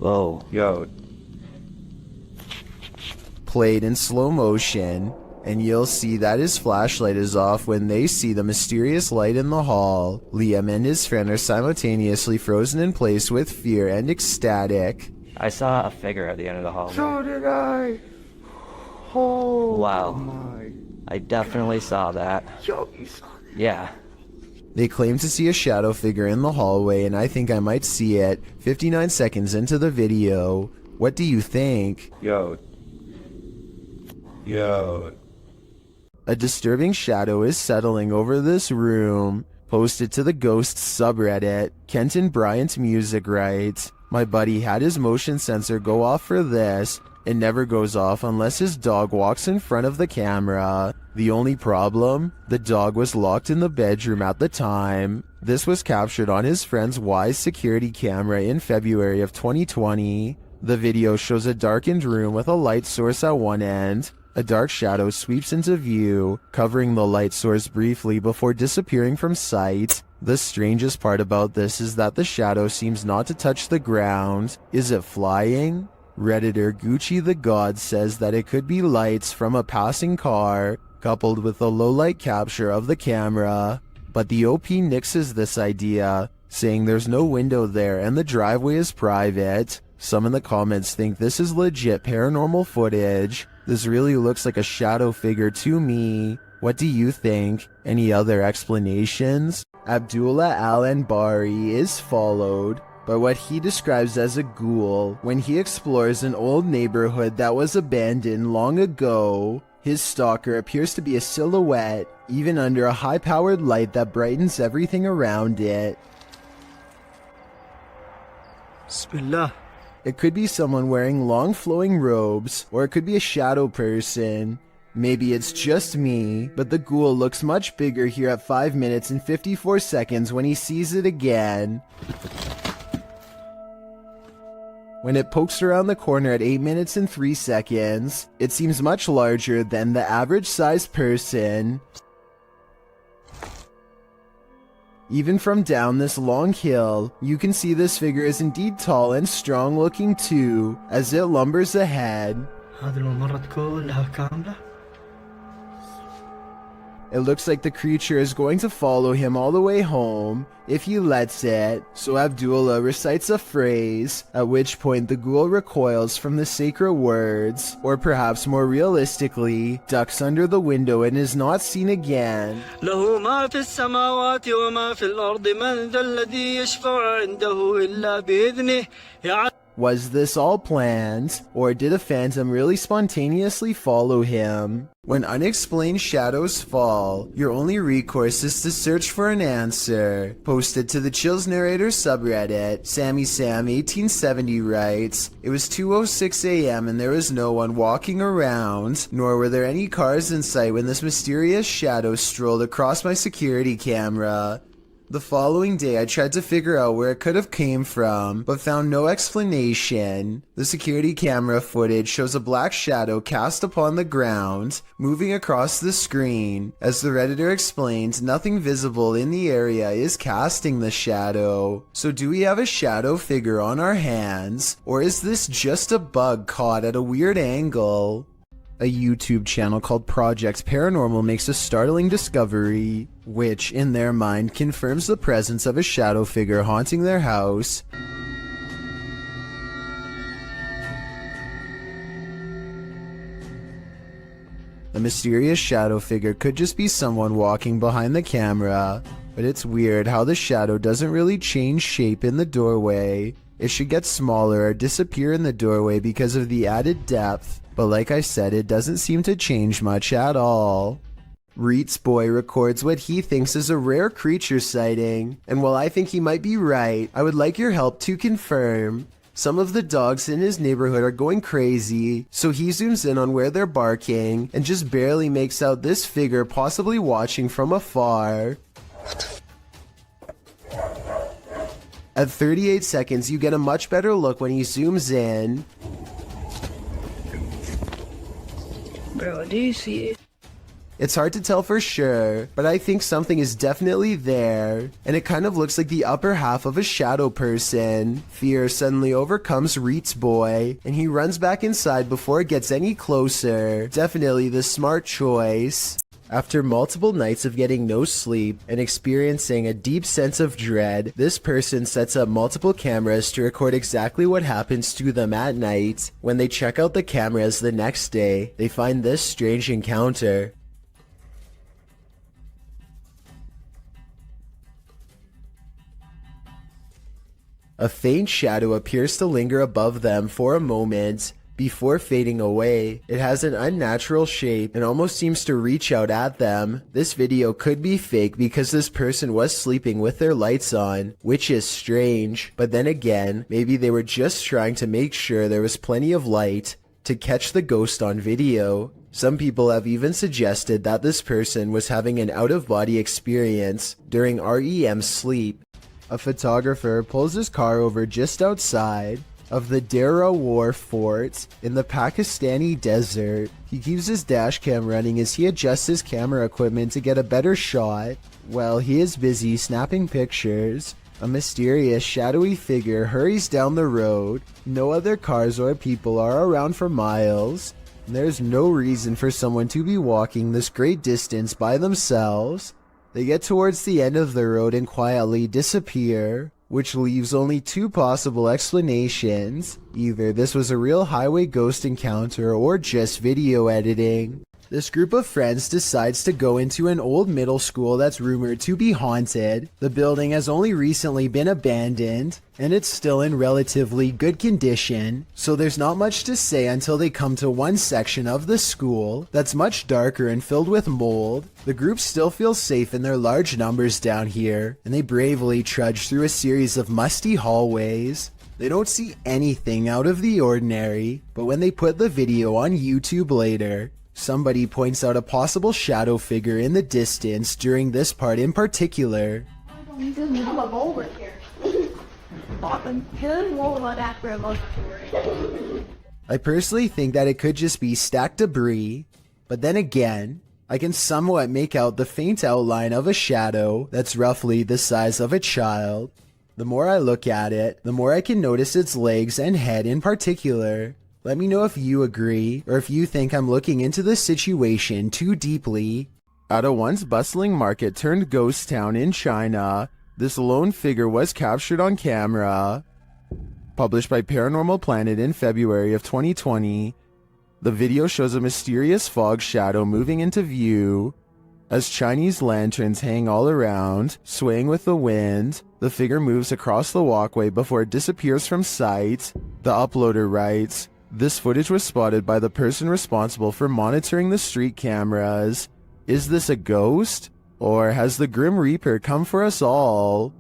Whoa.
Yo.
Played in slow motion, and you'll see that his flashlight is off when they see the mysterious light in the hall. Liam and his friend are simultaneously frozen in place with fear and ecstatic.
I saw a figure at the end of the hallway.
So did I. Oh
wow.
my.
I definitely saw that.
Yo, you saw that?
Yeah.
They claim to see a shadow figure in the hallway, and I think I might see it 59 seconds into the video. What do you think?
Yo. Yo.
A disturbing shadow is settling over this room. Posted to the Ghosts subreddit. Kenton Bryant Music writes, "My buddy had his motion sensor go off for this. It never goes off unless his dog walks in front of the camera. The only problem? The dog was locked in the bedroom at the time." This was captured on his friend's Wise security camera in February of 2020. The video shows a darkened room with a light source at one end. A dark shadow sweeps into view, covering the light source briefly before disappearing from sight. The strangest part about this is that the shadow seems not to touch the ground. Is it flying? Redditor Gucci the God says that it could be lights from a passing car, coupled with a low-light capture of the camera. But the OP nixes this idea, saying there's no window there and the driveway is private. Some in the comments think this is legit paranormal footage. This really looks like a shadow figure to me. What do you think? Any other explanations? Abdullah Al-Anbari is followed by what he describes as a ghoul when he explores an old neighborhood that was abandoned long ago. His stalker appears to be a silhouette, even under a high-powered light that brightens everything around it.
Bismillah.
It could be someone wearing long flowing robes, or it could be a shadow person. Maybe it's just me, but the ghoul looks much bigger here at 5 minutes and 54 seconds when he sees it again. When it pokes around the corner at 8 minutes and 3 seconds, it seems much larger than the average sized person. Even from down this long hill, you can see this figure is indeed tall and strong looking too, as it lumbers ahead. It looks like the creature is going to follow him all the way home, if he lets it, so Abdullah recites a phrase, at which point the ghoul recoils from the sacred words, or perhaps more realistically, ducks under the window and is not seen again.
له ما في السماوات وما في الأرض من ذا الذي يشفع عنده إلا بإذنه.
Was this all planned, or did a phantom really spontaneously follow him? When unexplained shadows fall, your only recourse is to search for an answer. Posted to the Chills Narrator subreddit, Sammy Sam 1870 writes, "It was 2:06 a.m. and there was no one walking around, nor were there any cars in sight when this mysterious shadow strolled across my security camera. The following day I tried to figure out where it could have came from, but found no explanation. The security camera footage shows a black shadow cast upon the ground, moving across the screen. As the Redditor explained, nothing visible in the area is casting the shadow. So do we have a shadow figure on our hands, or is this just a bug caught at a weird angle?" A YouTube channel called Project Paranormal makes a startling discovery, which, in their mind, confirms the presence of a shadow figure haunting their house. A mysterious shadow figure could just be someone walking behind the camera, but it's weird how the shadow doesn't really change shape in the doorway. It should get smaller or disappear in the doorway because of the added depth. But like I said, it doesn't seem to change much at all. Reet's Boy records what he thinks is a rare creature sighting, and while I think he might be right, I would like your help to confirm. Some of the dogs in his neighborhood are going crazy, so he zooms in on where they're barking and just barely makes out this figure possibly watching from afar. At 38 seconds, you get a much better look when he zooms in.
Bro, do you see it?
It's hard to tell for sure, but I think something is definitely there, and it kind of looks like the upper half of a shadow person. Fear suddenly overcomes Reet's boy, and he runs back inside before it gets any closer. Definitely the smart choice. After multiple nights of getting no sleep and experiencing a deep sense of dread, this person sets up multiple cameras to record exactly what happens to them at night. When they check out the cameras the next day, they find this strange encounter. A faint shadow appears to linger above them for a moment before fading away. It has an unnatural shape and almost seems to reach out at them. This video could be fake because this person was sleeping with their lights on, which is strange. But then again, maybe they were just trying to make sure there was plenty of light to catch the ghost on video. Some people have even suggested that this person was having an out-of-body experience during REM sleep. A photographer pulls his car over just outside of the Dera War Fort in the Pakistani desert. He keeps his dash cam running as he adjusts his camera equipment to get a better shot. While he is busy snapping pictures, a mysterious shadowy figure hurries down the road. No other cars or people are around for miles. There's no reason for someone to be walking this great distance by themselves. They get towards the end of the road and quietly disappear, which leaves only two possible explanations. Either this was a real highway ghost encounter or just video editing. This group of friends decides to go into an old middle school that's rumored to be haunted. The building has only recently been abandoned, and it's still in relatively good condition, so there's not much to say until they come to one section of the school that's much darker and filled with mold. The group still feels safe in their large numbers down here, and they bravely trudge through a series of musty hallways. They don't see anything out of the ordinary, but when they put the video on YouTube later, somebody points out a possible shadow figure in the distance during this part in particular. I personally think that it could just be stacked debris, but then again, I can somewhat make out the faint outline of a shadow that's roughly the size of a child. The more I look at it, the more I can notice its legs and head in particular. Let me know if you agree, or if you think I'm looking into this situation too deeply. At a once bustling market turned ghost town in China, this lone figure was captured on camera. Published by Paranormal Planet in February of 2020, the video shows a mysterious fog shadow moving into view. As Chinese lanterns hang all around, swaying with the wind, the figure moves across the walkway before it disappears from sight. The uploader writes, "This footage was spotted by the person responsible for monitoring the street cameras. Is this a ghost? Or has the Grim Reaper come for us all?"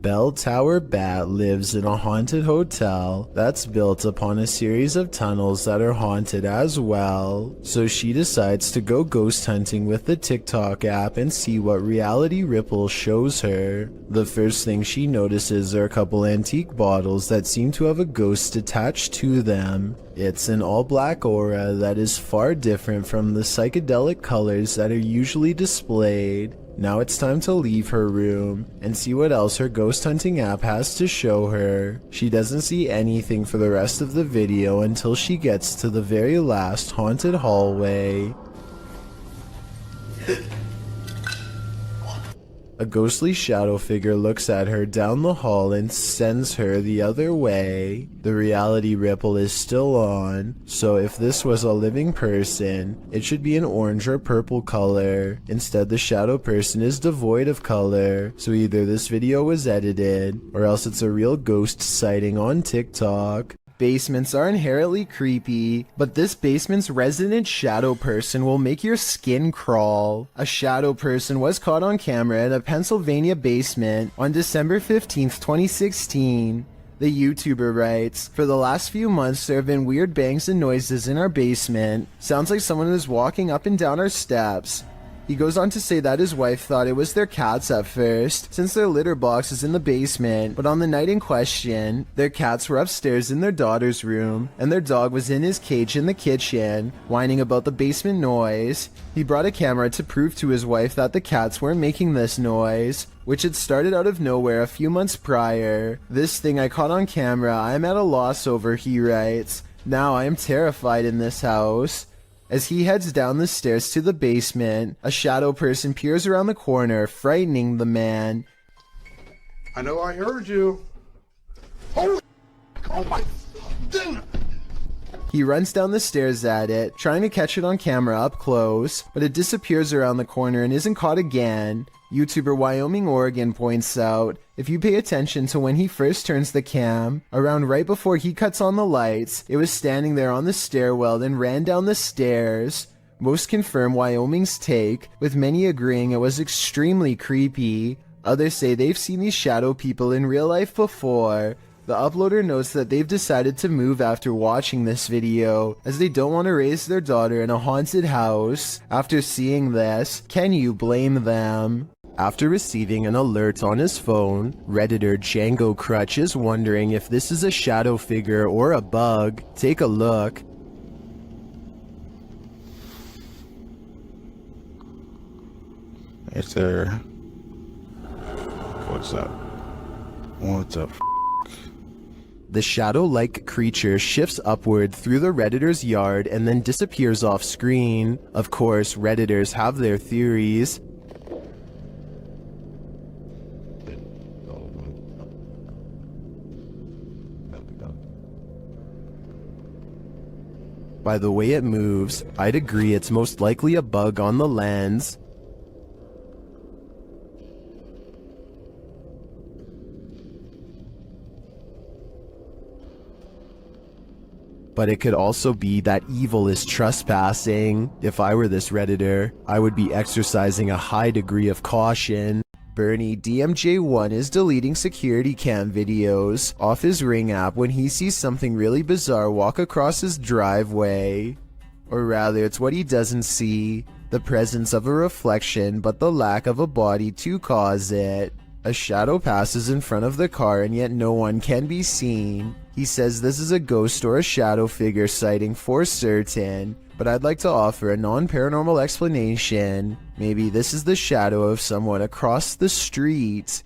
Bell Tower Bat lives in a haunted hotel that's built upon a series of tunnels that are haunted as well. So she decides to go ghost hunting with the TikTok app and see what reality ripple shows her. The first thing she notices are a couple antique bottles that seem to have a ghost attached to them. It's an all-black aura that is far different from the psychedelic colors that are usually displayed. Now it's time to leave her room and see what else her ghost hunting app has to show her. She doesn't see anything for the rest of the video until she gets to the very last haunted hallway. A ghostly shadow figure looks at her down the hall and sends her the other way. The reality ripple is still on, so if this was a living person, it should be an orange or purple color. Instead, the shadow person is devoid of color, so either this video was edited, or else it's a real ghost sighting on TikTok. Basements are inherently creepy, but this basement's resident shadow person will make your skin crawl. A shadow person was caught on camera in a Pennsylvania basement on December 15th, 2016. The YouTuber writes, "For the last few months there have been weird bangs and noises in our basement. Sounds like someone is walking up and down our steps. He goes on to say that his wife thought it was their cats at first, since their litter box is in the basement, but on the night in question, their cats were upstairs in their daughter's room, and their dog was in his cage in the kitchen, whining about the basement noise. He brought a camera to prove to his wife that the cats weren't making this noise, which had started out of nowhere a few months prior. This thing I caught on camera, I am at a loss over, he writes. Now I am terrified in this house. As he heads down the stairs to the basement, a shadow person peers around the corner, frightening the man.
I know I heard you. Holy, oh my, dude.
He runs down the stairs at it, trying to catch it on camera up close, but it disappears around the corner and isn't caught again. YouTuber Wyoming Oregon points out, if you pay attention to when he first turns the cam, around right before he cuts on the lights, it was standing there on the stairwell then ran down the stairs. Most confirm Wyoming's take, with many agreeing it was extremely creepy. Others say they've seen these shadow people in real life before. The uploader notes that they've decided to move after watching this video, as they don't want to raise their daughter in a haunted house. After seeing this, can you blame them? After receiving an alert on his phone, Redditor Django Crutch is wondering if this is a shadow figure or a bug. Take a look.
Hey, sir. What's up? What's up?
The shadow-like creature shifts upward through the Redditor's yard and then disappears off screen. Of course, Redditors have their theories. By the way it moves, I'd agree it's most likely a bug on the lens. But it could also be that evil is trespassing. If I were this Redditor, I would be exercising a high degree of caution. Bernie DMJ1 is deleting security cam videos off his Ring app when he sees something really bizarre walk across his driveway. Or rather, it's what he doesn't see. The presence of a reflection, but the lack of a body to cause it. A shadow passes in front of the car and yet no one can be seen. He says this is a ghost or a shadow figure sighting for certain, but I'd like to offer a non-paranormal explanation. Maybe this is the shadow of someone across the street.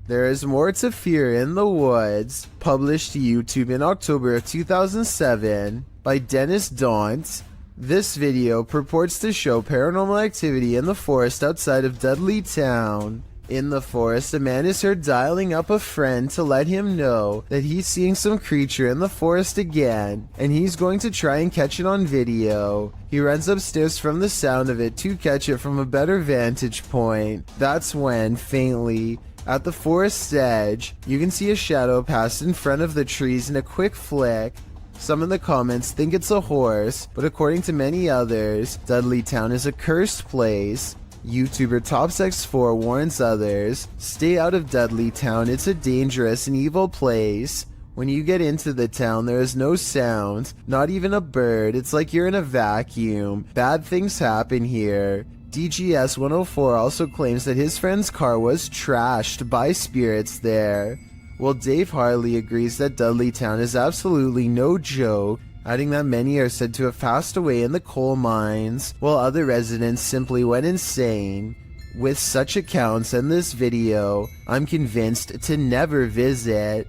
There is more to fear in the woods, published to YouTube in October of 2007 by Dennis Daunt. This video purports to show paranormal activity in the forest outside of Dudley Town. In the forest, a man is heard dialing up a friend to let him know that he's seeing some creature in the forest again, and he's going to try and catch it on video. He runs upstairs from the sound of it to catch it from a better vantage point. That's when, faintly, at the forest's edge, you can see a shadow pass in front of the trees in a quick flick. Some in the comments think it's a horse, but according to many others, Dudley Town is a cursed place. YouTuber TopsX4 warns others, stay out of Dudley Town, it's a dangerous and evil place. When you get into the town, there is no sound, not even a bird, it's like you're in a vacuum. Bad things happen here. DGS 104 also claims that his friend's car was trashed by spirits there. Well, Dave Harley agrees that Dudley Town is absolutely no joke, adding that many are said to have passed away in the coal mines, while other residents simply went insane. With such accounts and this video, I'm convinced to never visit.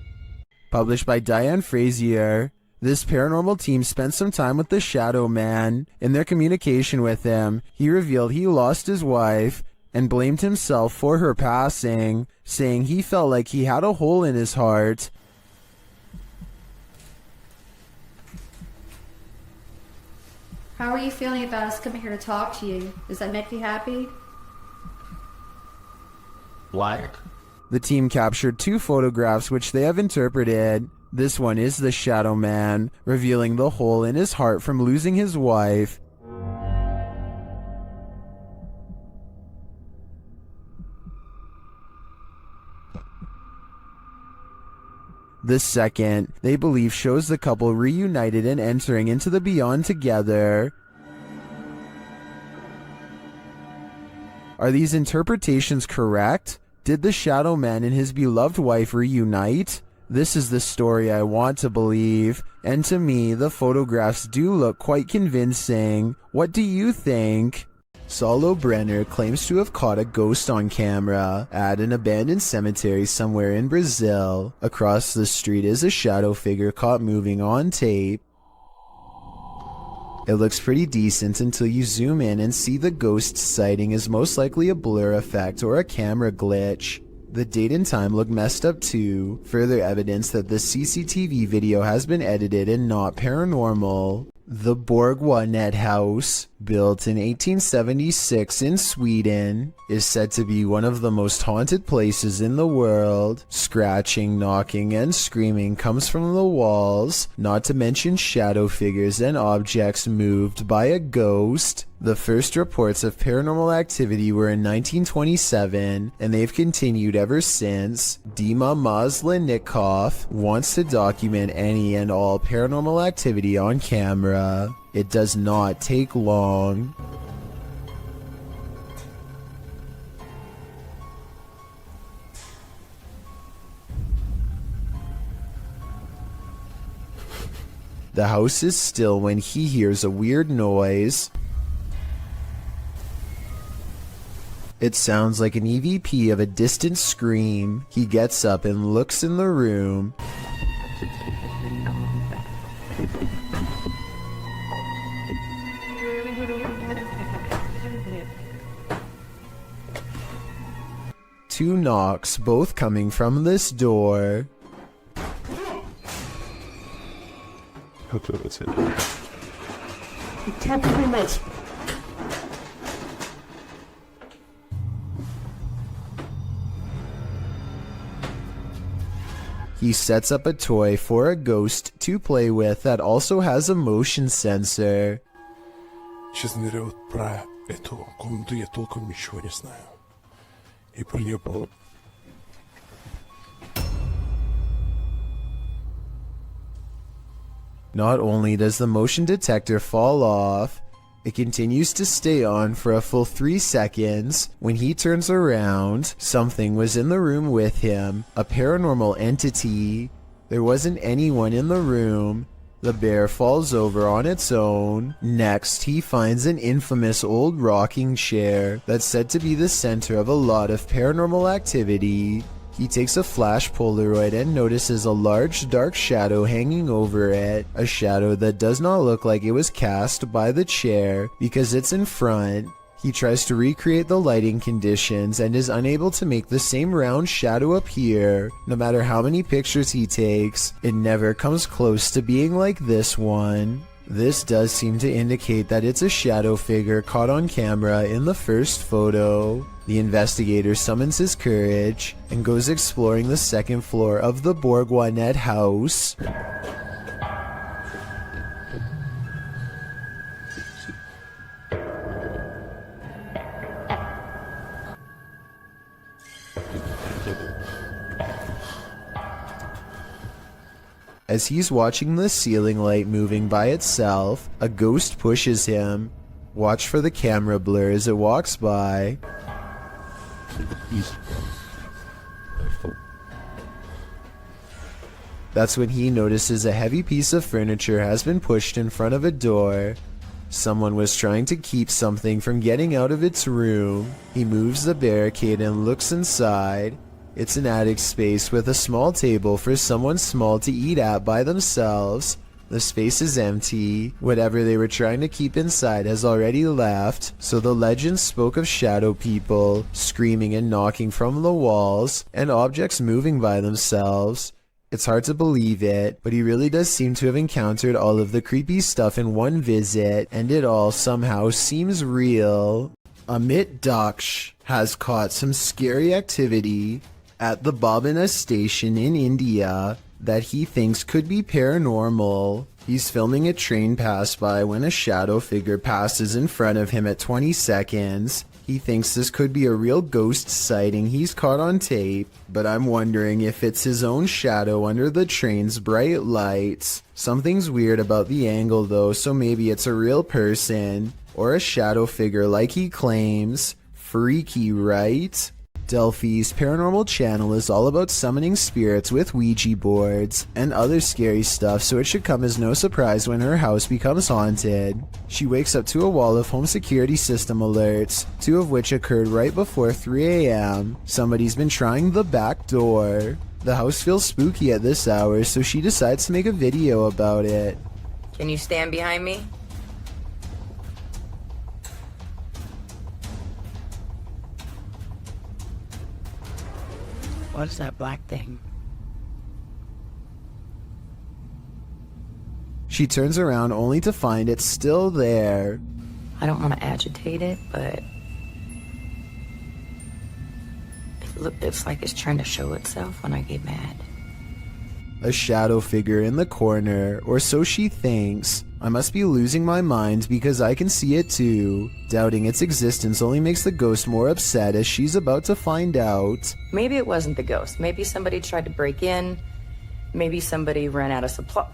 Published by Diane Frazier, this paranormal team spent some time with the Shadow Man. In their communication with him, he revealed he lost his wife and blamed himself for her passing, saying he felt like he had a hole in his heart.
How are you feeling about us coming here to talk to you? Does that make you happy?
Black.
The team captured 2 photographs which they have interpreted. This one is the Shadow Man, revealing the hole in his heart from losing his wife. The second, they believe, shows the couple reunited and entering into the beyond together. Are these interpretations correct? Did the Shadow Man and his beloved wife reunite? This is the story I want to believe, and to me, the photographs do look quite convincing. What do you think? Saulo Brenner claims to have caught a ghost on camera at an abandoned cemetery somewhere in Brazil. Across the street is a shadow figure caught moving on tape. It looks pretty decent until you zoom in and see the ghost sighting is most likely a blur effect or a camera glitch. The date and time look messed up too, further evidence that the CCTV video has been edited and not paranormal. The Borgwanet house, built in 1876 in Sweden, is said to be one of the most haunted places in the world. Scratching, knocking, and screaming comes from the walls, not to mention shadow figures and objects moved by a ghost. The first reports of paranormal activity were in 1927, and they've continued ever since. Dima Maslenikov wants to document any and all paranormal activity on camera. It does not take long. The house is still when he hears a weird noise. It sounds like an EVP of a distant scream. He gets up and looks in the room. Two knocks, both coming from this door. He sets up a toy for a ghost to play with that also has a motion sensor.
Честно говоря, вот про эту комнату я толком ничего не знаю. И про нее было...
Not only does the motion detector fall off, it continues to stay on for a full 3 seconds. When he turns around, something was in the room with him, a paranormal entity. There wasn't anyone in the room. The bear falls over on its own. Next, he finds an infamous old rocking chair that's said to be the center of a lot of paranormal activity. He takes a flash Polaroid and notices a large dark shadow hanging over it, a shadow that does not look like it was cast by the chair because it's in front. He tries to recreate the lighting conditions and is unable to make the same round shadow appear. No matter how many pictures he takes, it never comes close to being like this one. This does seem to indicate that it's a shadow figure caught on camera in the first photo. The investigator summons his courage and goes exploring the second floor of the Borgwanet house. As he's watching the ceiling light moving by itself, a ghost pushes him. Watch for the camera blur as it walks by. That's when he notices a heavy piece of furniture has been pushed in front of a door. Someone was trying to keep something from getting out of its room. He moves the barricade and looks inside. It's an attic space with a small table for someone small to eat at by themselves. The space is empty. Whatever they were trying to keep inside has already left, so the legend spoke of shadow people, screaming and knocking from the walls, and objects moving by themselves. It's hard to believe it, but he really does seem to have encountered all of the creepy stuff in one visit, and it all somehow seems real. Amit Daksh has caught some scary activity at the Babina station in India that he thinks could be paranormal. He's filming a train pass by when a shadow figure passes in front of him at 20 seconds. He thinks this could be a real ghost sighting he's caught on tape, but I'm wondering if it's his own shadow under the train's bright lights. Something's weird about the angle though, so maybe it's a real person, or a shadow figure like he claims. Freaky, right? Delphi's paranormal channel is all about summoning spirits with Ouija boards and other scary stuff, so it should come as no surprise when her house becomes haunted. She wakes up to a wall of home security system alerts, 2 of which occurred right before 3 a.m. Somebody's been trying the back door. The house feels spooky at this hour, so she decides to make a video about it.
Can you stand behind me?
What's that black thing?
She turns around only to find it still there.
I don't want to agitate it, but it's like it's trying to show itself when I get mad.
A shadow figure in the corner, or so she thinks. I must be losing my mind because I can see it too. Doubting its existence only makes the ghost more upset as she's about to find out.
Maybe it wasn't the ghost. Maybe somebody tried to break in. Maybe somebody ran out of supply.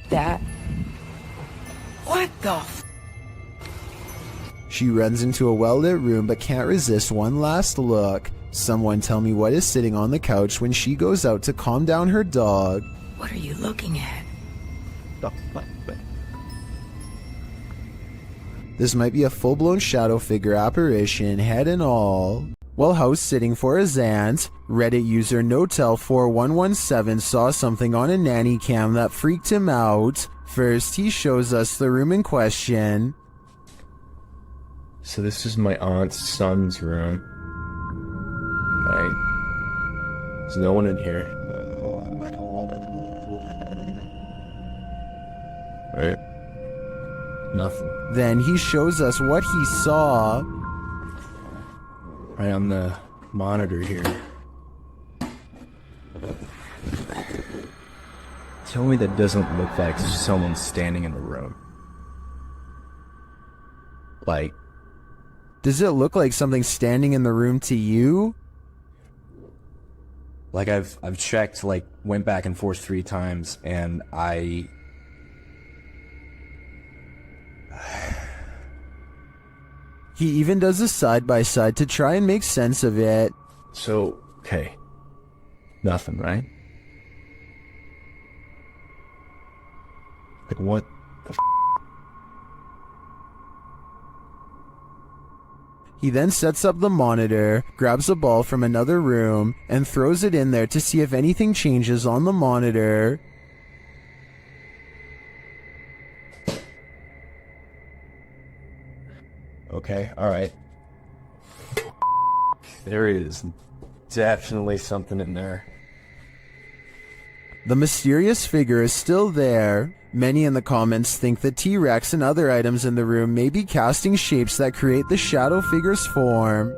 That. What the
She runs into a well-lit room but can't resist one last look. Someone tell me what is sitting on the couch when she goes out to calm down her dog.
What are you looking at?
This might be a full-blown shadow figure apparition, head and all. While house sitting for his aunt, Reddit user Notel4117 saw something on a nanny cam that freaked him out. First, he shows us the room in question.
So this is my aunt's son's room. Right? There's no one in here. Right? Nothing.
Then he shows us what he saw.
Right on the monitor here. Tell me that doesn't look like someone standing in the room. Like,
does it look like something standing in the room to you?
Like I've checked, like went back and forth 3 times, and
He even does a side-by-side to try and make sense of it.
So, okay. Nothing, right? Like what the f***?
He then sets up the monitor, grabs a ball from another room, and throws it in there to see if anything changes on the monitor.
Okay, alright. There is definitely something in there.
The mysterious figure is still there. Many in the comments think the T-Rex and other items in the room may be casting shapes that create the shadow figure's form.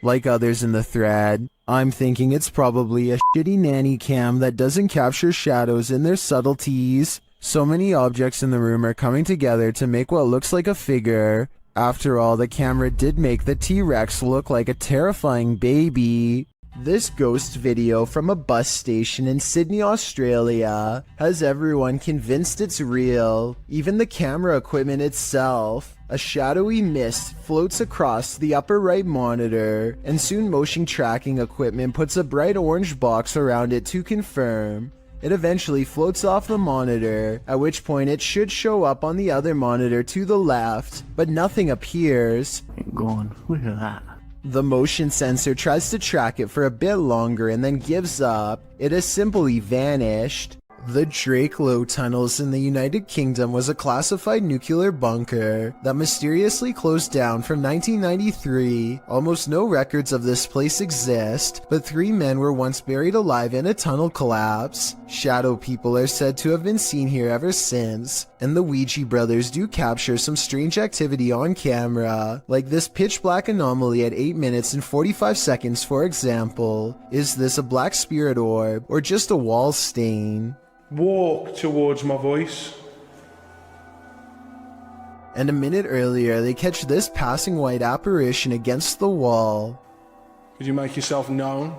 Like others in the thread, I'm thinking it's probably a shitty nanny cam that doesn't capture shadows in their subtleties. So many objects in the room are coming together to make what looks like a figure. After all, the camera did make the T-Rex look like a terrifying baby. This ghost video from a bus station in Sydney, Australia, has everyone convinced it's real, even the camera equipment itself. A shadowy mist floats across the upper right monitor, and soon motion tracking equipment puts a bright orange box around it to confirm. It eventually floats off the monitor, at which point it should show up on the other monitor to the left, but nothing appears.
Look at that.
The motion sensor tries to track it for a bit longer and then gives up. It has simply vanished. The Drakelow tunnels in the United Kingdom was a classified nuclear bunker that mysteriously closed down from 1993. Almost no records of this place exist, but 3 men were once buried alive in a tunnel collapse. Shadow people are said to have been seen here ever since, and the Ouija brothers do capture some strange activity on camera, like this pitch black anomaly at 8 minutes and 45 seconds for example. Is this a black spirit orb, or just a wall stain?
Walk towards my voice.
And a minute earlier, they catch this passing white apparition against the wall.
Could you make yourself known?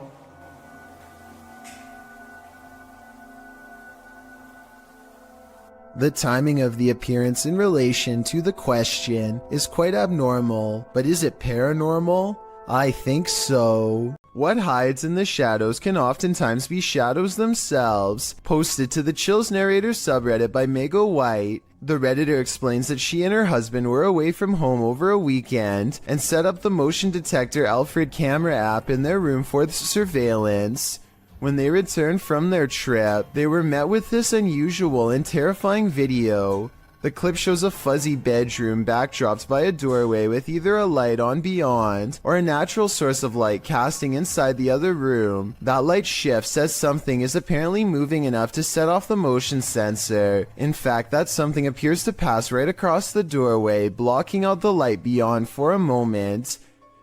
The timing of the appearance in relation to the question is quite abnormal, but is it paranormal? I think so. What hides in the shadows can oftentimes be shadows themselves. Posted to the Chills Narrator subreddit by Mego White, the Redditor explains that she and her husband were away from home over a weekend and set up the motion detector Alfred camera app in their room for surveillance. When they returned from their trip, they were met with this unusual and terrifying video. The clip shows a fuzzy bedroom backdropped by a doorway with either a light on beyond or a natural source of light casting inside the other room. That light shifts as something is apparently moving enough to set off the motion sensor. In fact, that something appears to pass right across the doorway, blocking out the light beyond for a moment.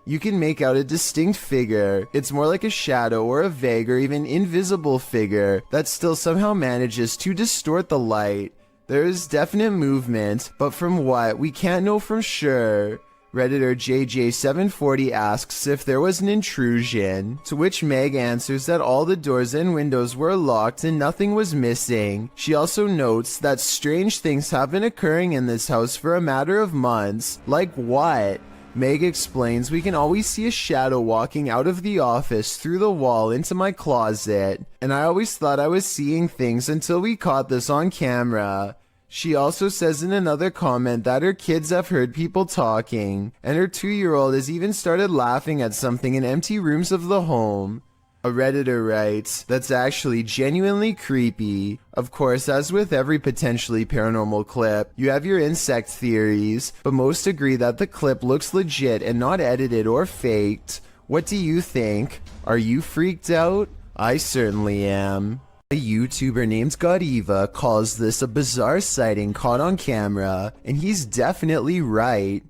You can make out a distinct figure. It's more like a shadow or a vague or even invisible figure that still somehow manages to distort the light. There is definite movement, but from what, we can't know for sure. Redditor JJ740 asks if there was an intrusion, to which Meg answers that all the doors and windows were locked and nothing was missing. She also notes that strange things have been occurring in this house for a matter of months. Like what? Meg explains we can always see a shadow walking out of the office through the wall into my closet, and I always thought I was seeing things until we caught this on camera. She also says in another comment that her kids have heard people talking, and her 2-year-old has even started laughing at something in empty rooms of the home. A Redditor writes, that's actually genuinely creepy. Of course, as with every potentially paranormal clip, you have your insect theories, but most agree that the clip looks legit and not edited or faked. What do you think? Are you freaked out? I certainly am. A YouTuber named Godiva calls this a bizarre sighting caught on camera, and he's definitely right.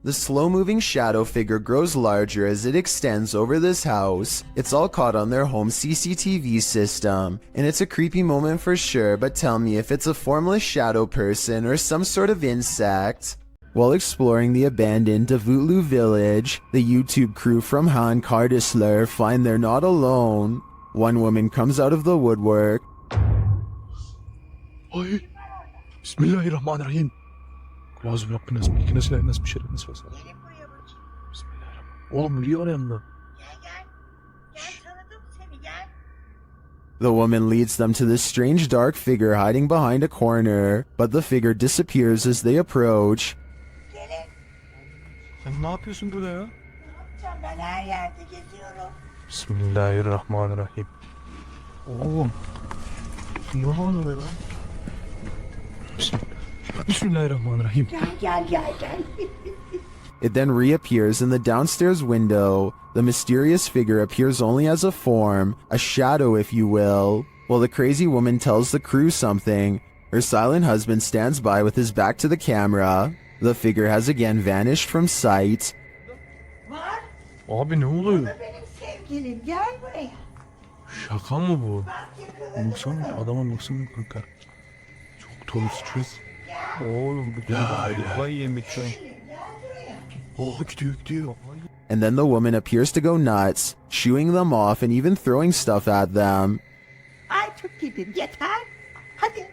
The slow-moving shadow figure grows larger as it extends over this house. It's all caught on their home CCTV system, and it's a creepy moment for sure, but tell me if it's a formless shadow person or some sort of insect. While exploring the abandoned Davutlu village, the YouTube crew from Han Kardisler find they're not alone. One woman comes out of the woodwork.
Ay, Bismillahirrahmanirrahim. Kulağız bırak nasıl bir ikine silah nasıl bir şey nasıl var? Bismillahirrahmanirrahim. Oğlum Leon yanında.
The woman leads them to this strange dark figure hiding behind a corner, but the figure disappears as they approach.
Sen ne yapıyorsun burada ya?
Ben her yerde geziyorum.
Bismillahirrahmanirrahim. Oğlum. Ne oluyor lan? Bismillahirrahmanirrahim.
Gel.
It then reappears in the downstairs window. The mysterious figure appears only as a form, a shadow if you will. While the crazy woman tells the crew something, her silent husband stands by with his back to the camera. The figure has again vanished from sight.
Abi ne oluyor?
Benim sevgilim gel buraya.
Şaka mı bu? Baksana adama baksana kanka. Çok dolu stres. Oğlum bu kafayı yemek şu an. Oh gidiyor.
And then the woman appears to go nuts, shooing them off and even throwing stuff at them.
Ay çok gidin yeter. Hadi.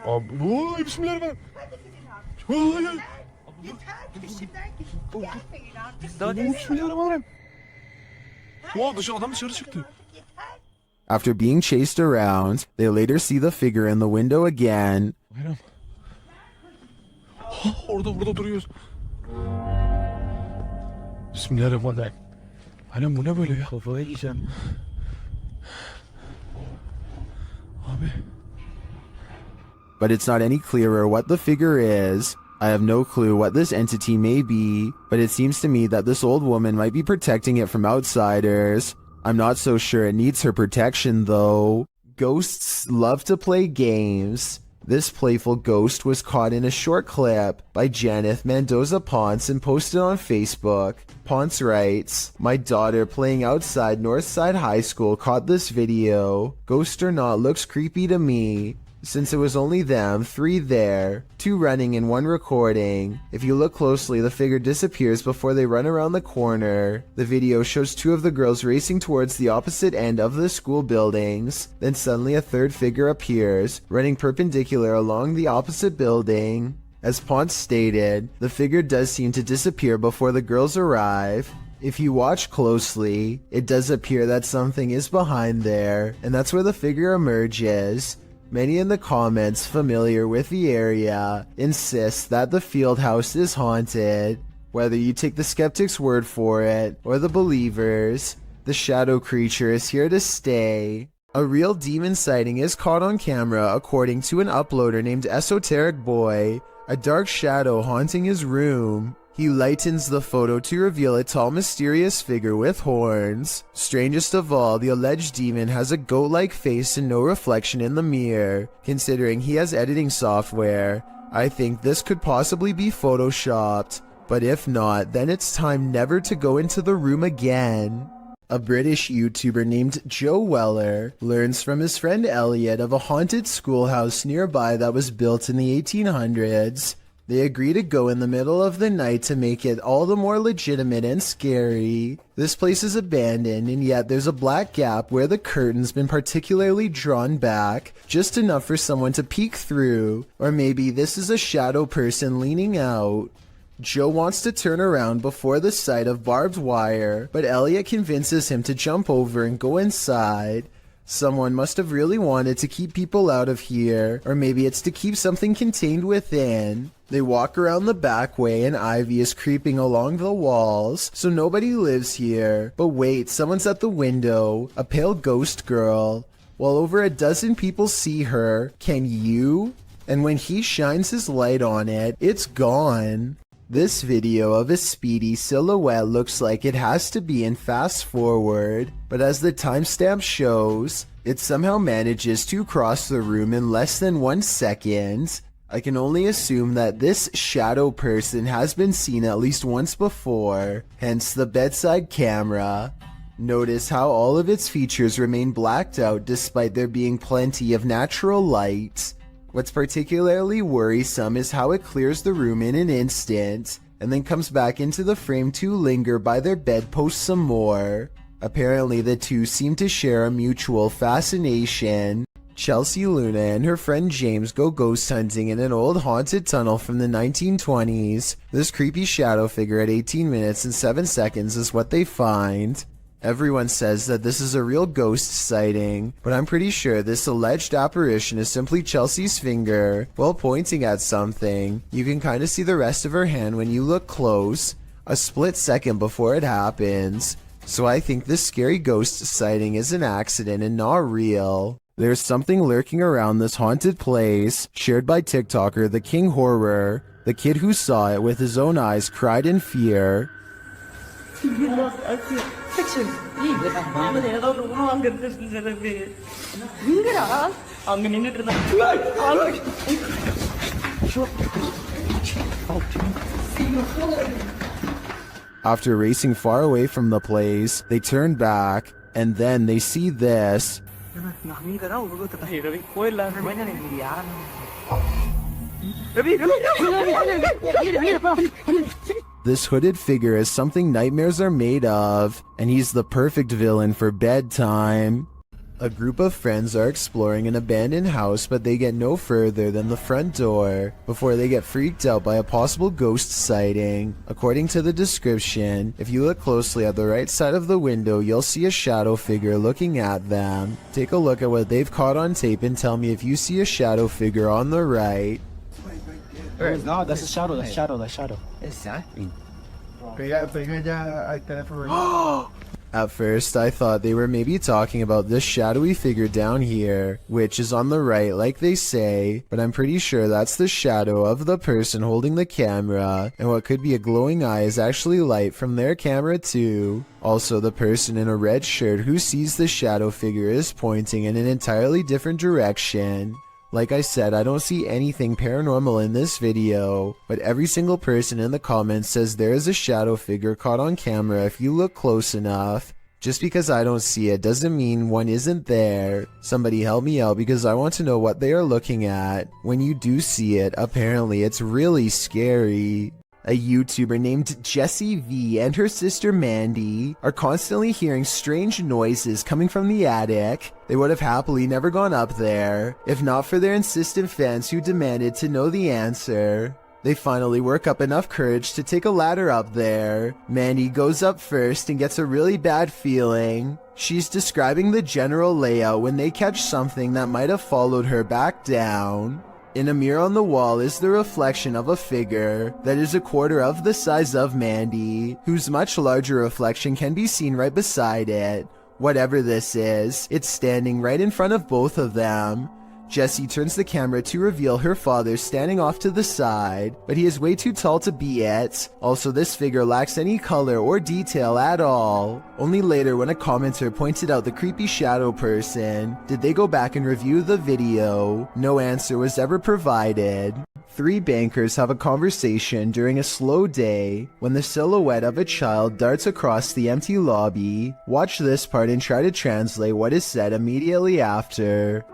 Abi bismillahirrahmanirrahim.
Yeter peşimden gidin. Gelmeyin artık.
Daha ne bismillahirrahmanirrahim. Wow, adam dışarı çıktı.
After being chased around, they later see the figure in the window again.
Bayram. Orada duruyoruz. Bismillahirrahmanirrahim. Bayram bu ne böyle ya? Kafaya yiyeceğim. Abi.
But it's not any clearer what the figure is. I have no clue what this entity may be, but it seems to me that this old woman might be protecting it from outsiders. I'm not so sure it needs her protection though. Ghosts love to play games. This playful ghost was caught in a short clip by Janeth Mendoza Ponce and posted on Facebook. Ponce writes, "My daughter playing outside Northside High School caught this video. Ghost or not looks creepy to me. Since it was only them, 3 there, 2 running and 1 recording. If you look closely, the figure disappears before they run around the corner. The video shows 2 of the girls racing towards the opposite end of the school buildings. Then suddenly a 3rd figure appears, running perpendicular along the opposite building. As Ponce stated, the figure does seem to disappear before the girls arrive. If you watch closely, it does appear that something is behind there, and that's where the figure emerges. Many in the comments familiar with the area insist that the field house is haunted. Whether you take the skeptic's word for it or the believers, the shadow creature is here to stay. A real demon sighting is caught on camera according to an uploader named Esoteric Boy, a dark shadow haunting his room. He lightens the photo to reveal a tall, mysterious figure with horns. Strangest of all, the alleged demon has a goat-like face and no reflection in the mirror. Considering he has editing software, I think this could possibly be photoshopped. But if not, then it's time never to go into the room again. A British YouTuber named Joe Weller learns from his friend Elliot of a haunted schoolhouse nearby that was built in the 1800s. They agree to go in the middle of the night to make it all the more legitimate and scary. This place is abandoned, and yet there's a black gap where the curtain's been particularly drawn back, just enough for someone to peek through. Or maybe this is a shadow person leaning out. Joe wants to turn around before the sight of barbed wire, but Elliot convinces him to jump over and go inside. Someone must have really wanted to keep people out of here, or maybe it's to keep something contained within. They walk around the back way and ivy is creeping along the walls, so nobody lives here. But wait, someone's at the window, a pale ghost girl. While over a dozen people see her, can you? And when he shines his light on it, it's gone. This video of a speedy silhouette looks like it has to be in fast forward, but as the timestamp shows, it somehow manages to cross the room in less than 1 second. I can only assume that this shadow person has been seen at least once before, hence the bedside camera. Notice how all of its features remain blacked out despite there being plenty of natural light. What's particularly worrisome is how it clears the room in an instant, and then comes back into the frame to linger by their bedpost some more. Apparently the two seem to share a mutual fascination. Chelsea Luna and her friend James go ghost hunting in an old haunted tunnel from the 1920s. This creepy shadow figure at 18 minutes and 7 seconds is what they find. Everyone says that this is a real ghost sighting, but I'm pretty sure this alleged apparition is simply Chelsea's finger while pointing at something. You can kind of see the rest of her hand when you look close, a split second before it happens. So I think this scary ghost sighting is an accident and not real. There's something lurking around this haunted place, shared by TikToker The King Horror. The kid who saw it with his own eyes cried in fear. After racing far away from the place, they turn back, and then they see this. This hooded figure is something nightmares are made of, and he's the perfect villain for bedtime. A group of friends are exploring an abandoned house, but they get no further than the front door before they get freaked out by a possible ghost sighting. According to the description, if you look closely at the right side of the window, you'll see a shadow figure looking at them. Take a look at what they've caught on tape and tell me if you see a shadow figure on the right.
No, that's a shadow, that's shadow, that's shadow.
At first, I thought they were maybe talking about this shadowy figure down here, which is on the right like they say, but I'm pretty sure that's the shadow of the person holding the camera, and what could be a glowing eye is actually light from their camera too. Also, the person in a red shirt who sees the shadow figure is pointing in an entirely different direction. Like I said, I don't see anything paranormal in this video, but every single person in the comments says there is a shadow figure caught on camera if you look close enough. Just because I don't see it doesn't mean one isn't there. Somebody help me out because I want to know what they are looking at. When you do see it, apparently it's really scary. A YouTuber named Jessie V and her sister Mandy are constantly hearing strange noises coming from the attic. They would have happily never gone up there, if not for their insistent fans who demanded to know the answer. They finally work up enough courage to take a ladder up there. Mandy goes up first and gets a really bad feeling. She's describing the general layout when they catch something that might have followed her back down. In a mirror on the wall is the reflection of a figure that is a quarter of the size of Mandy, whose much larger reflection can be seen right beside it. Whatever this is, it's standing right in front of both of them. Jessie turns the camera to reveal her father standing off to the side, but he is way too tall to be it. Also, this figure lacks any color or detail at all. Only later, when a commenter pointed out the creepy shadow person, did they go back and review the video. No answer was ever provided. Three bankers have a conversation during a slow day when the silhouette of a child darts across the empty lobby. Watch this part and try to translate what is said immediately after.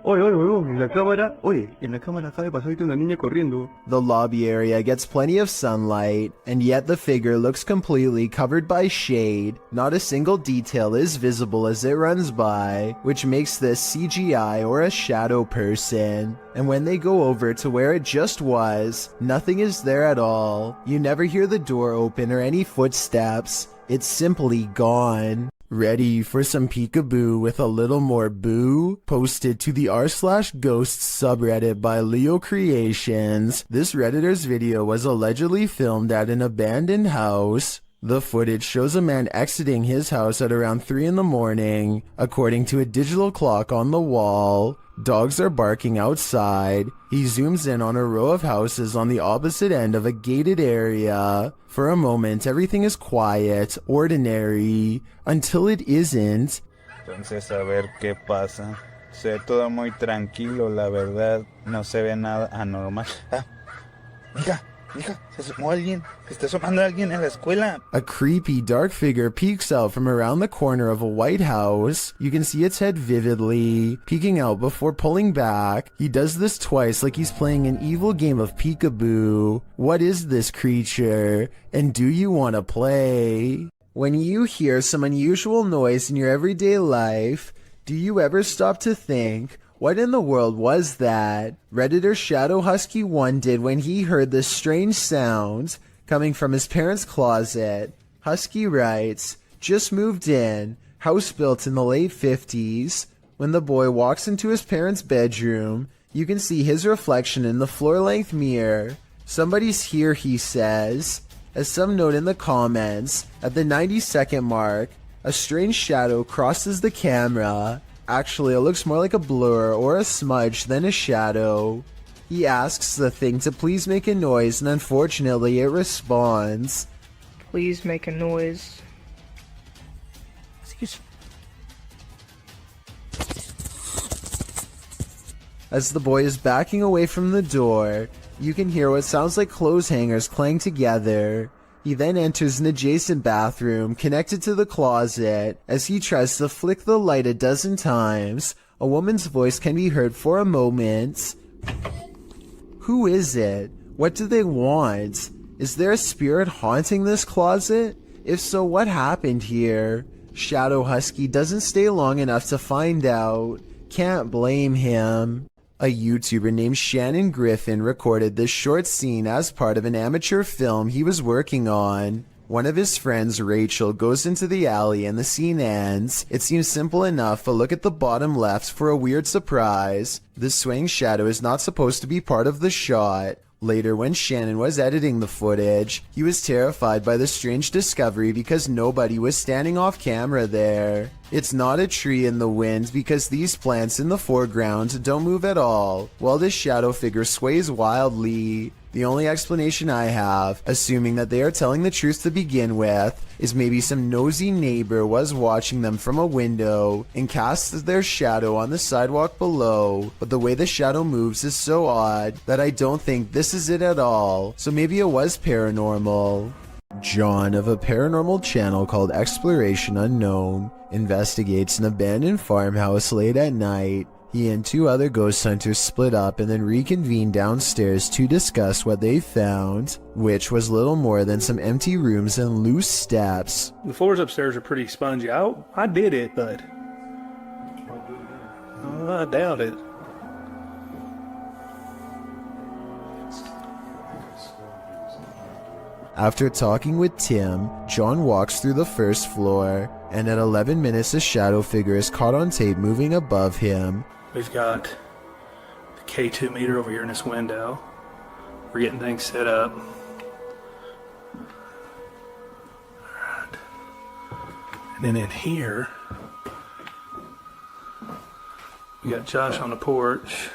Oye, oye, oye, en la cámara, oye, en la cámara acaba de pasar ahorita una niña corriendo.
The lobby area gets plenty of sunlight, and yet the figure looks completely covered by shade. Not a single detail is visible as it runs by, which makes this CGI or a shadow person. And when they go over to where it just was, nothing is there at all. You never hear the door open or any footsteps. It's simply gone. Ready for some peekaboo with a little more boo? Posted to the r/ghosts subreddit by Leo Creations. This Redditor's video was allegedly filmed at an abandoned house. The footage shows a man exiting his house at around 3 in the morning. According to a digital clock on the wall, dogs are barking outside. He zooms in on a row of houses on the opposite end of a gated area. For a moment, everything is quiet, ordinary, until it isn't.
Entonces, a ver qué pasa. Se ve todo muy tranquilo, la verdad. No se ve nada anormal. Ah, mija, se asomó alguien. Se está asomando alguien en la escuela.
A creepy dark figure peeks out from around the corner of a white house. You can see its head vividly, peeking out before pulling back. He does this twice like he's playing an evil game of peekaboo. What is this creature? And do you want to play? When you hear some unusual noise in your everyday life, do you ever stop to think, what in the world was that? Redditor Shadow Husky 1 did when he heard this strange sound coming from his parents' closet. Husky writes, just moved in, house built in the late 50s. When the boy walks into his parents' bedroom, you can see his reflection in the floor-length mirror. Somebody's here, he says. As some note in the comments, at the 90-second mark, a strange shadow crosses the camera. Actually, it looks more like a blur or a smudge than a shadow. He asks the thing to please make a noise, and unfortunately it responds.
Please make a noise.
Excuse me. As the boy is backing away from the door, you can hear what sounds like clothes hangers clang together. He then enters an adjacent bathroom connected to the closet. As he tries to flick the light a dozen times, a woman's voice can be heard for a moment. Who is it? What do they want? Is there a spirit haunting this closet? If so, what happened here? Shadow Husky doesn't stay long enough to find out. Can't blame him. A YouTuber named Shannon Griffin recorded this short scene as part of an amateur film he was working on. One of his friends, Rachel, goes into the alley and the scene ends. It seems simple enough, but look at the bottom left for a weird surprise. This swaying shadow is not supposed to be part of the shot. Later, when Shannon was editing the footage, he was terrified by the strange discovery because nobody was standing off camera there. It's not a tree in the wind because these plants in the foreground don't move at all, while this shadow figure sways wildly. The only explanation I have, assuming that they are telling the truth to begin with, is maybe some nosy neighbor was watching them from a window and cast their shadow on the sidewalk below, but the way the shadow moves is so odd that I don't think this is it at all, so maybe it was paranormal. John of a paranormal channel called Exploration Unknown investigates an abandoned farmhouse late at night. He and two other ghost hunters split up and then reconvened downstairs to discuss what they found, which was little more than some empty rooms and loose steps.
The floors upstairs are pretty spongy. I did it, but I doubt it.
After talking with Tim, John walks through the first floor, and at 11 minutes a shadow figure is caught on tape moving above him.
We've got the K2 meter over here in this window. We're getting things set up. Alright. And then in here, we got Josh on the porch.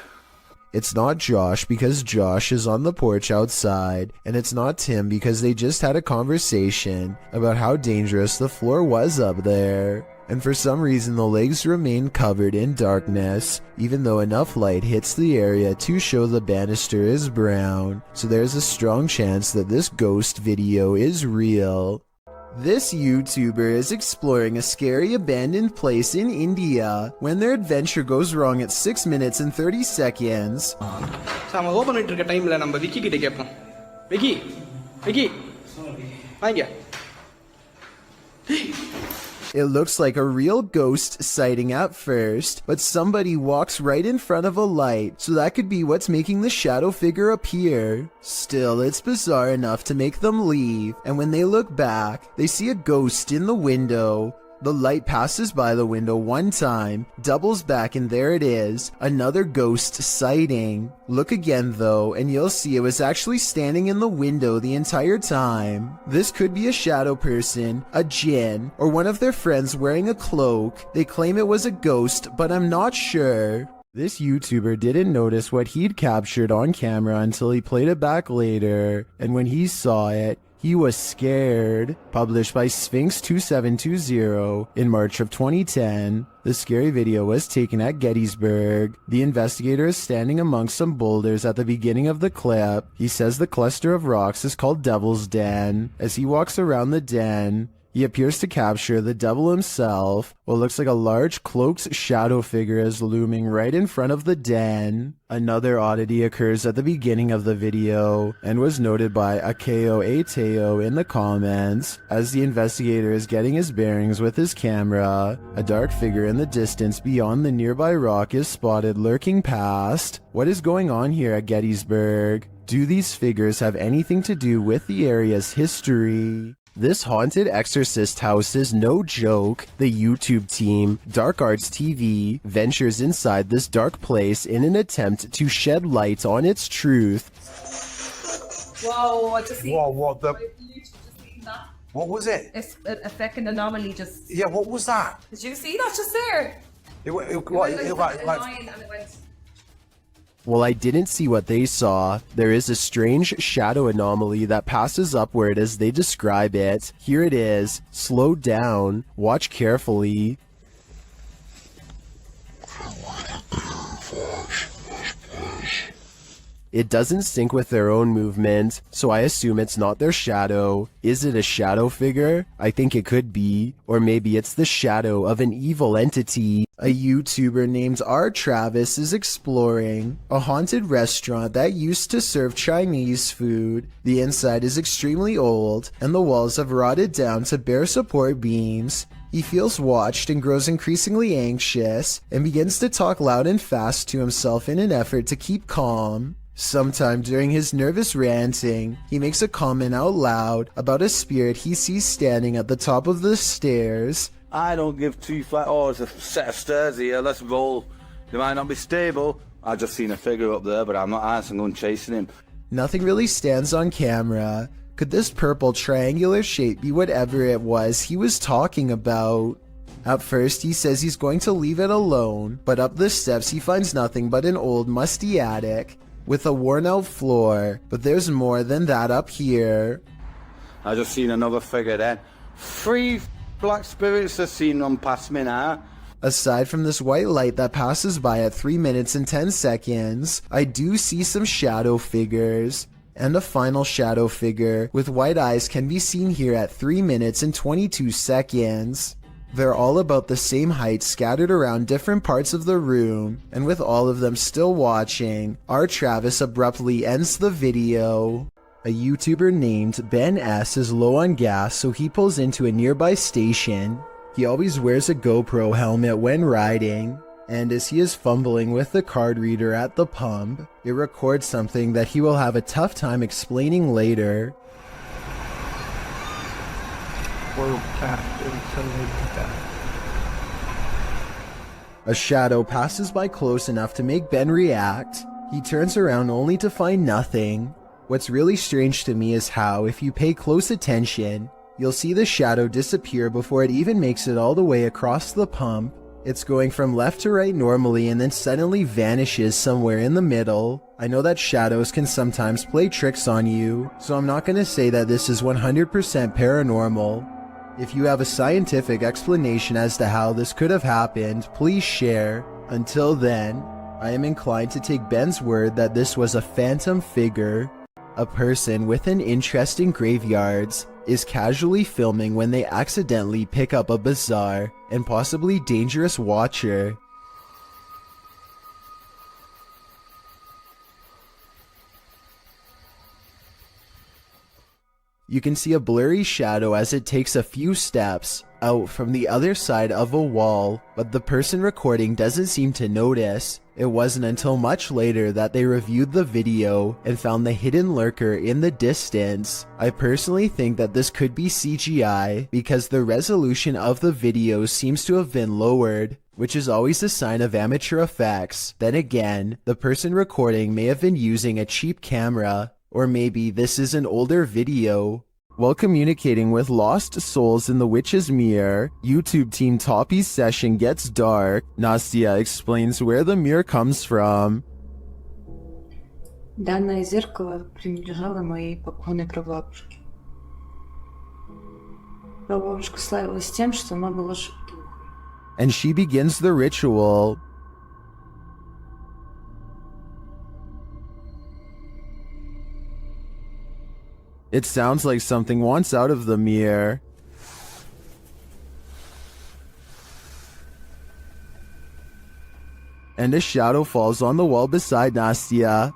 It's not Josh because Josh is on the porch outside, and it's not Tim because they just had a conversation about how dangerous the floor was up there. And for some reason the legs remain covered in darkness, even though enough light hits the area to show the banister is brown, so there's a strong chance that this ghost video is real. This YouTuber is exploring a scary abandoned place in India when their adventure goes wrong at 6 minutes and 30 seconds.
Sama open பண்ணிட்டு இருக்க டைம்ல நம்ம விக்கி கிட்ட கேட்போம். விக்கி வாங்க.
It looks like a real ghost sighting at first, but somebody walks right in front of a light, so that could be what's making the shadow figure appear. Still, it's bizarre enough to make them leave, and when they look back, they see a ghost in the window. The light passes by the window one time, doubles back, and there it is, another ghost sighting. Look again though, and you'll see it was actually standing in the window the entire time. This could be a shadow person, a djinn, or one of their friends wearing a cloak. They claim it was a ghost, but I'm not sure. This YouTuber didn't notice what he'd captured on camera until he played it back later, and when he saw it, he was scared. Published by Sphinx2720 in March of 2010, the scary video was taken at Gettysburg. The investigator is standing amongst some boulders at the beginning of the clip. He says the cluster of rocks is called Devil's Den. As he walks around the den, he appears to capture the devil himself. What looks like a large cloaked shadow figure is looming right in front of the den. Another oddity occurs at the beginning of the video and was noted by Akeo Ateo in the comments. As the investigator is getting his bearings with his camera, a dark figure in the distance beyond the nearby rock is spotted lurking past. What is going on here at Gettysburg? Do these figures have anything to do with the area's history? This haunted exorcist house is no joke. The YouTube team, Dark Arts TV, ventures inside this dark place in an attempt to shed light on its truth.
Whoa, I just seen.
Whoa, what the?
That.
What was it?
It's a fucking anomaly just.
Yeah, what was that?
Did you see that just there?
It
Like, line and it went.
Well, I didn't see what they saw. There is a strange shadow anomaly that passes upward as they describe it. Here it is. Slow down. Watch carefully. It doesn't sync with their own movement, so I assume it's not their shadow. Is it a shadow figure? I think it could be. Or maybe it's the shadow of an evil entity. A YouTuber named R. Travis is exploring a haunted restaurant that used to serve Chinese food. The inside is extremely old, and the walls have rotted down to bare support beams. He feels watched and grows increasingly anxious, and begins to talk loud and fast to himself in an effort to keep calm. Sometime during his nervous ranting, he makes a comment out loud about a spirit he sees standing at the top of the stairs.
I don't give two flat. Oh, it's a set of stairs here. Let's roll. They might not be stable. I just seen a figure up there, but I'm not asking. I'm going chasing him.
Nothing really stands on camera. Could this purple triangular shape be whatever it was he was talking about? At first, he says he's going to leave it alone, but up the steps he finds nothing but an old musty attic with a worn-out floor, but there's more than that up here.
I just seen another figure then. 3 black spirits have seen them pass me now.
Aside from this white light that passes by at 3 minutes and 10 seconds, I do see some shadow figures. And a final shadow figure with white eyes can be seen here at 3 minutes and 22 seconds. They're all about the same height, scattered around different parts of the room, and with all of them still watching, our Travis abruptly ends the video. A YouTuber named Ben S is low on gas, so he pulls into a nearby station. He always wears a GoPro helmet when riding, and as he is fumbling with the card reader at the pump, it records something that he will have a tough time explaining later. A shadow passes by close enough to make Ben react. He turns around only to find nothing. What's really strange to me is how, if you pay close attention, you'll see the shadow disappear before it even makes it all the way across the pump. It's going from left to right normally and then suddenly vanishes somewhere in the middle. I know that shadows can sometimes play tricks on you, so I'm not going to say that this is 100% paranormal. If you have a scientific explanation as to how this could have happened, please share. Until then, I am inclined to take Ben's word that this was a phantom figure. A person with an interest in graveyards is casually filming when they accidentally pick up a bizarre and possibly dangerous watcher. You can see a blurry shadow as it takes a few steps out from the other side of a wall, but the person recording doesn't seem to notice. It wasn't until much later that they reviewed the video and found the hidden lurker in the distance. I personally think that this could be CGI because the resolution of the video seems to have been lowered, which is always a sign of amateur effects. Then again, the person recording may have been using a cheap camera, or maybe this is an older video. While communicating with lost souls in the witch's mirror, YouTube team Toppy's session gets dark. Nastya explains where the mirror comes from.
Данное зеркало принадлежало моей покойной прабабушке. Прабабушка славилась тем, что она была шуткой.
And she begins the ritual. It sounds like something wants out of the mirror. And a shadow falls on the wall beside Nastya.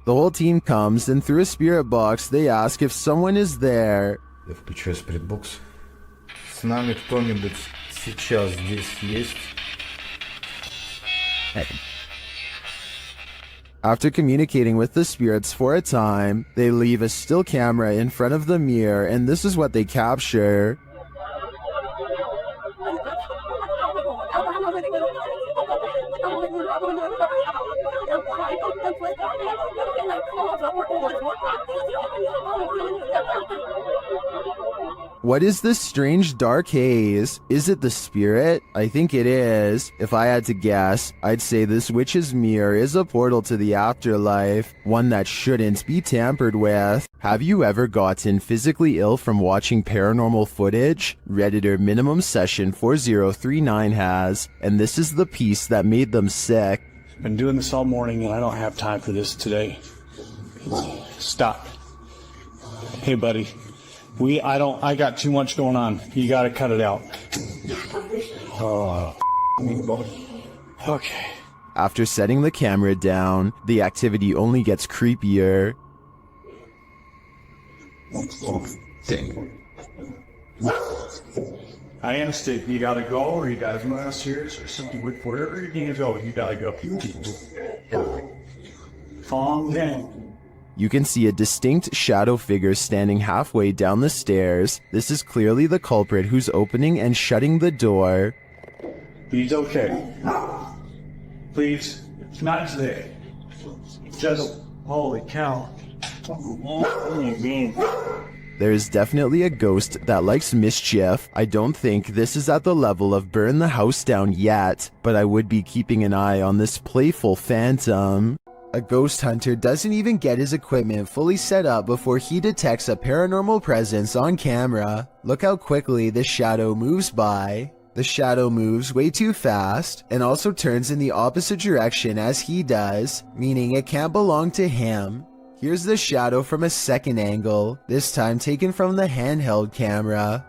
The whole team comes, and through a spirit box, they ask if someone is there.
Я включаю спиритбокс. С нами кто-нибудь сейчас здесь есть?
After communicating with the spirits for a time, they leave a still camera in front of the mirror, and this is what they capture. What is this strange dark haze? Is it the spirit? I think it is. If I had to guess, I'd say this witch's mirror is a portal to the afterlife, one that shouldn't be tampered with. Have you ever gotten physically ill from watching paranormal footage? Redditor Minimum Session 4039 has, and this is the piece that made them sick.
Been doing this all morning and I don't have time for this today. Stop. Hey buddy. I got too much going on. You gotta cut it out. Oh, okay.
After setting the camera down, the activity only gets creepier.
I understand. You gotta go, or you guys want us here, or something. Wherever you need to go, you gotta go. Calm down.
You can see a distinct shadow figure standing halfway down the stairs. This is clearly the culprit who's opening and shutting the door.
He's okay. Please, it's not today. Just, holy cow.
There is definitely a ghost that likes mischief. I don't think this is at the level of burn the house down yet, but I would be keeping an eye on this playful phantom. A ghost hunter doesn't even get his equipment fully set up before he detects a paranormal presence on camera. Look how quickly the shadow moves by. The shadow moves way too fast and also turns in the opposite direction as he does, meaning it can't belong to him. Here's the shadow from a second angle, this time taken from the handheld camera.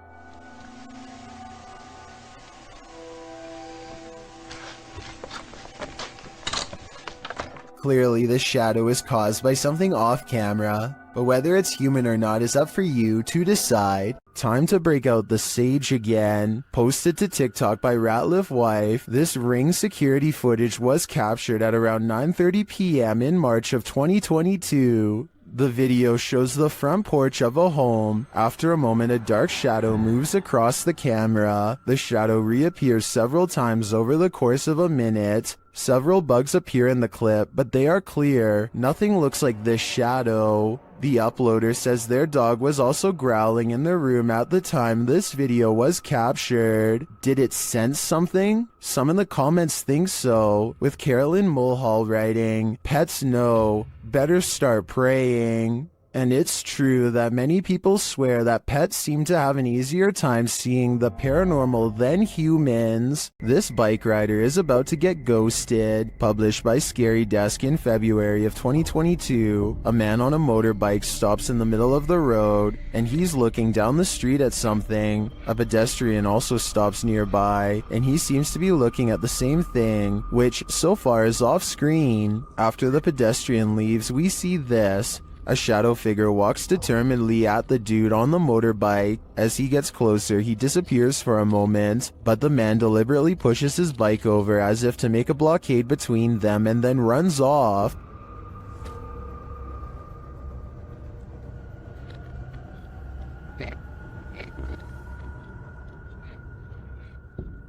Clearly, the shadow is caused by something off camera, but whether it's human or not is up for you to decide. Time to break out the sage again. Posted to TikTok by Ratliff Wife, this ring security footage was captured at around 9:30 p.m. in March of 2022. The video shows the front porch of a home. After a moment, a dark shadow moves across the camera. The shadow reappears several times over the course of a minute. Several bugs appear in the clip, but they are clear. Nothing looks like this shadow. The uploader says their dog was also growling in the room at the time this video was captured. Did it sense something? Some in the comments think so, with Carolyn Mulhall writing, "Pets know, better start praying." And it's true that many people swear that pets seem to have an easier time seeing the paranormal than humans. This bike rider is about to get ghosted. Published by Scary Desk in February of 2022, a man on a motorbike stops in the middle of the road, and he's looking down the street at something. A pedestrian also stops nearby, and he seems to be looking at the same thing, which so far is off screen. After the pedestrian leaves, we see this. A shadow figure walks determinedly at the dude on the motorbike. As he gets closer, he disappears for a moment, but the man deliberately pushes his bike over as if to make a blockade between them and then runs off.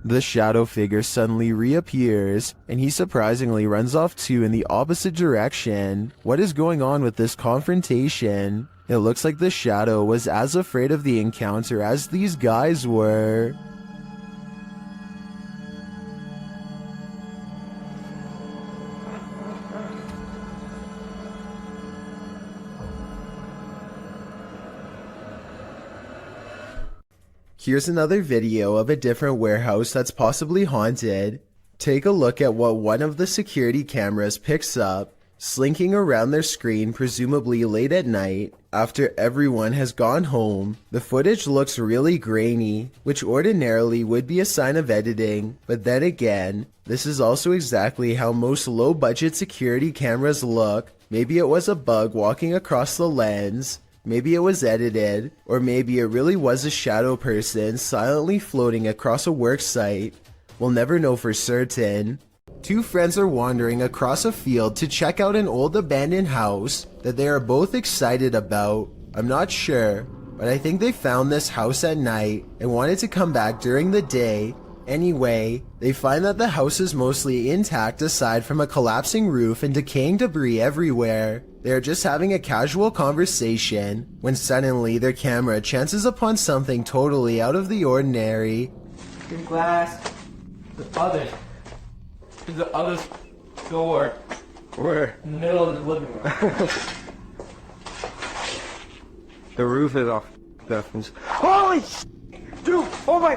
The shadow figure suddenly reappears, and he surprisingly runs off too in the opposite direction. What is going on with this confrontation? It looks like the shadow was as afraid of the encounter as these guys were. Here's another video of a different warehouse that's possibly haunted. Take a look at what one of the security cameras picks up. Slinking around their screen, presumably late at night, after everyone has gone home. The footage looks really grainy, which ordinarily would be a sign of editing, but then again, this is also exactly how most low-budget security cameras look. Maybe it was a bug walking across the lens. Maybe it was edited, or maybe it really was a shadow person silently floating across a work site. We'll never know for certain. Two friends are wandering across a field to check out an old abandoned house that they are both excited about. I'm not sure, but I think they found this house at night and wanted to come back during the day. Anyway, they find that the house is mostly intact aside from a collapsing roof and decaying debris everywhere. They are just having a casual conversation when suddenly their camera chances upon something totally out of the ordinary.
Your glass. The other door.
Where?
In the middle of the living room.
The roof is off. Definitely.
Holy dude! Oh my!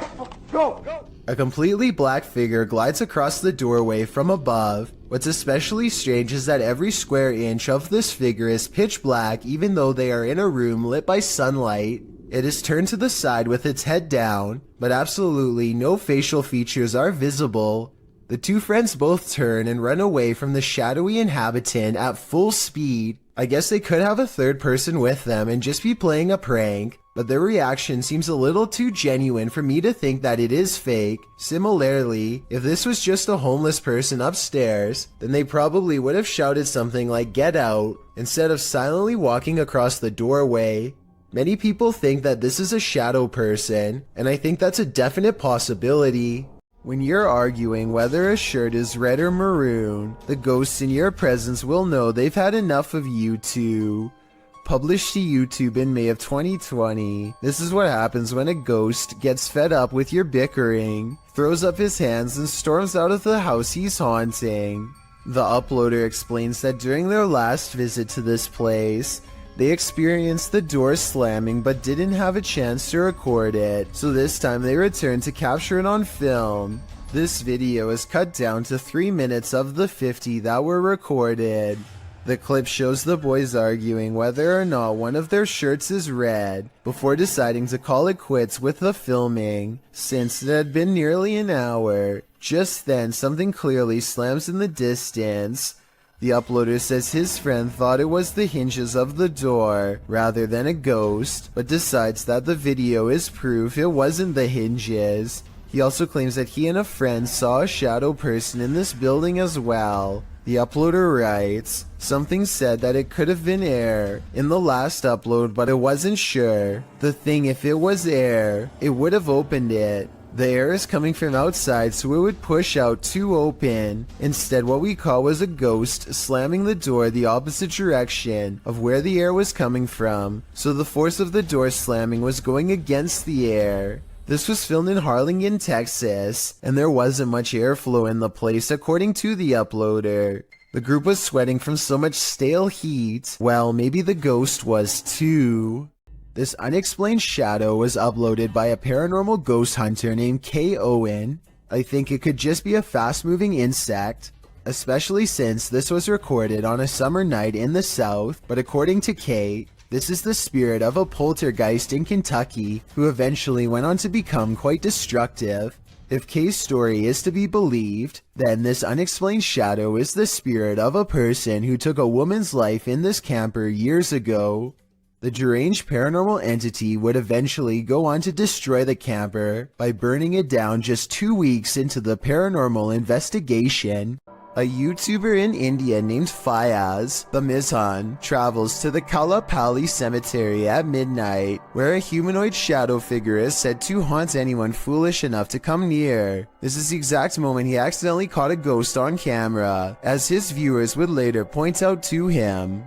Go!
A completely black figure glides across the doorway from above. What's especially strange is that every square inch of this figure is pitch black even though they are in a room lit by sunlight. It is turned to the side with its head down, but absolutely no facial features are visible. The two friends both turn and run away from the shadowy inhabitant at full speed. I guess they could have a third person with them and just be playing a prank, but their reaction seems a little too genuine for me to think that it is fake. Similarly, if this was just a homeless person upstairs, then they probably would have shouted something like "Get out" instead of silently walking across the doorway. Many people think that this is a shadow person, and I think that's a definite possibility. When you're arguing whether a shirt is red or maroon, the ghosts in your presence will know they've had enough of you two. Published to YouTube in May of 2020, this is what happens when a ghost gets fed up with your bickering, throws up his hands and storms out of the house he's haunting. The uploader explains that during their last visit to this place, They experienced the door slamming but didn't have a chance to record it, so this time they returned to capture it on film. This video is cut down to 3 minutes of the 50 that were recorded. The clip shows the boys arguing whether or not one of their shirts is red, before deciding to call it quits with the filming, since it had been nearly an hour. Just then, something clearly slams in the distance. The uploader says his friend thought it was the hinges of the door rather than a ghost, but decides that the video is proof it wasn't the hinges. He also claims that he and a friend saw a shadow person in this building as well. The uploader writes, "Something said that it could have been air in the last upload, but it wasn't sure. The thing, if it was air, it would have opened it. The air is coming from outside, so it would push out to open. Instead, what we caught was a ghost slamming the door the opposite direction of where the air was coming from, so the force of the door slamming was going against the air." This was filmed in Harlingen, Texas, and there wasn't much airflow in the place according to the uploader. The group was sweating from so much stale heat. Well, maybe the ghost was too. This unexplained shadow was uploaded by a paranormal ghost hunter named K. Owen. I think it could just be a fast-moving insect, especially since this was recorded on a summer night in the South, but according to K, this is the spirit of a poltergeist in Kentucky who eventually went on to become quite destructive. If K's story is to be believed, then this unexplained shadow is the spirit of a person who took a woman's life in this camper years ago. The deranged paranormal entity would eventually go on to destroy the camper by burning it down just 2 weeks into the paranormal investigation. A YouTuber in India named Fayaz, the Mizhan, travels to the Kalapali Cemetery at midnight, where a humanoid shadow figure is said to haunt anyone foolish enough to come near. This is the exact moment he accidentally caught a ghost on camera, as his viewers would later point out to him.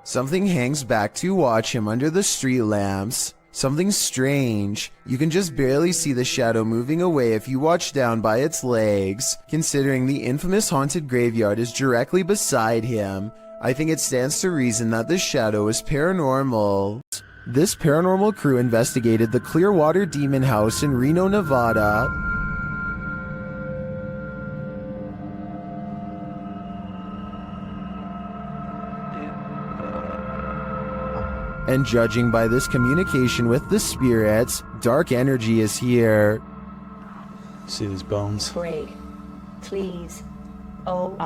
Something hangs back to watch him under the street lamps. Something strange. You can just barely see the shadow moving away if you watch down by its legs. Considering the infamous haunted graveyard is directly beside him, I think it stands to reason that the shadow is paranormal. This paranormal crew investigated the Clearwater Demon House in Reno, Nevada. And judging by this communication with the spirits, dark energy is here.
See these bones?
Break, please. Oh,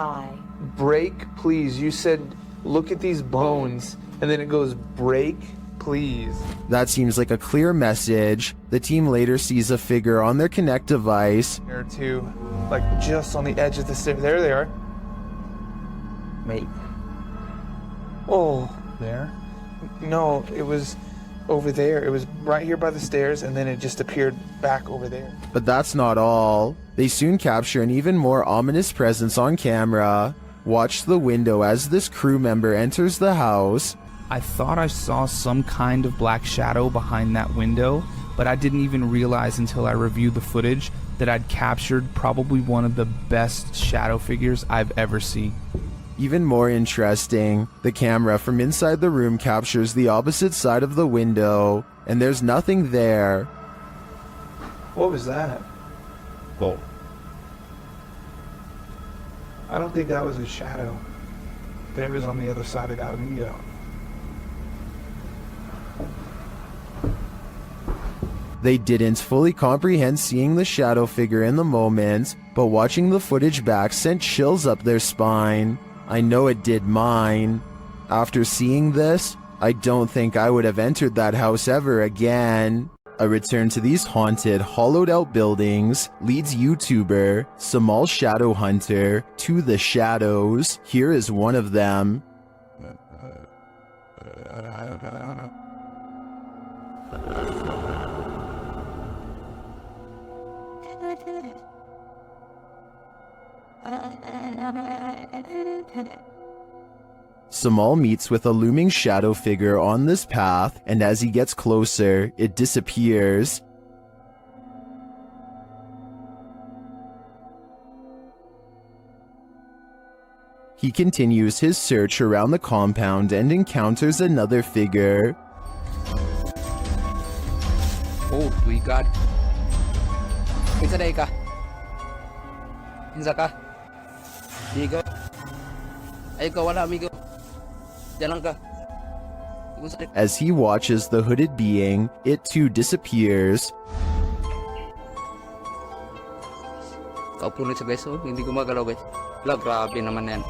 Break, please. You said, look at these bones. And then it goes, break, please.
That seems like a clear message. The team later sees a figure on their Connect device.
There are two, like just on the edge of the stairs. There they are.
Wait.
Oh.
There?
No, it was over there. It was right here by the stairs, and then it just appeared back over there.
But that's not all. They soon capture an even more ominous presence on camera. Watch the window as this crew member enters the house.
I thought I saw some kind of black shadow behind that window, but I didn't even realize until I reviewed the footage that I'd captured probably one of the best shadow figures I've ever seen.
Even more interesting, the camera from inside the room captures the opposite side of the window, and there's nothing there.
What was that?
Whoa.
I don't think that was a shadow. That was on the other side of that window.
They didn't fully comprehend seeing the shadow figure in the moment, but watching the footage back sent chills up their spine. I know it did mine. After seeing this, I don't think I would have entered that house ever again. A return to these haunted, hollowed-out buildings leads YouTuber Samal Shadow Hunter to the shadows. Here is one of them. Samal meets with a looming shadow figure on this path, and as he gets closer, it disappears. He continues his search around the compound and encounters another figure.
Oh my god. Kinsa day ka? Kinsa ka? Amigo. Ay ka wala amigo. Diyan lang ka.
As he watches the hooded being, it too disappears.
Kaupo na siya guys, oh. Hindi gumagalaw guys. Wala, grabe naman yan.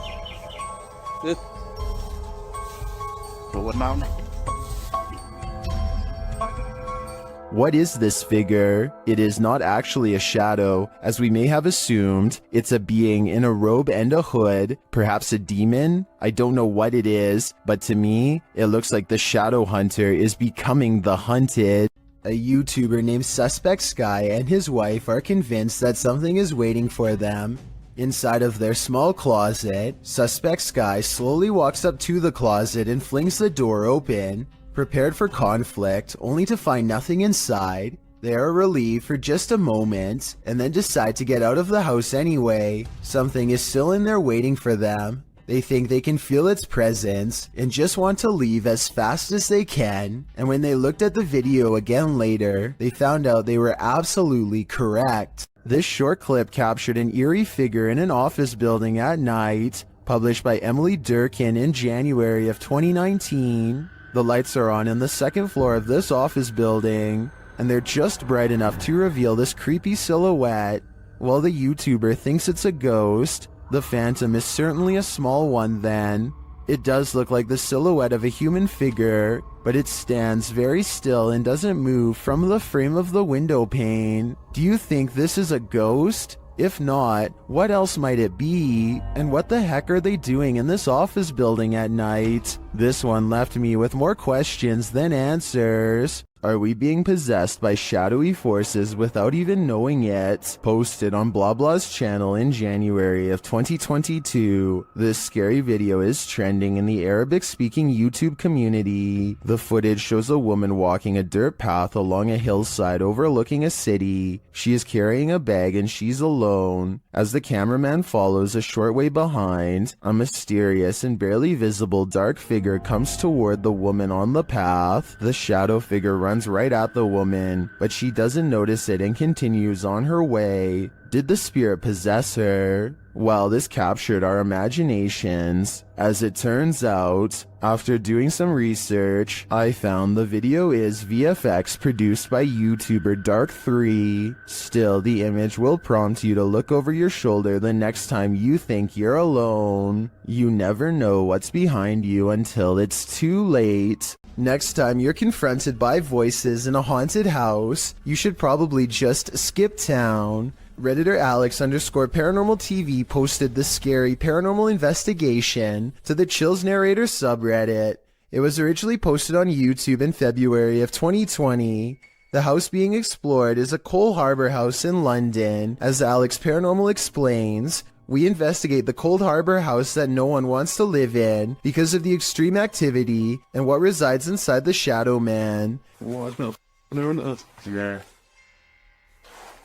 What is this figure? It is not actually a shadow, as we may have assumed. It's a being in a robe and a hood, perhaps a demon? I don't know what it is, but to me, it looks like the shadow hunter is becoming the hunted. A YouTuber named Suspect Sky and his wife are convinced that something is waiting for them. Inside of their small closet, Suspect Sky slowly walks up to the closet and flings the door open. Prepared for conflict, only to find nothing inside, they are relieved for just a moment, and then decide to get out of the house anyway. Something is still in there waiting for them. They think they can feel its presence, and just want to leave as fast as they can, and when they looked at the video again later, they found out they were absolutely correct. This short clip captured an eerie figure in an office building at night, published by Emily Durkin in January of 2019. The lights are on in the second floor of this office building, and they're just bright enough to reveal this creepy silhouette. While the YouTuber thinks it's a ghost, the phantom is certainly a small one then. It does look like the silhouette of a human figure, but it stands very still and doesn't move from the frame of the window pane. Do you think this is a ghost? If not, what else might it be? And what the heck are they doing in this office building at night? This one left me with more questions than answers. Are we being possessed by shadowy forces without even knowing it? Posted on Blah Blah's channel in January of 2022. This scary video is trending in the Arabic-speaking YouTube community. The footage shows a woman walking a dirt path along a hillside overlooking a city. She is carrying a bag and she's alone. As the cameraman follows a short way behind, a mysterious and barely visible dark figure comes toward the woman on the path. The shadow figure runs right at the woman, but she doesn't notice it and continues on her way. Did the spirit possess her? Well, this captured our imaginations. As it turns out, after doing some research, I found the video is VFX produced by YouTuber Dark3. Still, the image will prompt you to look over your shoulder the next time you think you're alone. You never know what's behind you until it's too late. Next time you're confronted by voices in a haunted house, you should probably just skip town. Redditor Alex_paranormal TV posted the scary paranormal investigation to the Chills Narrator subreddit. It was originally posted on YouTube in February of 2020. The house being explored is a Cole Harbour house in London. As Alex Paranormal explains, we investigate the Cold Harbor house that no one wants to live in because of the extreme activity and what resides inside the Shadow Man.
What about there on Earth? Yeah.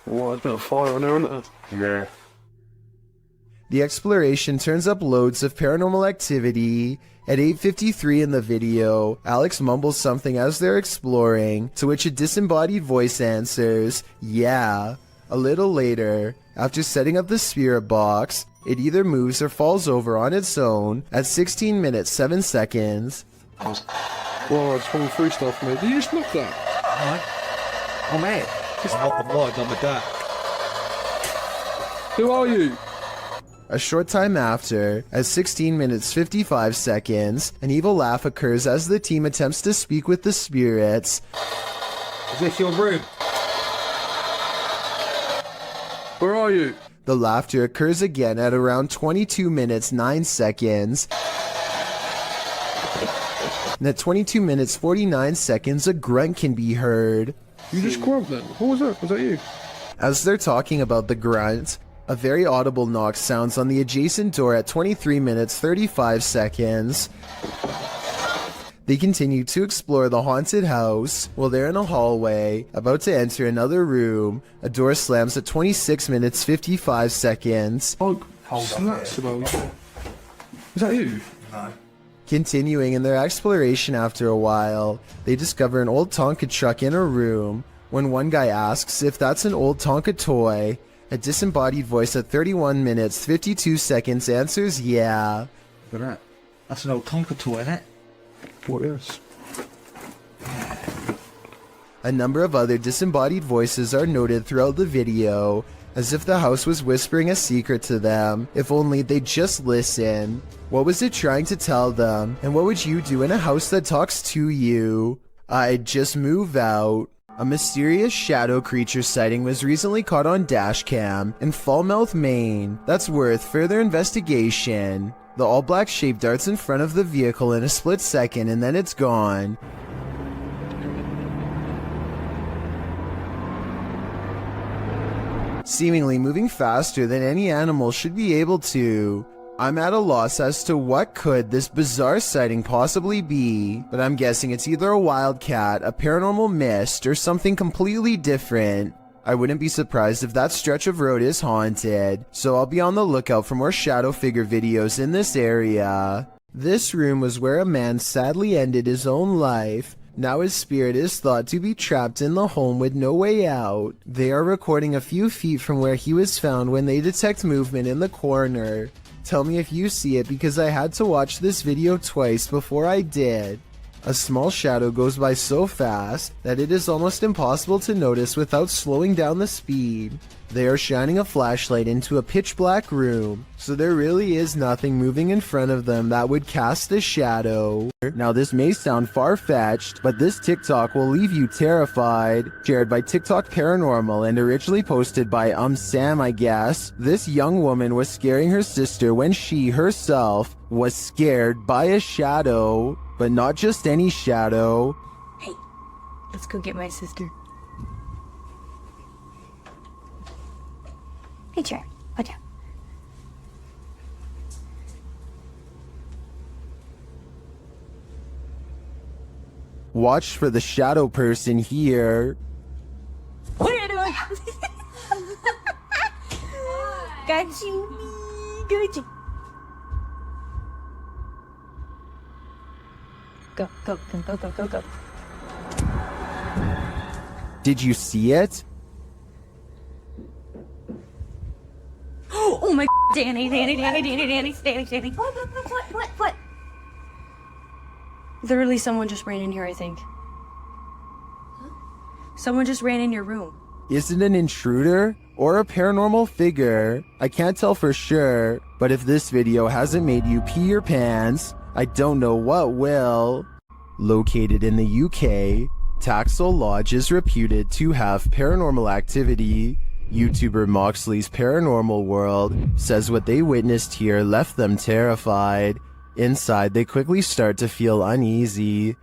What about fire on there on Earth? Yeah.
The exploration turns up loads of paranormal activity. At 8:53 in the video, Alex mumbles something as they're exploring, to which a disembodied voice answers, "Yeah." A little later, after setting up the spirit box, it either moves or falls over on its own at 16 minutes 7 seconds.
Well, it's falling through stuff, mate. Did you just look that?
Oh, mate.
Just hop the light on the deck. Who are you?
A short time after, at 16 minutes 55 seconds, an evil laugh occurs as the team attempts to speak with the spirits.
Is this your room? Where are you?
The laughter occurs again at around 22 minutes 9 seconds. And at 22 minutes 49 seconds, a grunt can be heard.
You just grunt then? What was that? Was that you?
As they're talking about the grunt, a very audible knock sounds on the adjacent door at 23 minutes 35 seconds. They continue to explore the haunted house. While they're in a hallway, about to enter another room, a door slams at 26 minutes 55 seconds.
Oh, snaps about you. Is that you?
Continuing in their exploration after a while, they discover an old Tonka truck in a room. When one guy asks if that's an old Tonka toy, a disembodied voice at 31 minutes 52 seconds answers yeah.
That's an old Tonka toy, isn't it? What is?
A number of other disembodied voices are noted throughout the video, as if the house was whispering a secret to them, if only they'd just listen. What was it trying to tell them, and what would you do in a house that talks to you? I'd just move out. A mysterious shadow creature sighting was recently caught on dashcam in Falmouth, Maine. That's worth further investigation. The all-black shape darts in front of the vehicle in a split second and then it's gone. Seemingly moving faster than any animal should be able to. I'm at a loss as to what could this bizarre sighting possibly be, but I'm guessing it's either a wildcat, a paranormal mist, or something completely different. I wouldn't be surprised if that stretch of road is haunted, so I'll be on the lookout for more shadow figure videos in this area. This room was where a man sadly ended his own life. Now his spirit is thought to be trapped in the home with no way out. They are recording a few feet from where he was found when they detect movement in the corner. Tell me if you see it because I had to watch this video twice before I did. A small shadow goes by so fast that it is almost impossible to notice without slowing down the speed. They are shining a flashlight into a pitch black room, so there really is nothing moving in front of them that would cast a shadow. Now this may sound far-fetched, but this TikTok will leave you terrified. Shared by TikTok Paranormal and originally posted by Sam, I guess. This young woman was scaring her sister when she herself was scared by a shadow, but not just any shadow.
Hey, let's go get my sister. Hey, chair. Watch out.
Watch for the shadow person here.
What are you doing? Got you. Got you. Go, go, go, go, go, go, go.
Did you see it?
Oh my Danny. What? Literally someone just ran in here, I think. Someone just ran in your room.
Is it an intruder or a paranormal figure? I can't tell for sure, but if this video hasn't made you pee your pants, I don't know what will. Located in the UK, Taxel Lodge is reputed to have paranormal activity. YouTuber Moxley's Paranormal World says what they witnessed here left them terrified. Inside, they quickly start to feel uneasy.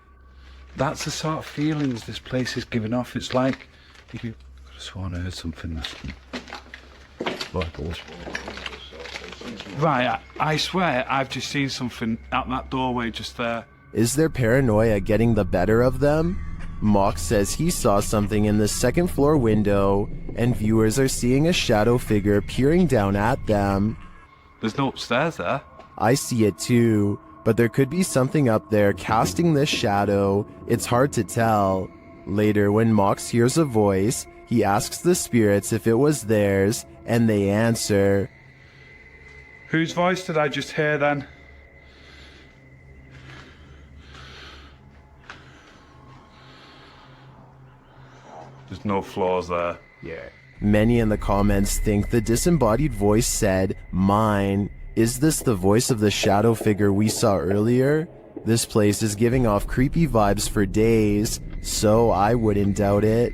That's the sort of feelings this place is giving off. It's like if you could have sworn I heard something. Right, I swear I've just seen something out that doorway just there.
Is their paranoia getting the better of them? Mox says he saw something in the second floor window, and viewers are seeing a shadow figure peering down at them.
There's no upstairs there.
I see it too, but there could be something up there casting this shadow. It's hard to tell. Later, when Mox hears a voice, he asks the spirits if it was theirs, and they answer.
Whose voice did I just hear then? There's no floors there. Yeah.
Many in the comments think the disembodied voice said, "Mine." Is this the voice of the shadow figure we saw earlier? This place is giving off creepy vibes for days, so I wouldn't doubt it.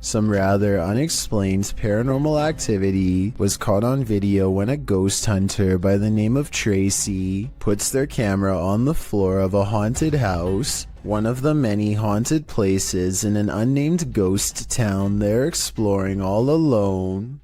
Some rather unexplained paranormal activity was caught on video when a ghost hunter by the name of Tracy puts their camera on the floor of a haunted house, one of the many haunted places in an unnamed ghost town they're exploring all alone.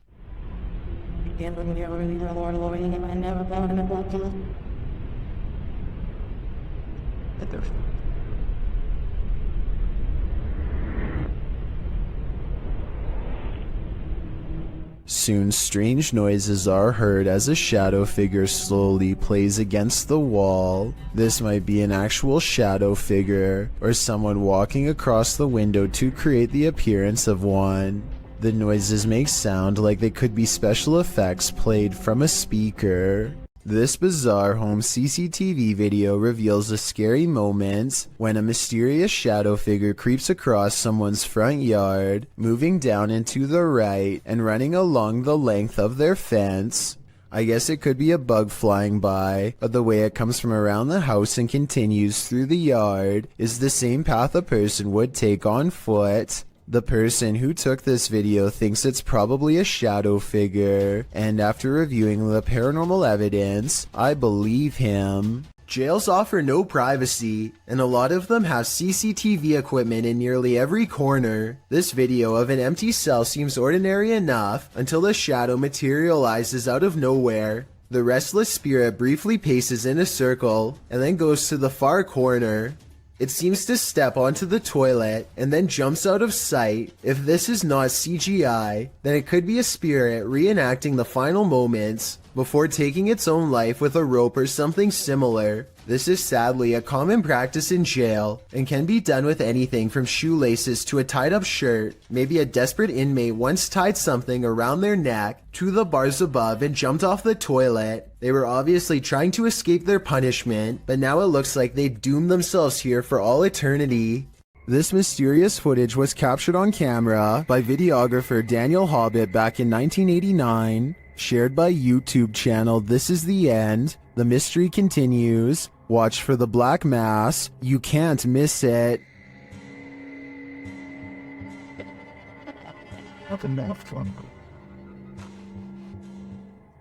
Soon strange noises are heard as a shadow figure slowly plays against the wall. This might be an actual shadow figure, or someone walking across the window to create the appearance of one. The noises make sound like they could be special effects played from a speaker. This bizarre home CCTV video reveals a scary moment when a mysterious shadow figure creeps across someone's front yard, moving down and to the right and running along the length of their fence. I guess it could be a bug flying by, but the way it comes from around the house and continues through the yard is the same path a person would take on foot. The person who took this video thinks it's probably a shadow figure, and after reviewing the paranormal evidence, I believe him. Jails offer no privacy, and a lot of them have CCTV equipment in nearly every corner. This video of an empty cell seems ordinary enough until a shadow materializes out of nowhere. The restless spirit briefly paces in a circle, and then goes to the far corner. It seems to step onto the toilet and then jumps out of sight. If this is not CGI, then it could be a spirit reenacting the final moments before taking its own life with a rope or something similar. This is sadly a common practice in jail and can be done with anything from shoelaces to a tied up shirt. Maybe a desperate inmate once tied something around their neck to the bars above and jumped off the toilet. They were obviously trying to escape their punishment, but now it looks like they doomed themselves here for all eternity. This mysterious footage was captured on camera by videographer Daniel Hobbit back in 1989. Shared by YouTube channel This Is The End. The mystery continues. Watch for the black mass. You can't miss it.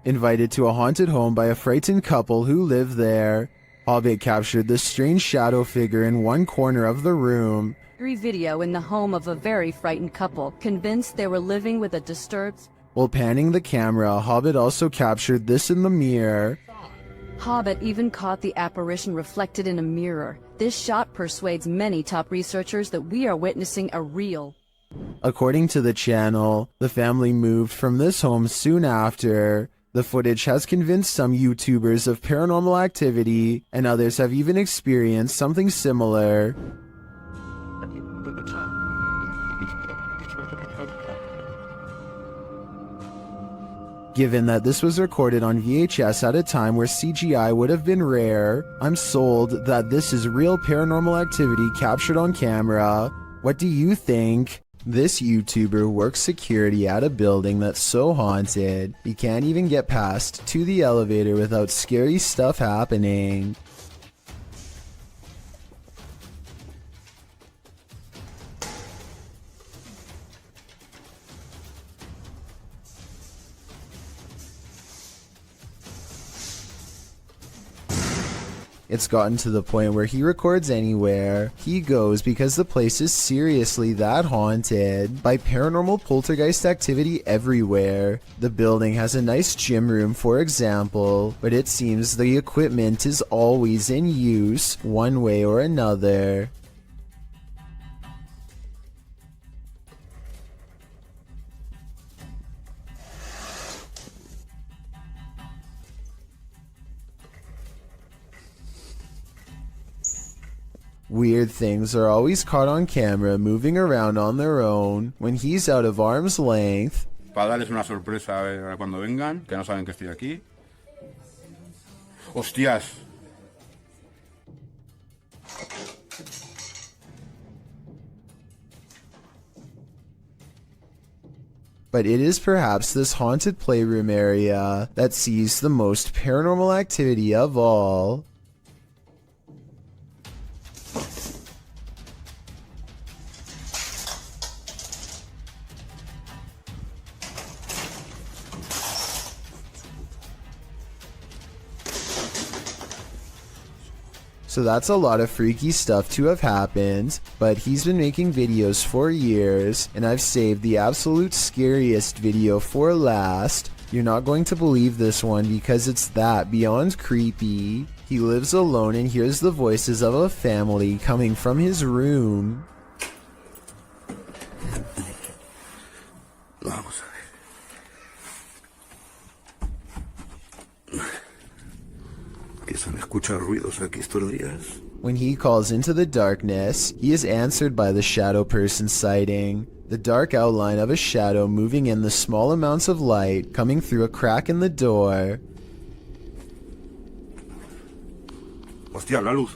Invited to a haunted home by a frightened couple who live there. Hobbit captured this strange shadow figure in one corner of the room.
Video in the home of a very frightened couple, convinced they were living with a disturbed...
While panning the camera, Hobbit also captured this in the mirror.
Hobbit even caught the apparition reflected in a mirror. This shot persuades many top researchers that we are witnessing a real...
According to the channel, the family moved from this home soon after. The footage has convinced some YouTubers of paranormal activity, and others have even experienced something similar. Given that this was recorded on VHS at a time where CGI would have been rare, I'm sold that this is real paranormal activity captured on camera. What do you think? This YouTuber works security at a building that's so haunted, he can't even get past to the elevator without scary stuff happening. It's gotten to the point where he records anywhere he goes because the place is seriously that haunted by paranormal poltergeist activity everywhere. The building has a nice gym room, for example, but it seems the equipment is always in use one way or another. Weird things are always caught on camera moving around on their own when he's out of arm's length.
Para darles una sorpresa cuando vengan, que no saben que estoy aquí. ¡Hostias!
But it is perhaps this haunted playroom area that sees the most paranormal activity of all. So that's a lot of freaky stuff to have happened, but he's been making videos for years, and I've saved the absolute scariest video for last. You're not going to believe this one because it's that beyond creepy. He lives alone and hears the voices of a family coming from his room.
Vamos a ver.
que se han escuchado ruidos aquí estos días.
When he calls into the darkness, he is answered by the shadow person sighting. The dark outline of a shadow moving in the small amounts of light coming through a crack in the door.
Hostia, la luz.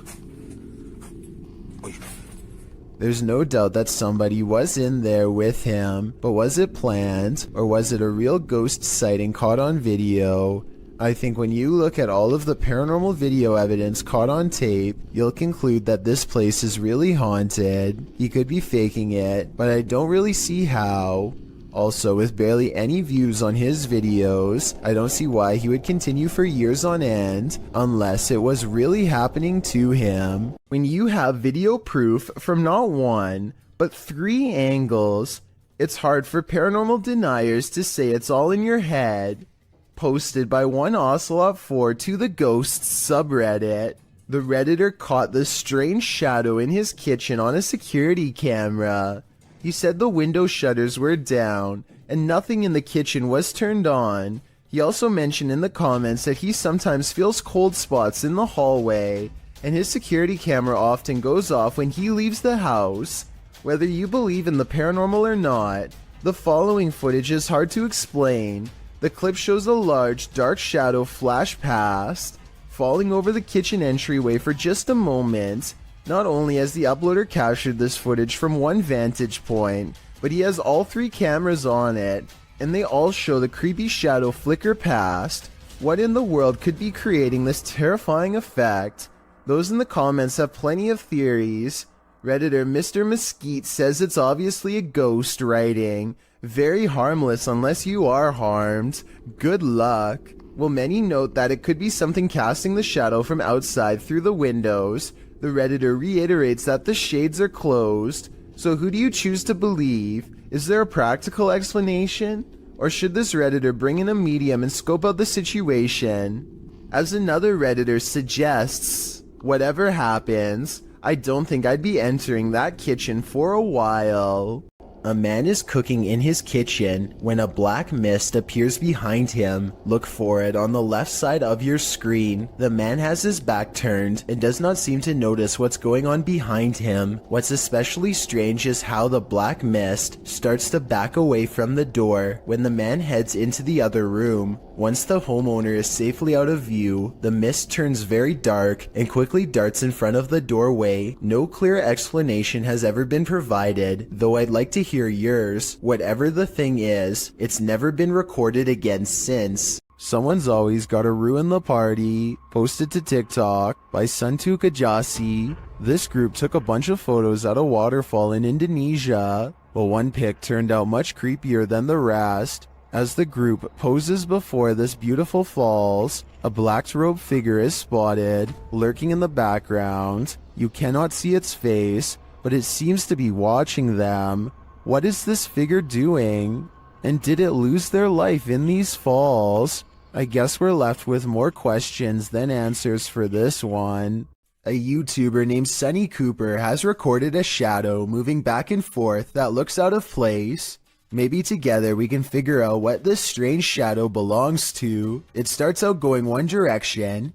There's no doubt that somebody was in there with him, but was it planned, or was it a real ghost sighting caught on video? I think when you look at all of the paranormal video evidence caught on tape, you'll conclude that this place is really haunted. He could be faking it, but I don't really see how. Also, with barely any views on his videos, I don't see why he would continue for years on end, unless it was really happening to him. When you have video proof from not one, but 3 angles, it's hard for paranormal deniers to say it's all in your head. Posted by one Ocelot4 to the Ghosts subreddit, the Redditor caught this strange shadow in his kitchen on a security camera. He said the window shutters were down, and nothing in the kitchen was turned on. He also mentioned in the comments that he sometimes feels cold spots in the hallway, and his security camera often goes off when he leaves the house. Whether you believe in the paranormal or not, the following footage is hard to explain. The clip shows a large, dark shadow flash past, falling over the kitchen entryway for just a moment. Not only has the uploader captured this footage from one vantage point, but he has all 3 cameras on it, and they all show the creepy shadow flicker past. What in the world could be creating this terrifying effect? Those in the comments have plenty of theories. Redditor Mr. Mesquite says it's obviously a ghost writing. Very harmless unless you are harmed. Good luck. Well, many note that it could be something casting the shadow from outside through the windows. The Redditor reiterates that the shades are closed. So who do you choose to believe? Is there a practical explanation? Or should this Redditor bring in a medium and scope out the situation? As another Redditor suggests, whatever happens, I don't think I'd be entering that kitchen for a while. A man is cooking in his kitchen when a black mist appears behind him. Look for it on the left side of your screen. The man has his back turned and does not seem to notice what's going on behind him. What's especially strange is how the black mist starts to back away from the door when the man heads into the other room. Once the homeowner is safely out of view, the mist turns very dark and quickly darts in front of the doorway. No clear explanation has ever been provided, though I'd like to hear yours. Whatever the thing is, it's never been recorded again since. Someone's always gotta ruin the party. Posted to TikTok by Suntu Kajasi. This group took a bunch of photos at a waterfall in Indonesia, but one pic turned out much creepier than the rest. As the group poses before this beautiful falls, a black-robed figure is spotted, lurking in the background. You cannot see its face, but it seems to be watching them. What is this figure doing? And did it lose their life in these falls? I guess we're left with more questions than answers for this one. A YouTuber named Sunny Cooper has recorded a shadow moving back and forth that looks out of place. Maybe together we can figure out what this strange shadow belongs to. It starts out going one direction,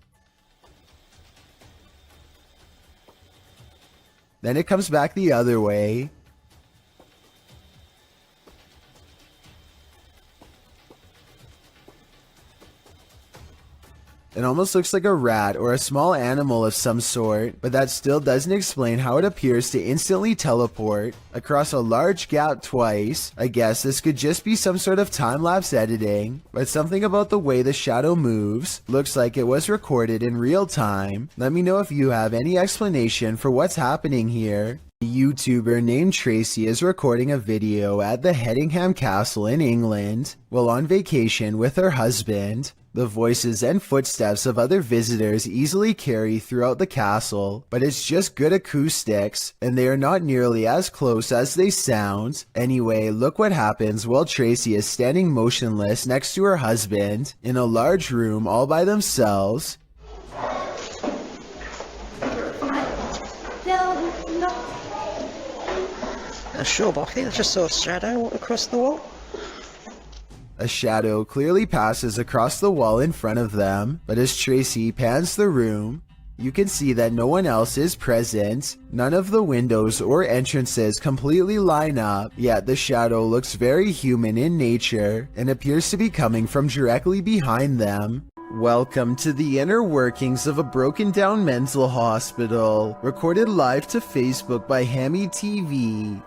then it comes back the other way. It almost looks like a rat or a small animal of some sort, but that still doesn't explain how it appears to instantly teleport across a large gap twice. I guess this could just be some sort of time-lapse editing, but something about the way the shadow moves looks like it was recorded in real time. Let me know if you have any explanation for what's happening here. A YouTuber named Tracy is recording a video at the Hedingham Castle in England while on vacation with her husband. The voices and footsteps of other visitors easily carry throughout the castle, but it's just good acoustics, and they are not nearly as close as they sound. Anyway, look what happens while Tracy is standing motionless next to her husband in a large room all by themselves.
Sure, but I think I just saw a shadow walk across the wall.
A shadow clearly passes across the wall in front of them, but as Tracy pans the room, you can see that no one else is present. None of the windows or entrances completely line up, yet the shadow looks very human in nature and appears to be coming from directly behind them. Welcome to the inner workings of a broken down mental hospital, recorded live to Facebook by Hammy TV.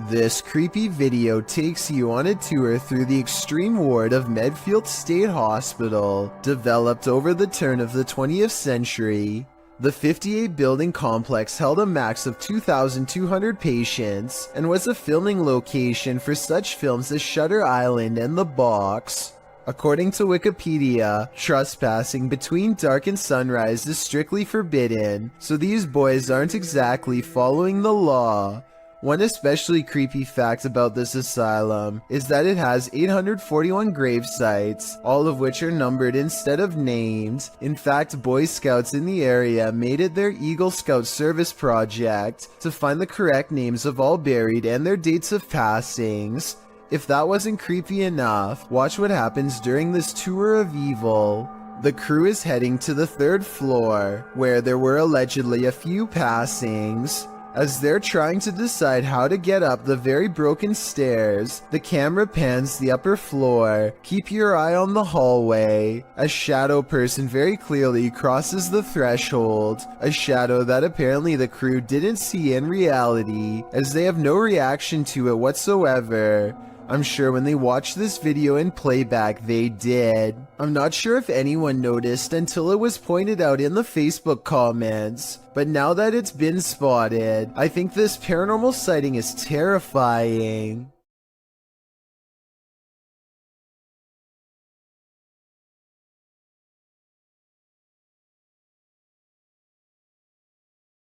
This creepy video takes you on a tour through the extreme ward of Medfield State Hospital, developed over the turn of the 20th century. The 58-building complex held a max of 2,200 patients and was a filming location for such films as Shutter Island and The Box. According to Wikipedia, trespassing between dark and sunrise is strictly forbidden, so these boys aren't exactly following the law. One especially creepy fact about this asylum is that it has 841 grave sites, all of which are numbered instead of named. In fact, Boy Scouts in the area made it their Eagle Scout service project to find the correct names of all buried and their dates of passings. If that wasn't creepy enough, watch what happens during this tour of evil. The crew is heading to the 3rd floor, where there were allegedly a few passings. As they're trying to decide how to get up the very broken stairs, the camera pans the upper floor. Keep your eye on the hallway. A shadow person very clearly crosses the threshold, a shadow that apparently the crew didn't see in reality, as they have no reaction to it whatsoever. I'm sure when they watched this video in playback they did. I'm not sure if anyone noticed until it was pointed out in the Facebook comments, but now that it's been spotted, I think this paranormal sighting is terrifying.